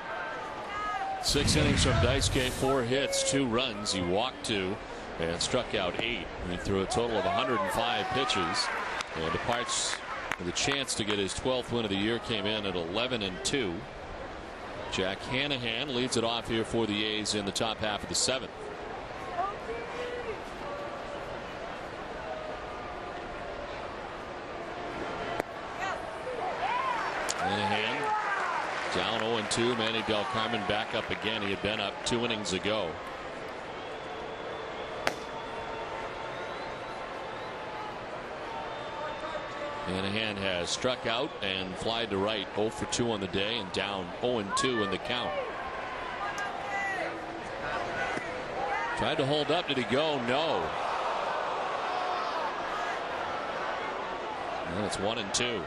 6 innings from Daisuke, 4 hits, 2 runs. He walked 2 and struck out 8. He threw a total of 105 pitches and departs with a chance to get his 12th win of the year. Came in at 11-2. Jack Hanahan leads it off here for the A's in the top half of the 7th. Hanahan down 0-2. Manny Del Carmen back up again. He had been up 2 innings ago. Hanahan has struck out and flied to right, 0 for 2 on the day, and down 0-2 in the count. Tried to hold up. Did he go? No. And it's 1-2.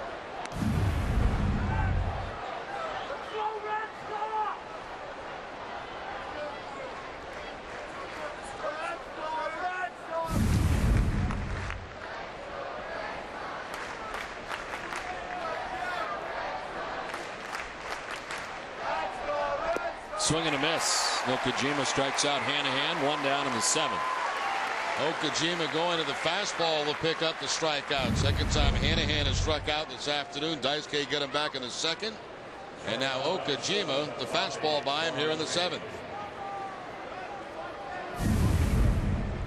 Swing and a miss. Okajima strikes out Hanahan. 1 down in the 7th. Okajima going to the fastball to pick up the strikeout. Second time Hanahan has struck out this afternoon. Daisuke got him back in the 2nd. And now Okajima, the fastball by him here in the 7th.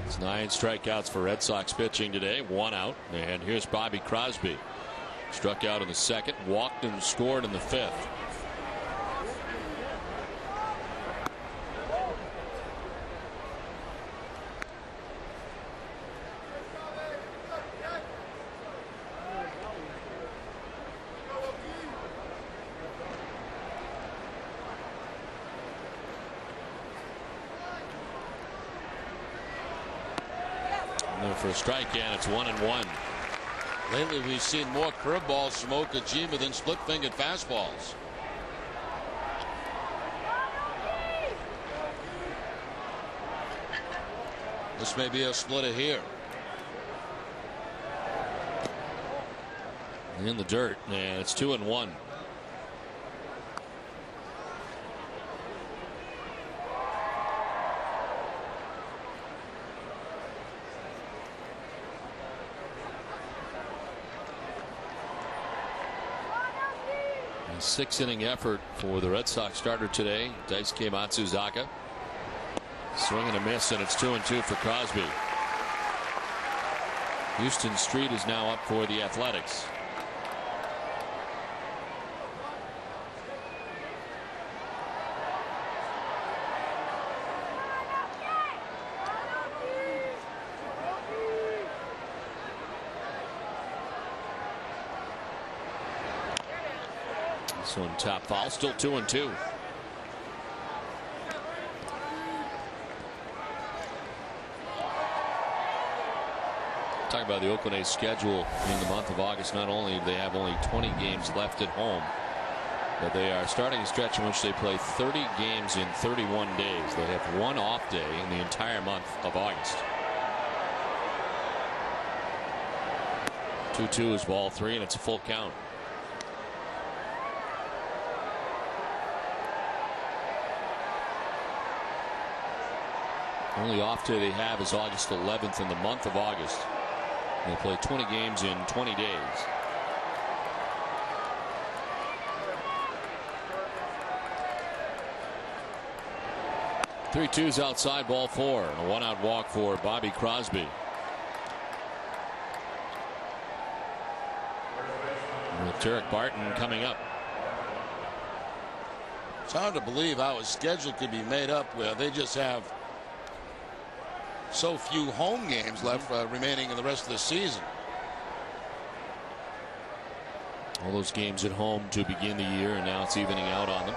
It's 9 strikeouts for Red Sox pitching today. 1 out. And here's Bobby Crosby. Struck out in the 2nd, walked and scored in the 5th. for a strike, and it's 1-1. Lately, we've seen more curveballs from Okajima than split-fingered fastballs. This may be a splitter here. In the dirt, and it's 2-1. A 6-inning effort for the Red Sox starter today, Daisuke Matsuzaka. Swing and a miss, and it's 2-2 for Crosby. Houston Street is now up for the Athletics. This one top foul, still 2-2. Talk about the Oakland A's schedule in the month of August. Not only do they have only 20 games left at home, but they are starting a stretch in which they play 30 games in 31 days. They have one off day in the entire month of August. 2-2 is ball 3, and it's a full count. The only off day they have is August 11th in the month of August. They play 20 games in 20 days. Three twos outside, ball 4. A 1-out walk for Bobby Crosby. With Tarek Barton coming up. It's hard to believe how a schedule could be made up where they just have so few home games left remaining in the rest of the season. All those games at home to begin the year, and now it's evening out on them.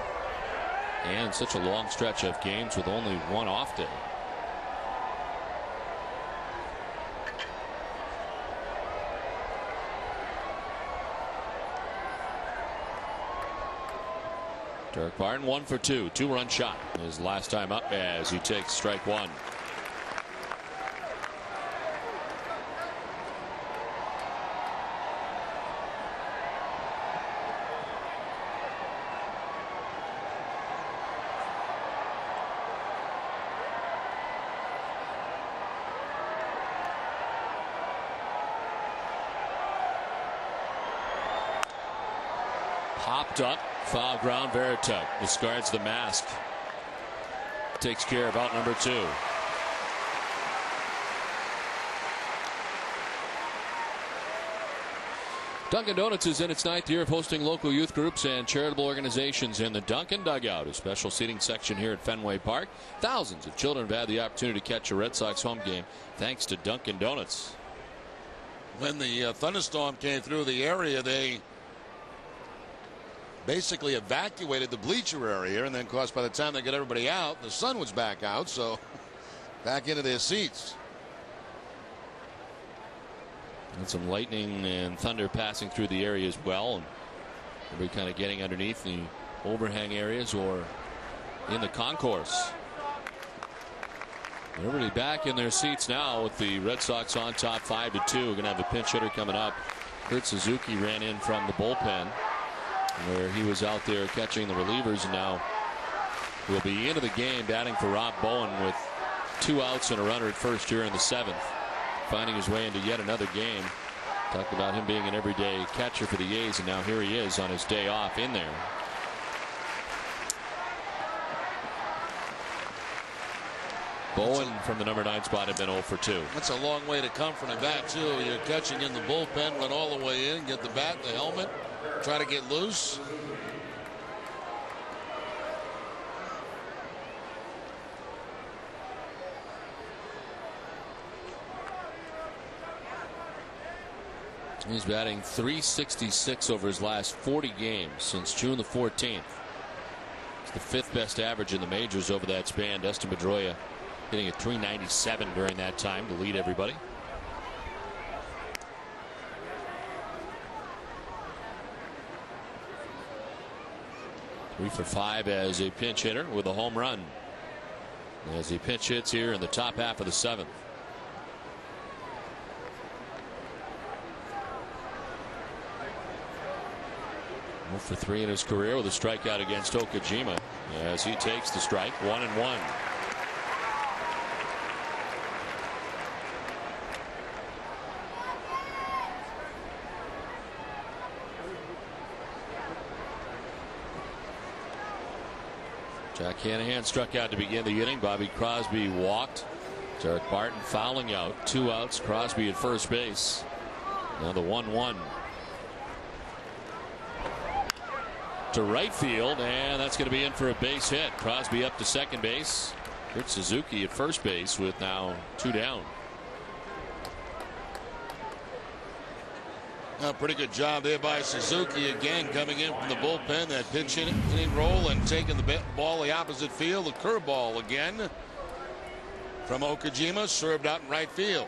And such a long stretch of games with only one off day. Derek Barton 1 for 2. 2-run shot. His last time up as he takes strike 1. Popped up, foul ground. Veritek discards the mask. Takes care of out number 2. Dunkin' Donuts is in its 9th year of hosting local youth groups and charitable organizations in the Dunkin' Dugout, a special seating section here at Fenway Park. Thousands of children have had the opportunity to catch a Red Sox home game thanks to Dunkin' Donuts. When the thunderstorm came through the area, they basically evacuated the bleacher area, and then of course by the time they got everybody out, the sun was back out, so back into their seats. And some lightning and thunder passing through the area as well, and everybody kind of getting underneath the overhang areas or in the concourse. Everybody back in their seats now with the Red Sox on top 5-2. We're going to have a pinch hitter coming up. Kurt Suzuki ran in from the bullpen where he was out there catching the relievers, and now will be into the game batting for Rob Bowen with 2 outs and a runner at first here in the 7th. Finding his way into yet another game. Talked about him being an everyday catcher for the A's, and now here he is on his day off in there. Bowen from the number 9 spot had been 0 for 2. That's a long way to come from the bat, too. You're catching in the bullpen, run all the way in, get the bat, the helmet, try to get loose. He's batting .366 over his last 40 games since June the 14th. It's the 5th best average in the majors over that span. Dustin Pedroia hitting at .397 during that time to lead everybody. 3 for 5 as a pinch hitter with a home run. As he pinch hits here in the top half of the 7th. 1 for 3 in his career with a strikeout against Okajima as he takes the strike. 1-1. Jack Hanahan struck out to begin the inning. Bobby Crosby walked. Derek Barton fouling out. 2 outs. Crosby at first base. Now the 1-1. To right field, and that's going to be in for a base hit. Crosby up to second base. Kurt Suzuki at first base with now 2 down. Pretty good job there by Suzuki again, coming in from the bullpen. That pinch inning roll and taking the ball the opposite field. The curveball again from Okajima, served out in right field.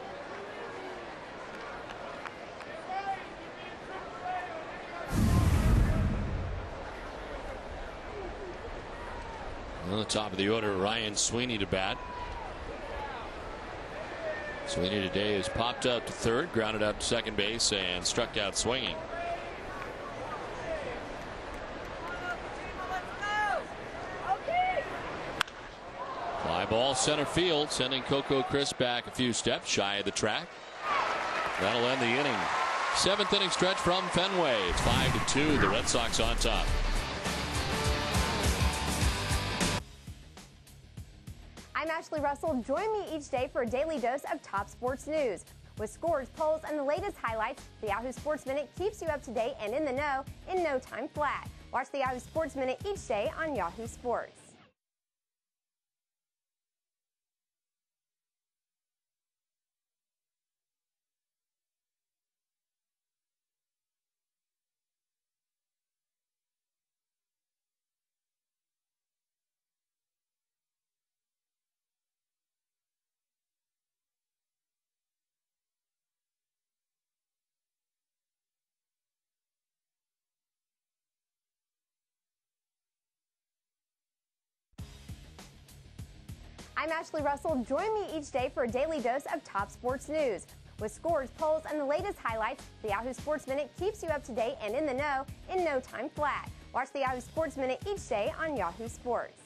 On the top of the order, Ryan Sweeney to bat. Sweeney today has popped up to third, grounded out to second base, and struck out swinging. Fly ball center field, sending Coco Crisp back a few steps shy of the track. That'll end the inning. 7th inning stretch from Fenway. It's 5-2. The Red Sox on top. I'm Ashley Russell. Join me each day for a daily dose of top sports news. With scores, polls, and the latest highlights, the Yahoo Sports Minute keeps you up to date and in the know in no time flat. Watch the Yahoo Sports Minute each day on Yahoo Sports. I'm Ashley Russell. Join me each day for a daily dose of top sports news. With scores, polls, and the latest highlights, the Yahoo Sports Minute keeps you up to date and in the know in no time flat. Watch the Yahoo Sports Minute each day on Yahoo Sports.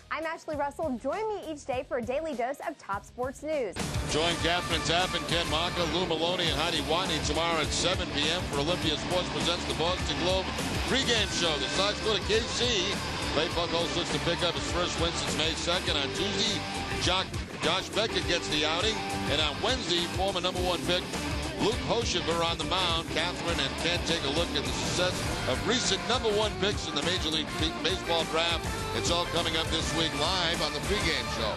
I'm Ashley Russell. Join me each day for a daily dose of top sports news. Join Catherine Tappan, Ken Maka, Lou Maloney, and Heidi Watney tomorrow at 7 p.m. for Olympia Sports presents the Boston Globe pregame show. The Sox go to KC. Clay Buchholz looks to pick up his first win since May 2nd. On Tuesday, Josh Beckett gets the outing. And on Wednesday, former #1 pick Luke Hochevar on the mound. Catherine and Ken take a look at the success of recent #1 picks in the Major League Baseball draft. It's all coming up this week live on the pregame show.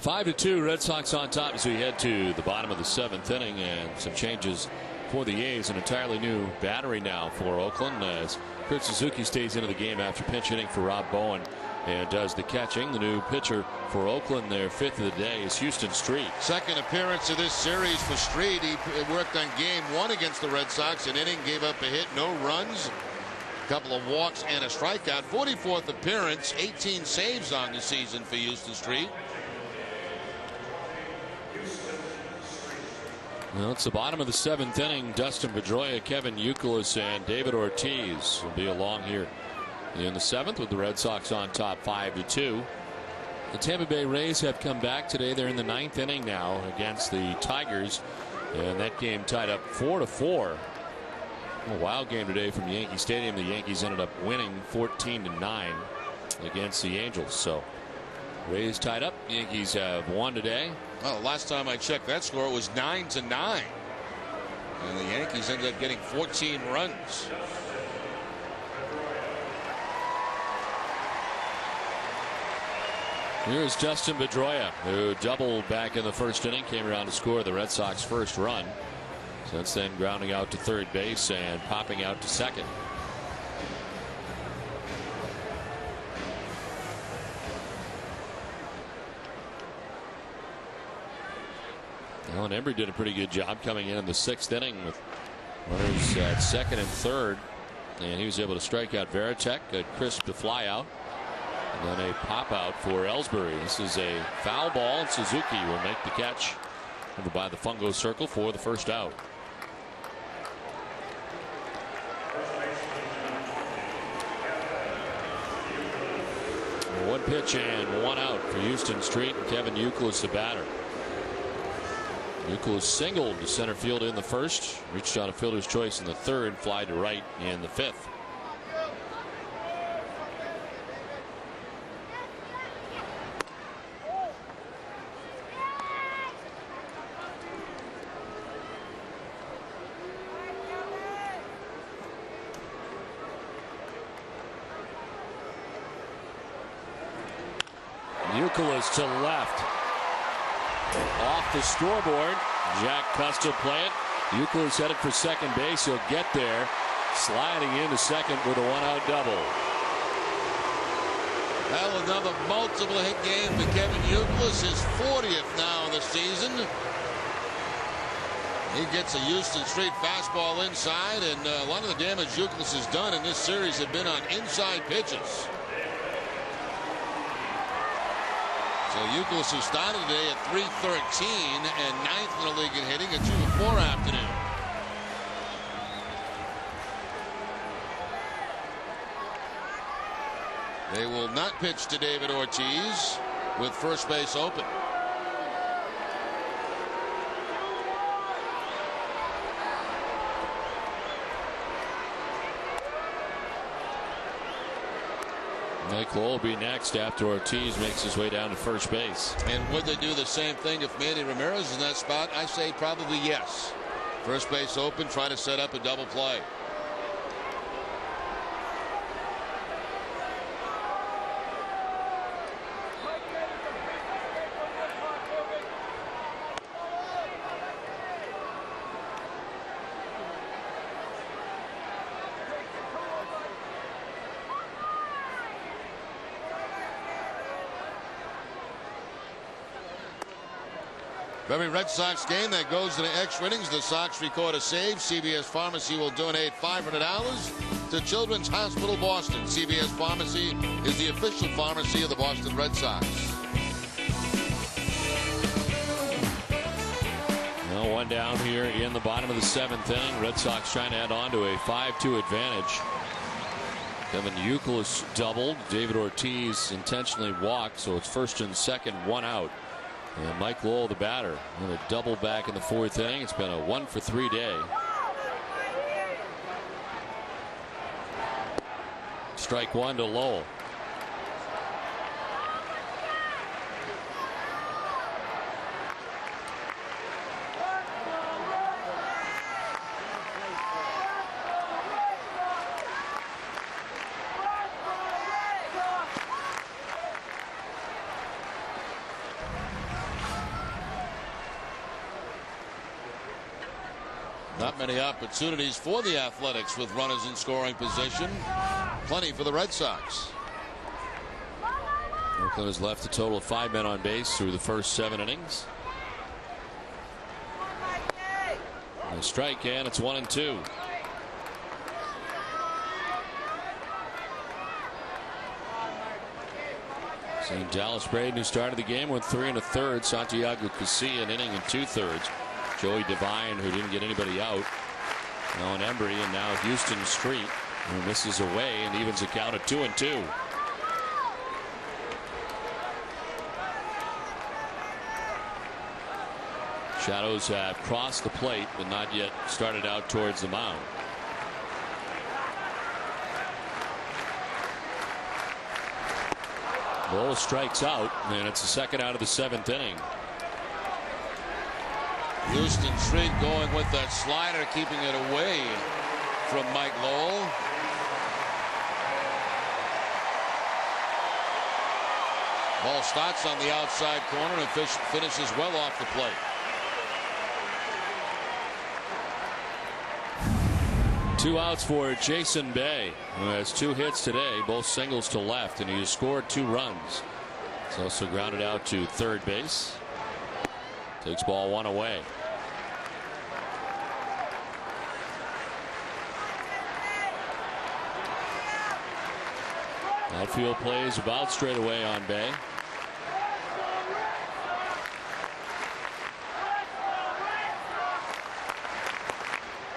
5-2, Red Sox on top as we head to the bottom of the 7th inning, and some changes for the A's. An entirely new battery now for Oakland as Kurt Suzuki stays into the game after pinch hitting for Rob Bowen and does the catching. The new pitcher for Oakland, their 5th of the day, is Houston Street. Second appearance of this series for Street. He worked on game 1 against the Red Sox. An inning, gave up a hit, no runs, a couple of walks and a strikeout. 44th appearance, 18 saves on the season for Houston Street. Well, it's the bottom of the 7th inning. Dustin Pedroia, Kevin Youkilis, and David Ortiz will be along here in the 7th with the Red Sox on top 5-2. The Tampa Bay Rays have come back today. They're in the 9th inning now against the Tigers, and that game tied up 4-4. A wild game today from Yankee Stadium. The Yankees ended up winning 14-9 against the Angels. So Rays tied up. Yankees have won today. Well, last time I checked that score, it was 9-9. And the Yankees ended up getting 14 runs. Here's Justin Pedroia, who doubled back in the first inning, came around to score the Red Sox first run. Since then, grounding out to third base and popping out to second. Alan Embry did a pretty good job coming in the sixth inning with runners at second and third, and he was able to strike out Varitek, a crisp to fly out, and then a pop out for Ellsbury. This is a foul ball, and Suzuki will make the catch over by the fungo circle for the first out. One pitch and one out for Houston Street, and Kevin Youkilis the batter. Youkilis singled to center field in the first, reached on a fielder's choice in the third, fly to right in the fifth. Youkilis to left. Off the scoreboard. Jack Custer play it. Youkilis headed for second base. He'll get there. Sliding into second with a one-out double. Well, another multiple hit game for Kevin Youkilis, his 40th now in the season. He gets a Houston Street fastball inside, and a lot of the damage Youkilis has done in this series have been on inside pitches. So Youkilis, who started today at .313 and 9th in the league in hitting, a 2-4 afternoon. They will not pitch to David Ortiz with first base open. Mike Lowell will be next after Ortiz makes his way down to first base. And would they do the same thing if Manny Ramirez is in that spot? I say probably yes. First base open, try to set up a double play. Every Red Sox game that goes to the extra innings, the Sox record a save. CVS Pharmacy will donate $500 to Children's Hospital Boston. CVS Pharmacy is the official pharmacy of the Boston Red Sox. Well, one down here in the bottom of the seventh inning. Red Sox trying to add on to a 5-2 advantage. Kevin Youkilis doubled. David Ortiz intentionally walked, so it's first and second, one out. And Mike Lowell, the batter, and a double back in the fourth inning. It's been a 1-for-3 day. Strike one to Lowell. Not many opportunities for the Athletics with runners in scoring position. Plenty for the Red Sox. Oakland has left a total of 5 men on base through the first 7 innings. A strike, and it's 1-2. St. Dallas Braden, who started the game, went 3 1/3. Santiago Casilla, an inning and 2/3. Joey Devine, who didn't get anybody out. Alan Embry, and now Houston Street, who misses away and evens the count at 2-2. Shadows have crossed the plate, but not yet started out towards the mound. Lowell strikes out, and it's the second out of the 7th inning. Houston Street going with that slider, keeping it away from Mike Lowell. . 1 Ball starts on the outside corner and finishes well off the plate. Two outs for Jason Bay, who has 2 hits today, both singles to left, and he has scored 2 runs. He's also grounded out to third base. Takes ball 1 away. Outfield plays about straight away on Bay.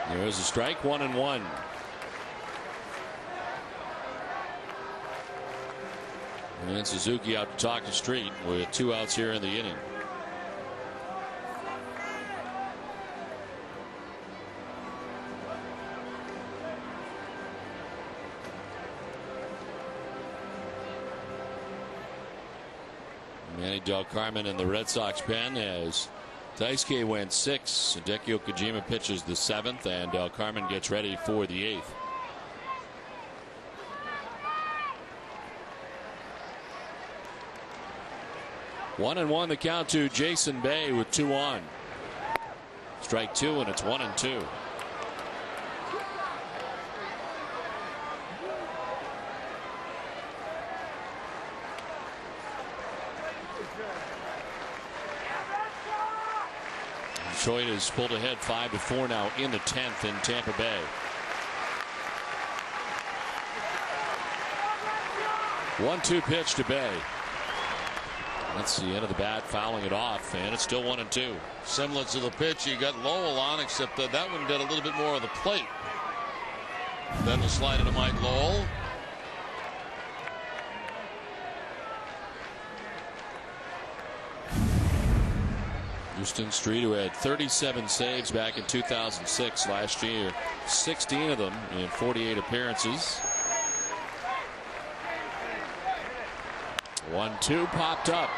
There is a strike, 1-1. And Suzuki out to talk to Street with 2 outs here in the inning. Manny Del Carmen in the Red Sox pen as Daisuke went 6. Hideki Okajima pitches the 7th, and Del Carmen gets ready for the 8th. One and 1 the count to Jason Bay with 2 on. Strike 2, and it's 1-2. Detroit has pulled ahead 5-4 now in the 10th in Tampa Bay. One-two pitch to Bay. That's the end of the bat, fouling it off, and it's still 1-2. Similar to the pitch he got Lowell on, except that one got a little bit more of the plate. Then the slider to Mike Lowell. Houston Street, who had 37 saves back in 2006 last year, 16 of them in 48 appearances. 1-2 popped up.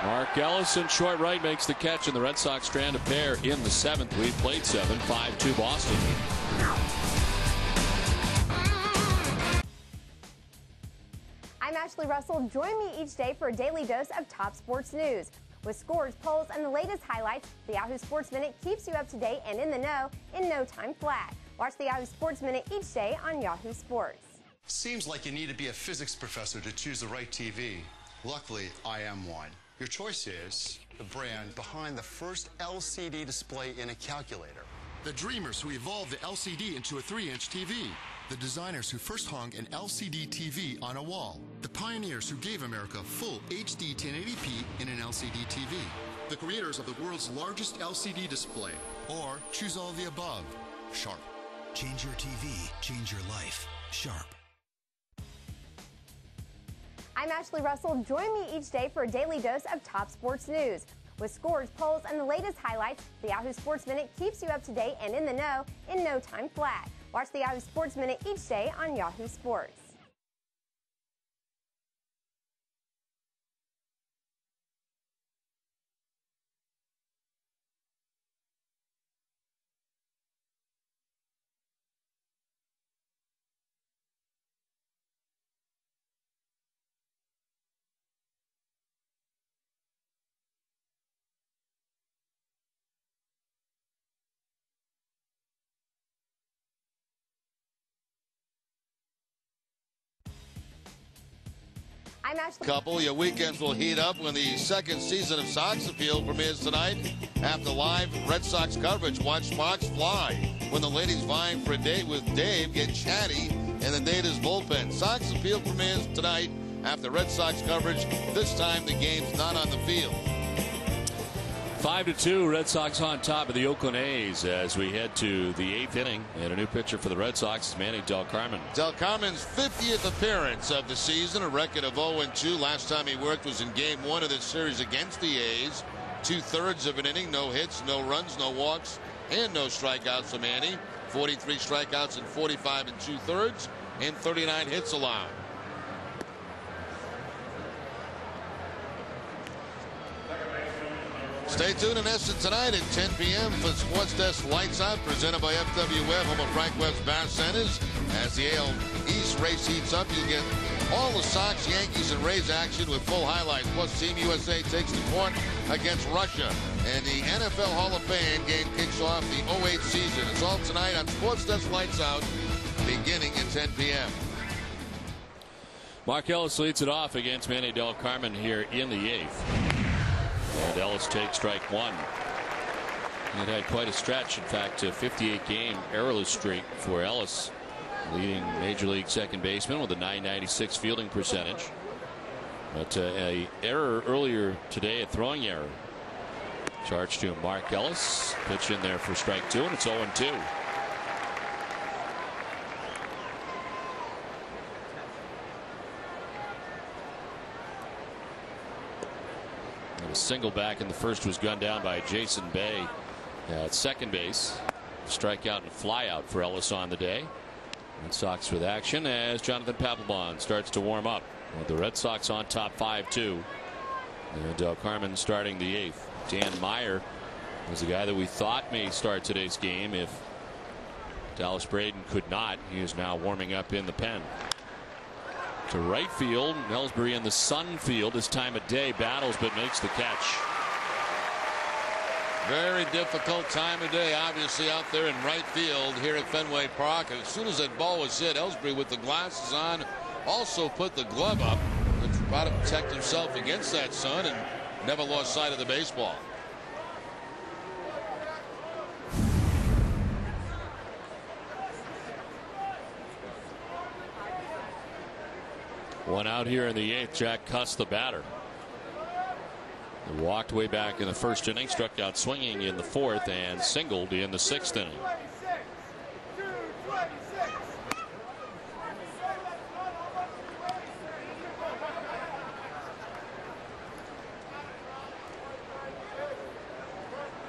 Mark Ellison, short right, makes the catch, and the Red Sox strand a pair in the 7th. We played 7, 5-2 Boston. I'm Ashley Russell. Join me each day for a daily dose of top sports news. With scores, polls, and the latest highlights, the Yahoo Sports Minute keeps you up to date and in the know in no time flat. Watch the Yahoo Sports Minute each day on Yahoo Sports. Seems like you need to be a physics professor to choose the right TV. Luckily, I am one. Your choice is the brand behind the first LCD display in a calculator. The dreamers who evolved the LCD into a 3-inch TV. The designers who first hung an LCD TV on a wall. The pioneers who gave America full HD 1080p in an LCD TV. The creators of the world's largest LCD display. Or choose all of the above. Sharp. Change your TV, change your life. Sharp. I'm Ashley Russell. Join me each day for a daily dose of top sports news. With scores, polls, and the latest highlights, the Yahoo Sports Minute keeps you up to date and in the know in no time flat. Watch the Yahoo Sports Minute each day on Yahoo Sports. I'm Ashley. Your weekends will heat up when the second season of Sox Appeal premieres tonight. After live Red Sox coverage, watch sparks fly when the ladies vying for a date with Dave get chatty in the Daters bullpen. Sox Appeal premieres tonight after Red Sox coverage. This time the game's not on the field. 5-2, Red Sox on top of the Oakland A's as we head to the 8th inning. And a new pitcher for the Red Sox is Manny Del Carmen. Del Carmen's 50th appearance of the season, a record of 0-2. Last time he worked was in Game 1 of this series against the A's. 2/3 of an inning, no hits, no runs, no walks, and no strikeouts for Manny. 43 strikeouts in 45 2/3, and 39 hits allowed. Stay tuned in Essen tonight at 10 p.m. for Sports Desk Lights Out, presented by FW Webb, home of Frank Webb's Bar Centers. As the AL East race heats up, you'll get All the Sox, Yankees, and Rays action with full highlights. Plus, Team USA takes the court against Russia. And the NFL Hall of Fame game kicks off the 08 season. It's all tonight on Sports Desk Lights Out, beginning at 10 p.m. Mark Ellis leads it off against Manny Del Carmen here in the 8th. And Ellis takes strike one. It had quite a stretch. In fact, a 58-game errorless streak for Ellis, leading Major League second baseman with a .996 fielding percentage. But a error earlier today, a throwing error. Charge to Mark Ellis. Pitch in there for strike two, and it's 0-2. And a single back in the first was gunned down by Jason Bay at second base. Strikeout and flyout for Ellis on the day. Red Sox with action as Jonathan Papelbon starts to warm up. With the Red Sox on top 5-2. And Del Carmen starting the 8th. Dan Meyer was the guy that we thought may start today's game if Dallas Braden could not. He is now warming up in the pen. To right field, Ellsbury in the sun field this time of day, battles but makes the catch. Very difficult time of day, obviously, out there in right field here at Fenway Park. And as soon as that ball was hit, Ellsbury with the glasses on also put the glove up to try to protect himself against that sun and never lost sight of the baseball. One out here in the 8th. Jack Cuss, the batter. He walked way back in the first inning, struck out swinging in the 4th, and singled in the 6th inning.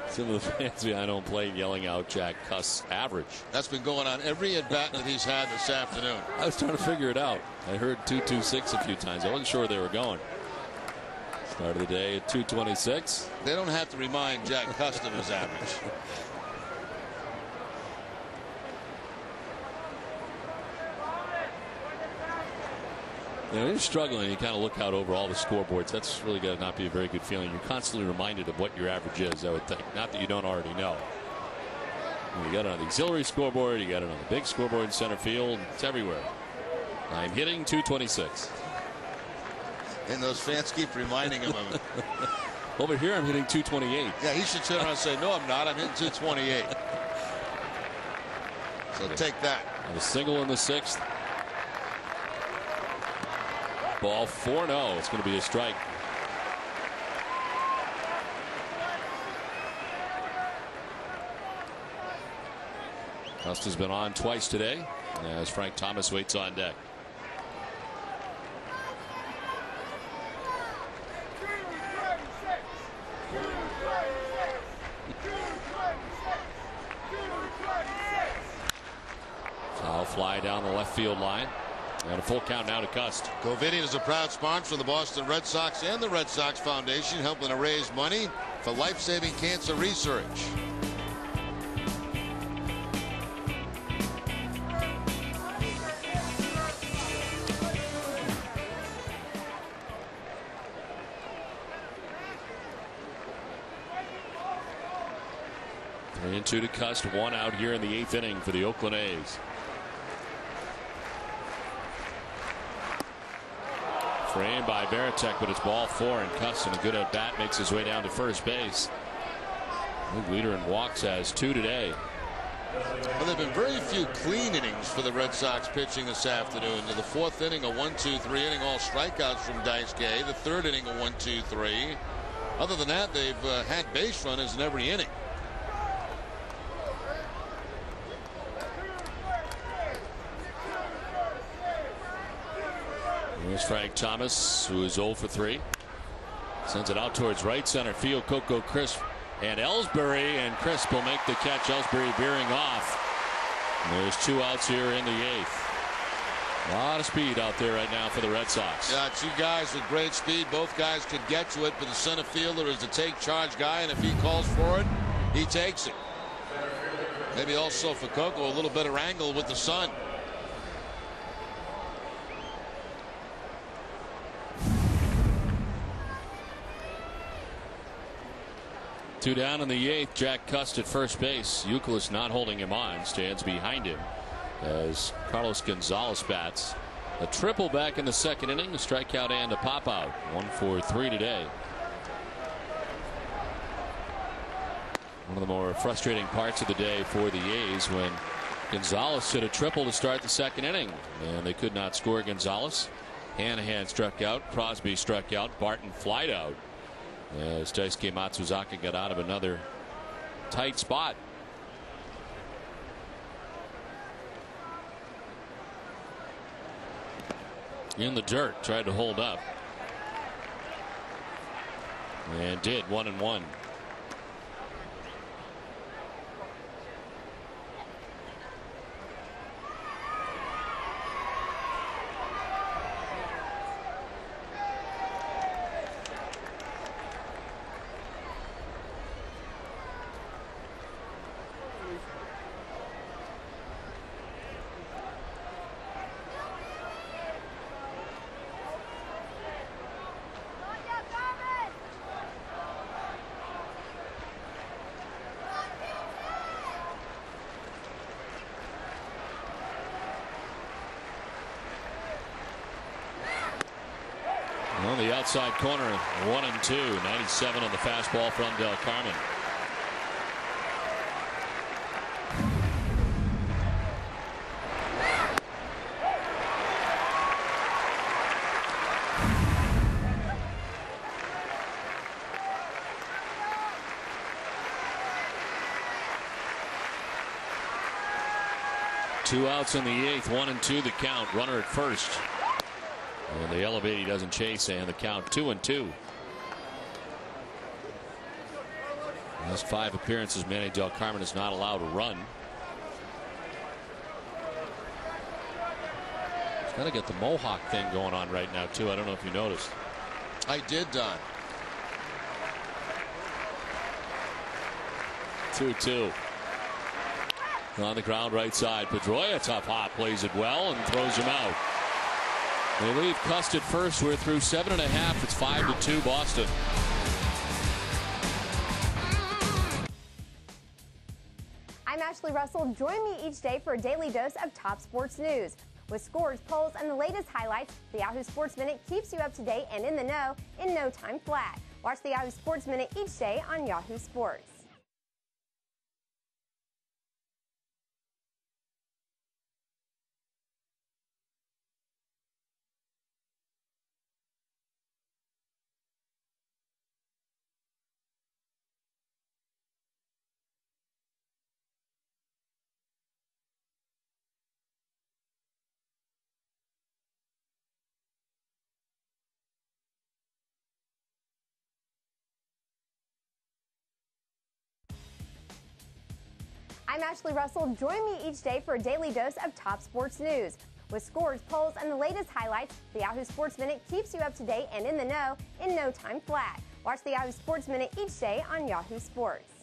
Some of the fans behind home plate yelling out Jack Cuss average. That's been going on every at bat that he's had this afternoon. I was trying to figure it out. I heard 226 a few times. I wasn't sure where they were going. Start of the day at 226. They don't have to remind Jack Cuss of his average. You know, you're struggling. You kind of look out over all the scoreboards. That's really got to not be a very good feeling. You're constantly reminded of what your average is, I would think. Not that you don't already know. You got it on the auxiliary scoreboard. You got it on the big scoreboard in center field. It's everywhere. I'm hitting 226. And those fans keep reminding him of it. Over here, I'm hitting 228. Yeah, he should turn around and say, no, I'm not. I'm hitting 228. So take that. And a single in the 6th. Ball 4-0. It's going to be a strike. Cust has been on twice today as Frank Thomas waits on deck. Foul fly down the left field line. And a full count now to Cust. Covidien is a proud sponsor of the Boston Red Sox and the Red Sox Foundation, helping to raise money for life-saving cancer research. Three and two to Cust. One out here in the 8th inning for the Oakland A's. Framed by Varitek, but it's ball 4, and Cust in a good at bat makes his way down to first base. League leader in walks has 2 today. Well, there have been very few clean innings for the Red Sox pitching this afternoon. In the 4th inning, a 1-2-3 inning, all strikeouts from Daisuke. The 3rd inning, a 1-2-3. Other than that, they've had base runners in every inning. Here's Frank Thomas, who is 0 for 3. Sends it out towards right center field. Coco Crisp and Ellsbury, and Crisp will make the catch. Ellsbury veering off. And there's 2 outs here in the 8th. A lot of speed out there right now for the Red Sox. Yeah, 2 guys with great speed. Both guys could get to it, but the center fielder is the take charge guy, and if he calls for it, he takes it. Maybe also for Coco a little better angle with the sun. Two down in the 8th. Jack Cust at first base. Youkilis not holding him on. Stands behind him as Carlos Gonzalez bats. A triple back in the 2nd inning. A strikeout and a pop out. 1 for 3 today. One of the more frustrating parts of the day for the A's when Gonzalez hit a triple to start the 2nd inning. And they could not score Gonzalez. Hanahan struck out. Crosby struck out. Barton flied out as Daisuke Matsuzaka got out of another tight spot. In the dirt, tried to hold up. And did. 1-1. On the outside corner, 1-2. 97 on the fastball from Del Carmen. Two outs in the 8th. 1-2 the count. Runner at first. And the elevate, he doesn't chase, and the count 2-2. Last 5 appearances, Manny Del Carmen is not allowed to run. He's got to get the mohawk thing going on right now, too. I don't know if you noticed. I did, Don. 2-2. On the ground right side. Pedroia, tough hop, plays it well and throws him out. They leave Cust at first. We're through 7.5. It's 5-2 Boston. I'm Ashley Russell. Join me each day for a daily dose of top sports news. With scores, polls, and the latest highlights, the Yahoo Sports Minute keeps you up to date and in the know in no time flat. Watch the Yahoo Sports Minute each day on Yahoo Sports. I'm Ashley Russell. Join me each day for a daily dose of top sports news. With scores, polls, and the latest highlights, the Yahoo Sports Minute keeps you up to date and in the know in no time flat. Watch the Yahoo Sports Minute each day on Yahoo Sports.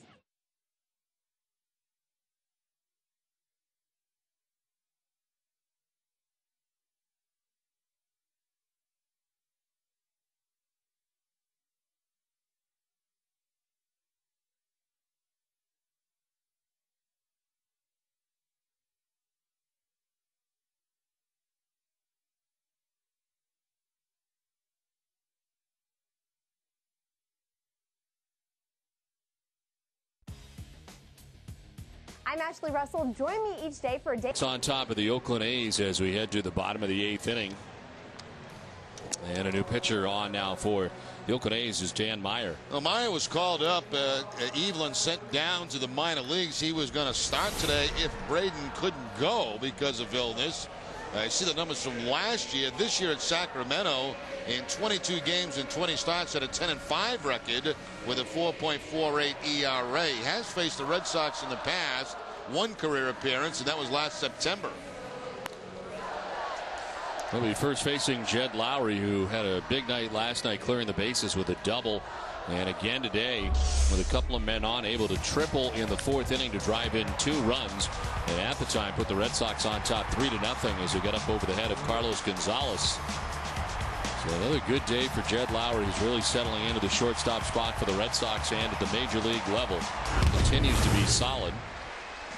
I'm Ashley Russell. Join me each day for a day. It's on top of the Oakland A's as we head to the bottom of the 8th inning. And a new pitcher on now for the Oakland A's is Dan Meyer. Well, Meyer was called up. Evelyn sent down to the minor leagues. He was going to start today if Braden couldn't go because of illness. I see the numbers from last year. This year at Sacramento, in 22 games and 20 starts, at a 10-5 record with a 4.48 ERA. He has faced the Red Sox in the past, one career appearance, and that was last September. He'll be first facing Jed Lowry, who had a big night last night, clearing the bases with a double. And again today, with a couple of men on, able to triple in the 4th inning to drive in 2 runs. And at the time, put the Red Sox on top 3-0 as they got up over the head of Carlos Gonzalez. So another good day for Jed Lowry. He's really settling into the shortstop spot for the Red Sox and at the major league level. Continues to be solid.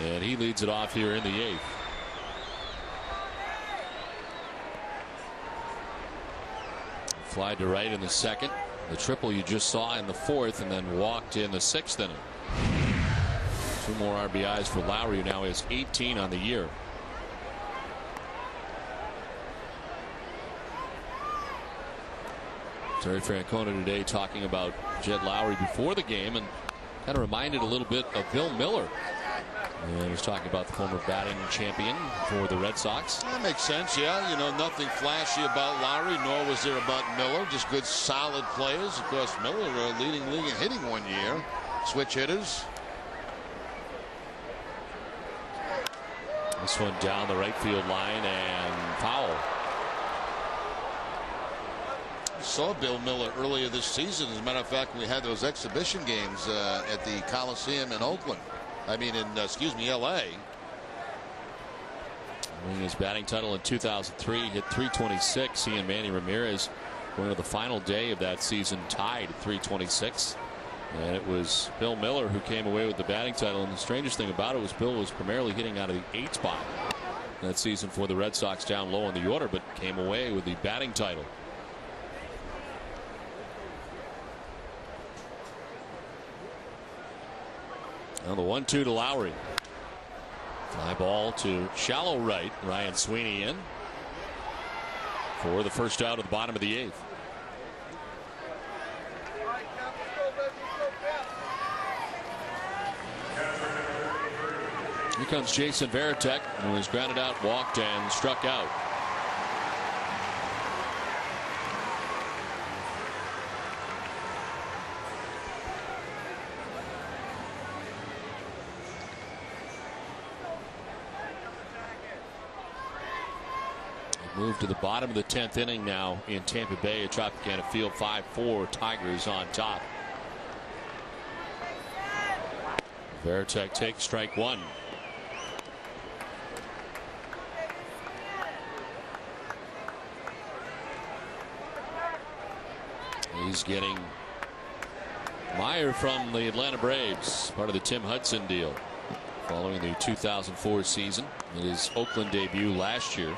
And he leads it off here in the 8th. Fly to right in the 2nd. The triple you just saw in the 4th, and then walked in the 6th inning. 2 more RBIs for Lowry, who now has 18 on the year. Terry Francona today talking about Jed Lowry before the game, and kind of reminded a little bit of Bill Miller. And he was talking about the former batting champion for the Red Sox. That makes sense, yeah. You know, nothing flashy about Lowry, nor was there about Miller. Just good, solid players. Of course, Miller leading league in hitting one year. Switch hitters. This one down the right field line and foul. Saw Bill Miller earlier this season. As a matter of fact, we had those exhibition games at the Coliseum in Oakland. I mean, in L.A. Winning his batting title in 2003, hit .326. He and Manny Ramirez going to the final day of that season tied at .326. And it was Bill Miller who came away with the batting title. And the strangest thing about it was Bill was primarily hitting out of the 8th spot that season for the Red Sox, down low in the order, but came away with the batting title. Now the 1-2 to Lowry. Fly ball to shallow right. Ryan Sweeney in for the first out of the bottom of the 8th. Here comes Jason Varitek, who was grounded out, walked, and struck out. Move to the bottom of the 10th inning now in Tampa Bay at Tropicana Field. 5-4 Tigers on top. Varitek takes strike 1. He's getting Meyer from the Atlanta Braves, part of the Tim Hudson deal, following the 2004 season and his Oakland debut last year.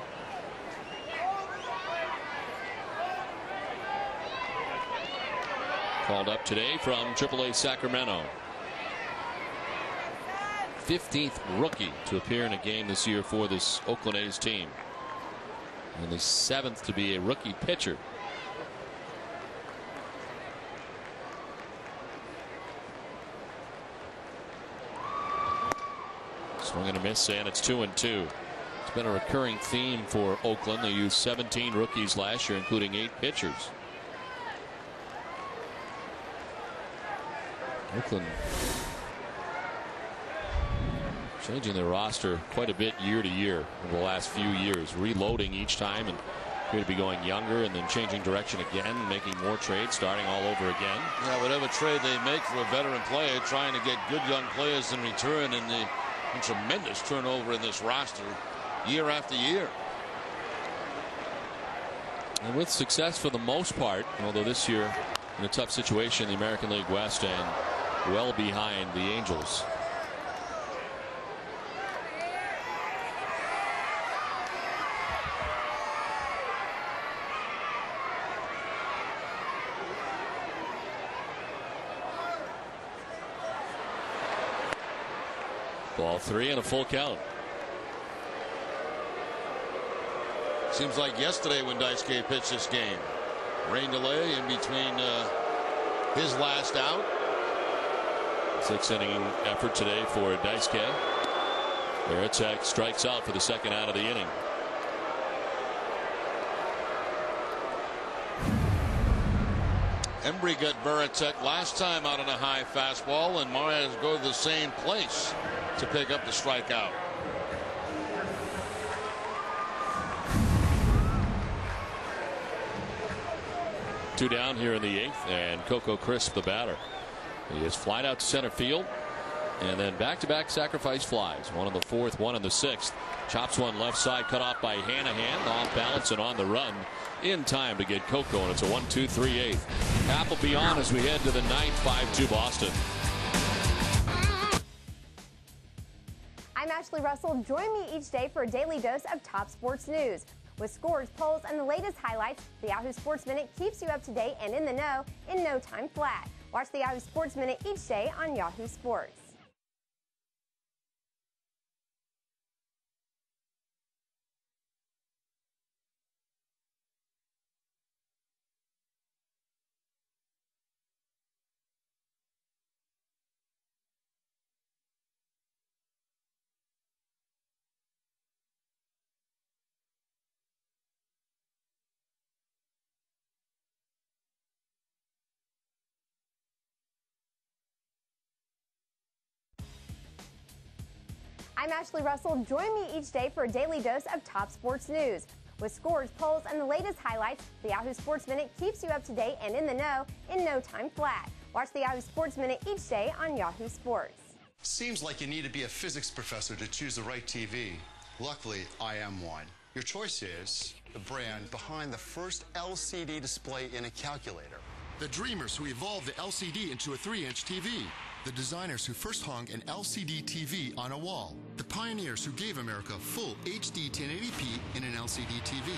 Called up today from AAA Sacramento. 15th rookie to appear in a game this year for this Oakland A's team. And the 7th to be a rookie pitcher. Swing and a miss, and it's 2-2. It's been a recurring theme for Oakland. They used 17 rookies last year, including 8 pitchers. Oakland changing their roster quite a bit year to year over the last few years, reloading each time and appear to be going younger and then changing direction again, making more trades, starting all over again. Yeah, whatever trade they make for a veteran player, trying to get good young players in return, and the tremendous turnover in this roster year after year. And with success for the most part, although this year in a tough situation in the American League West and well behind the Angels. Ball 3 and a full count. Seems like yesterday when Daisuke pitched this game. Rain delay in between his last out. 6th inning effort today for Daisuke. Varitek strikes out for the 2nd out of the inning. Embry got Varitek last time out on a high fastball, and Marias go to the same place to pick up the strikeout. Two down here in the 8th, and Coco Crisp, the batter. He is flied out to center field. And then back-to-back sacrifice flies. One in the fourth, one in the sixth. Chops one left side, cut off by Hanahan. Off balance and on the run in time to get Coco. And it's a 1-2-3-8. Appleby on as we head to the ninth. 5-2 Boston. I'm Ashley Russell. Join me each day for a daily dose of top sports news. With scores, polls, and the latest highlights, the Yahoo Sports Minute keeps you up to date and in the know in no time flat. Watch the Yahoo Sports Minute each day on Yahoo Sports. I'm Ashley Russell. Join me each day for a daily dose of top sports news. With scores, polls, and the latest highlights, the Yahoo Sports Minute keeps you up to date and in the know in no time flat. Watch the Yahoo Sports Minute each day on Yahoo Sports. Seems like you need to be a physics professor to choose the right TV. Luckily, I am one. Your choice is the brand behind the first LCD display in a calculator. The dreamers who evolved the LCD into a 3-inch TV. The designers who first hung an LCD TV on a wall. The pioneers who gave America full HD 1080p in an LCD TV.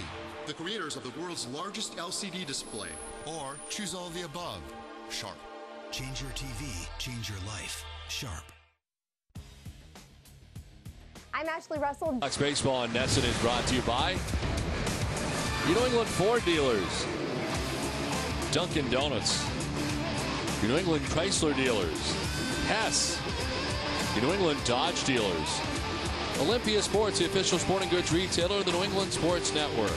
The creators of the world's largest LCD display. Or choose all of the above. Sharp. Change your TV, change your life. Sharp. I'm Ashley Russell. Fox Baseball on Nesson is brought to you by your New England Ford dealers, Dunkin' Donuts, your New England Chrysler dealers, Hess, your New England Dodge dealers, Olympia Sports, the official sporting goods retailer of the New England Sports Network,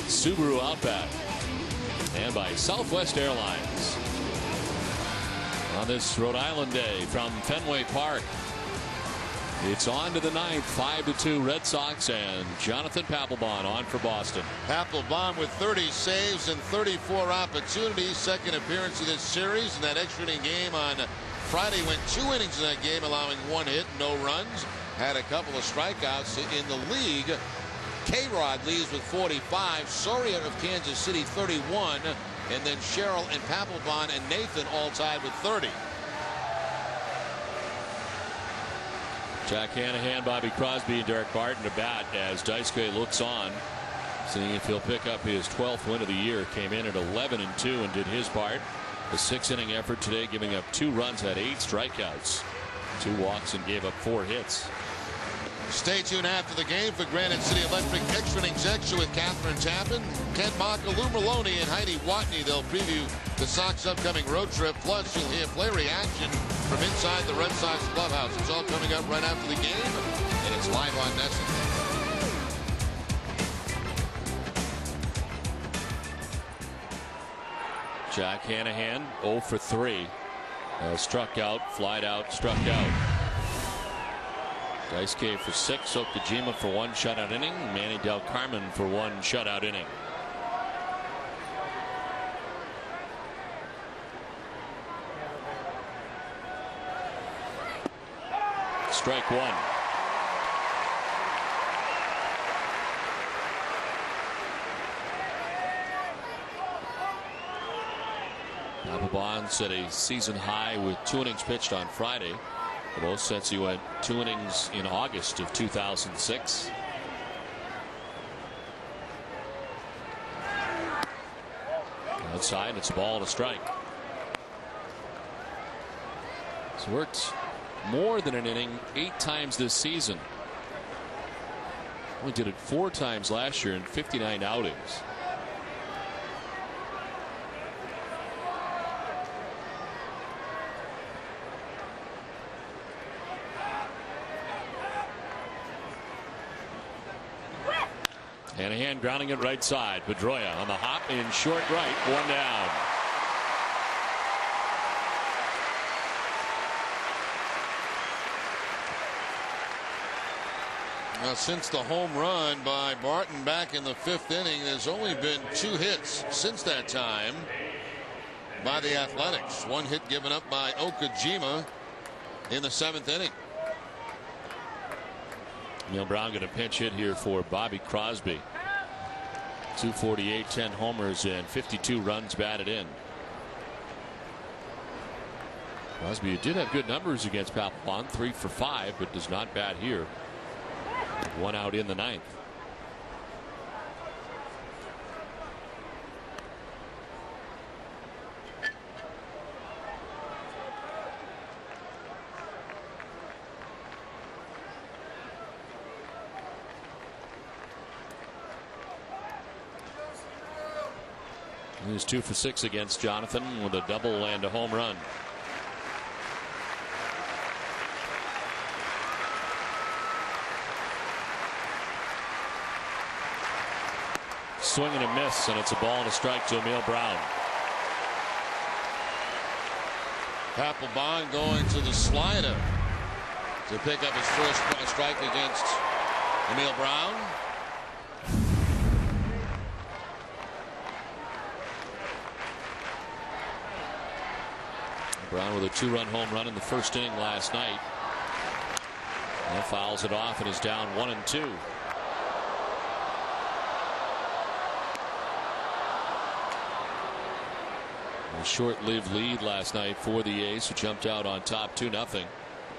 Subaru Outback, and by Southwest Airlines. On this Rhode Island day from Fenway Park, it's on to the ninth. 5-2 Red Sox and Jonathan Papelbon on for Boston. Papelbon with 30 saves and 34 opportunities. Second appearance of this series. In that extra inning game on Friday, went 2 innings in that game, allowing 1 hit, no runs. Had a couple of strikeouts in the league. K-Rod leads with 45. Soria of Kansas City 31. And then Sherrill and Papelbon and Nathan all tied with 30. Jack Hanahan, Bobby Crosby, and Derek Barton to bat as Daisuke looks on, seeing if he'll pick up his 12th win of the year. Came in at 11-2 and did his part. A 6-inning effort today, giving up 2 runs, had 8 strikeouts, 2 walks, and gave up 4 hits. Stay tuned after the game for Granite City Electric Extra Innings Extra with Catherine Tappan, Ken Mock, Lou Maloney, and Heidi Watney. They'll preview the Sox' upcoming road trip. Plus, you'll hear play reaction from inside the Red Sox clubhouse. It's all coming up right after the game, and it's live on Nesson. Jack Hanahan 0 for 3. Struck out, flied out, struck out. Daisuke for 6, Okajima for 1 shutout inning, Manny Del Carmen for 1 shutout inning. Strike 1. Papelbon set a season high with 2 innings pitched on Friday. The most since he went 2 innings in August of 2006. Outside, it's a ball and a strike. He's worked more than an inning 8 times this season. Only did it 4 times last year in 59 outings. Hanahan grounding it right side. Pedroia on the hop in short right. 1 down. Now, since the home run by Barton back in the 5th inning, there's only been 2 hits since that time by the Athletics. 1 hit given up by Okajima in the 7th inning. Neil Brown going to pinch hit here for Bobby Crosby. 248, 10 homers, and 52 runs batted in. Crosby did have good numbers against Papelbon, 3 for 5, but does not bat here. 1 out in the 9th. He was 2 for 6 against Jonathan with a double and a home run. Swing and a miss, and it's a ball and a strike to Emil Brown. Papelbon going to the slider to pick up his first strike against Emil Brown. Brown with a 2-run home run in the first inning last night. And fouls it off and is down 1-2. A short-lived lead last night for the A's, who jumped out on top 2-0. Of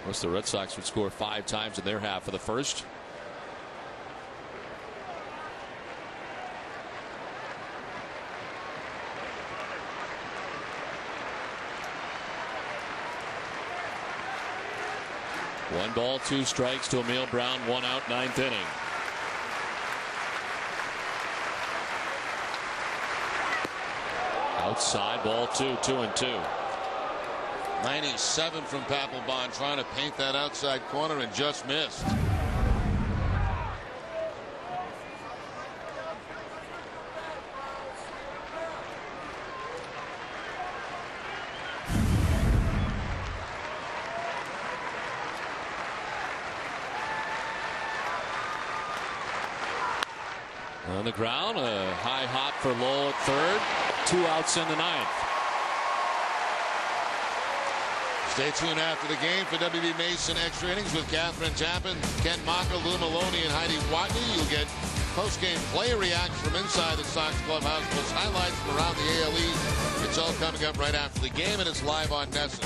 course, the Red Sox would score 5 times in their half of the first. One ball, 2 strikes to Emil Brown, 1 out, 9th inning. Outside, ball 2, 2-2. 97 from Papelbon, trying to paint that outside corner and just missed. On the ground, a high hop for Lowell at third. 2 outs in the 9th. Stay tuned after the game for WB Mason Extra Innings with Catherine Tappan, Ken Maka, Lou Maloney, and Heidi Watney. You'll get post-game player reactions from inside the Sox clubhouse, plus highlights from around the AL East. It's all coming up right after the game, and it's live on NESN.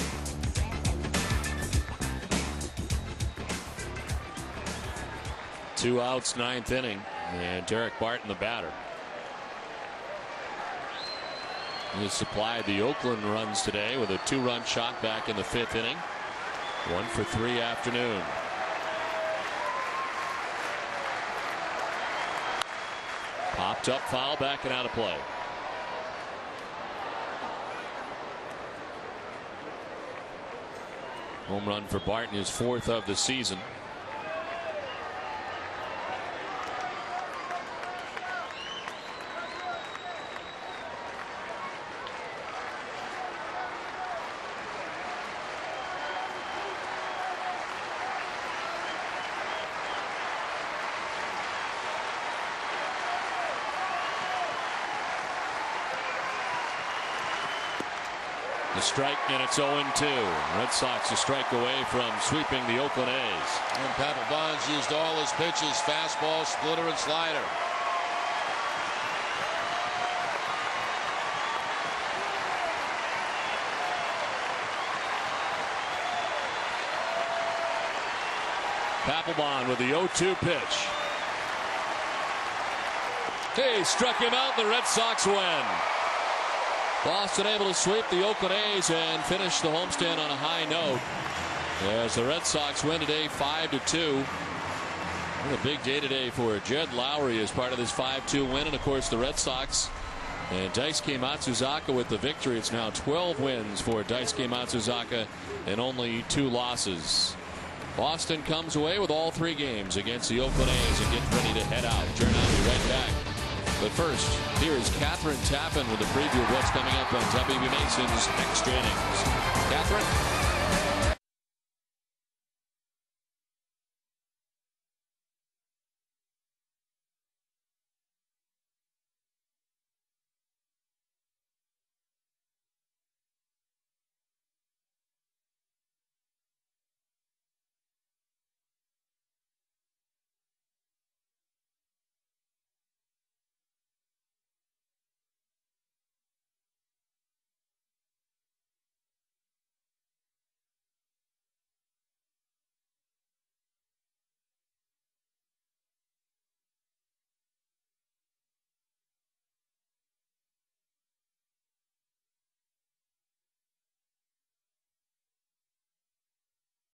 Two outs, 9th inning, and Derek Barton, the batter. He has supplied the Oakland runs today with a 2-run shot back in the 5th inning. 1 for 3 afternoon. Popped up, foul, back and out of play. Home run for Barton, his 4th of the season. The strike, and it's 0-2. Red Sox a strike away from sweeping the Oakland A's. And Papelbon's used all his pitches, fastball, splitter, and slider. Papelbon with the 0-2 pitch. He struck him out, and the Red Sox win. Boston able to sweep the Oakland A's and finish the homestand on a high note as the Red Sox win today 5-2. What a big day today for Jed Lowry as part of this 5-2 win, and of course the Red Sox and Daisuke Matsuzaka with the victory. It's now 12 wins for Daisuke Matsuzaka and only 2 losses. Boston comes away with all 3 games against the Oakland A's and gets ready to head out. Turn out, be right back. But first, here is Catherine Tappan with a preview of what's coming up on WB Mason's Extra Innings. Catherine?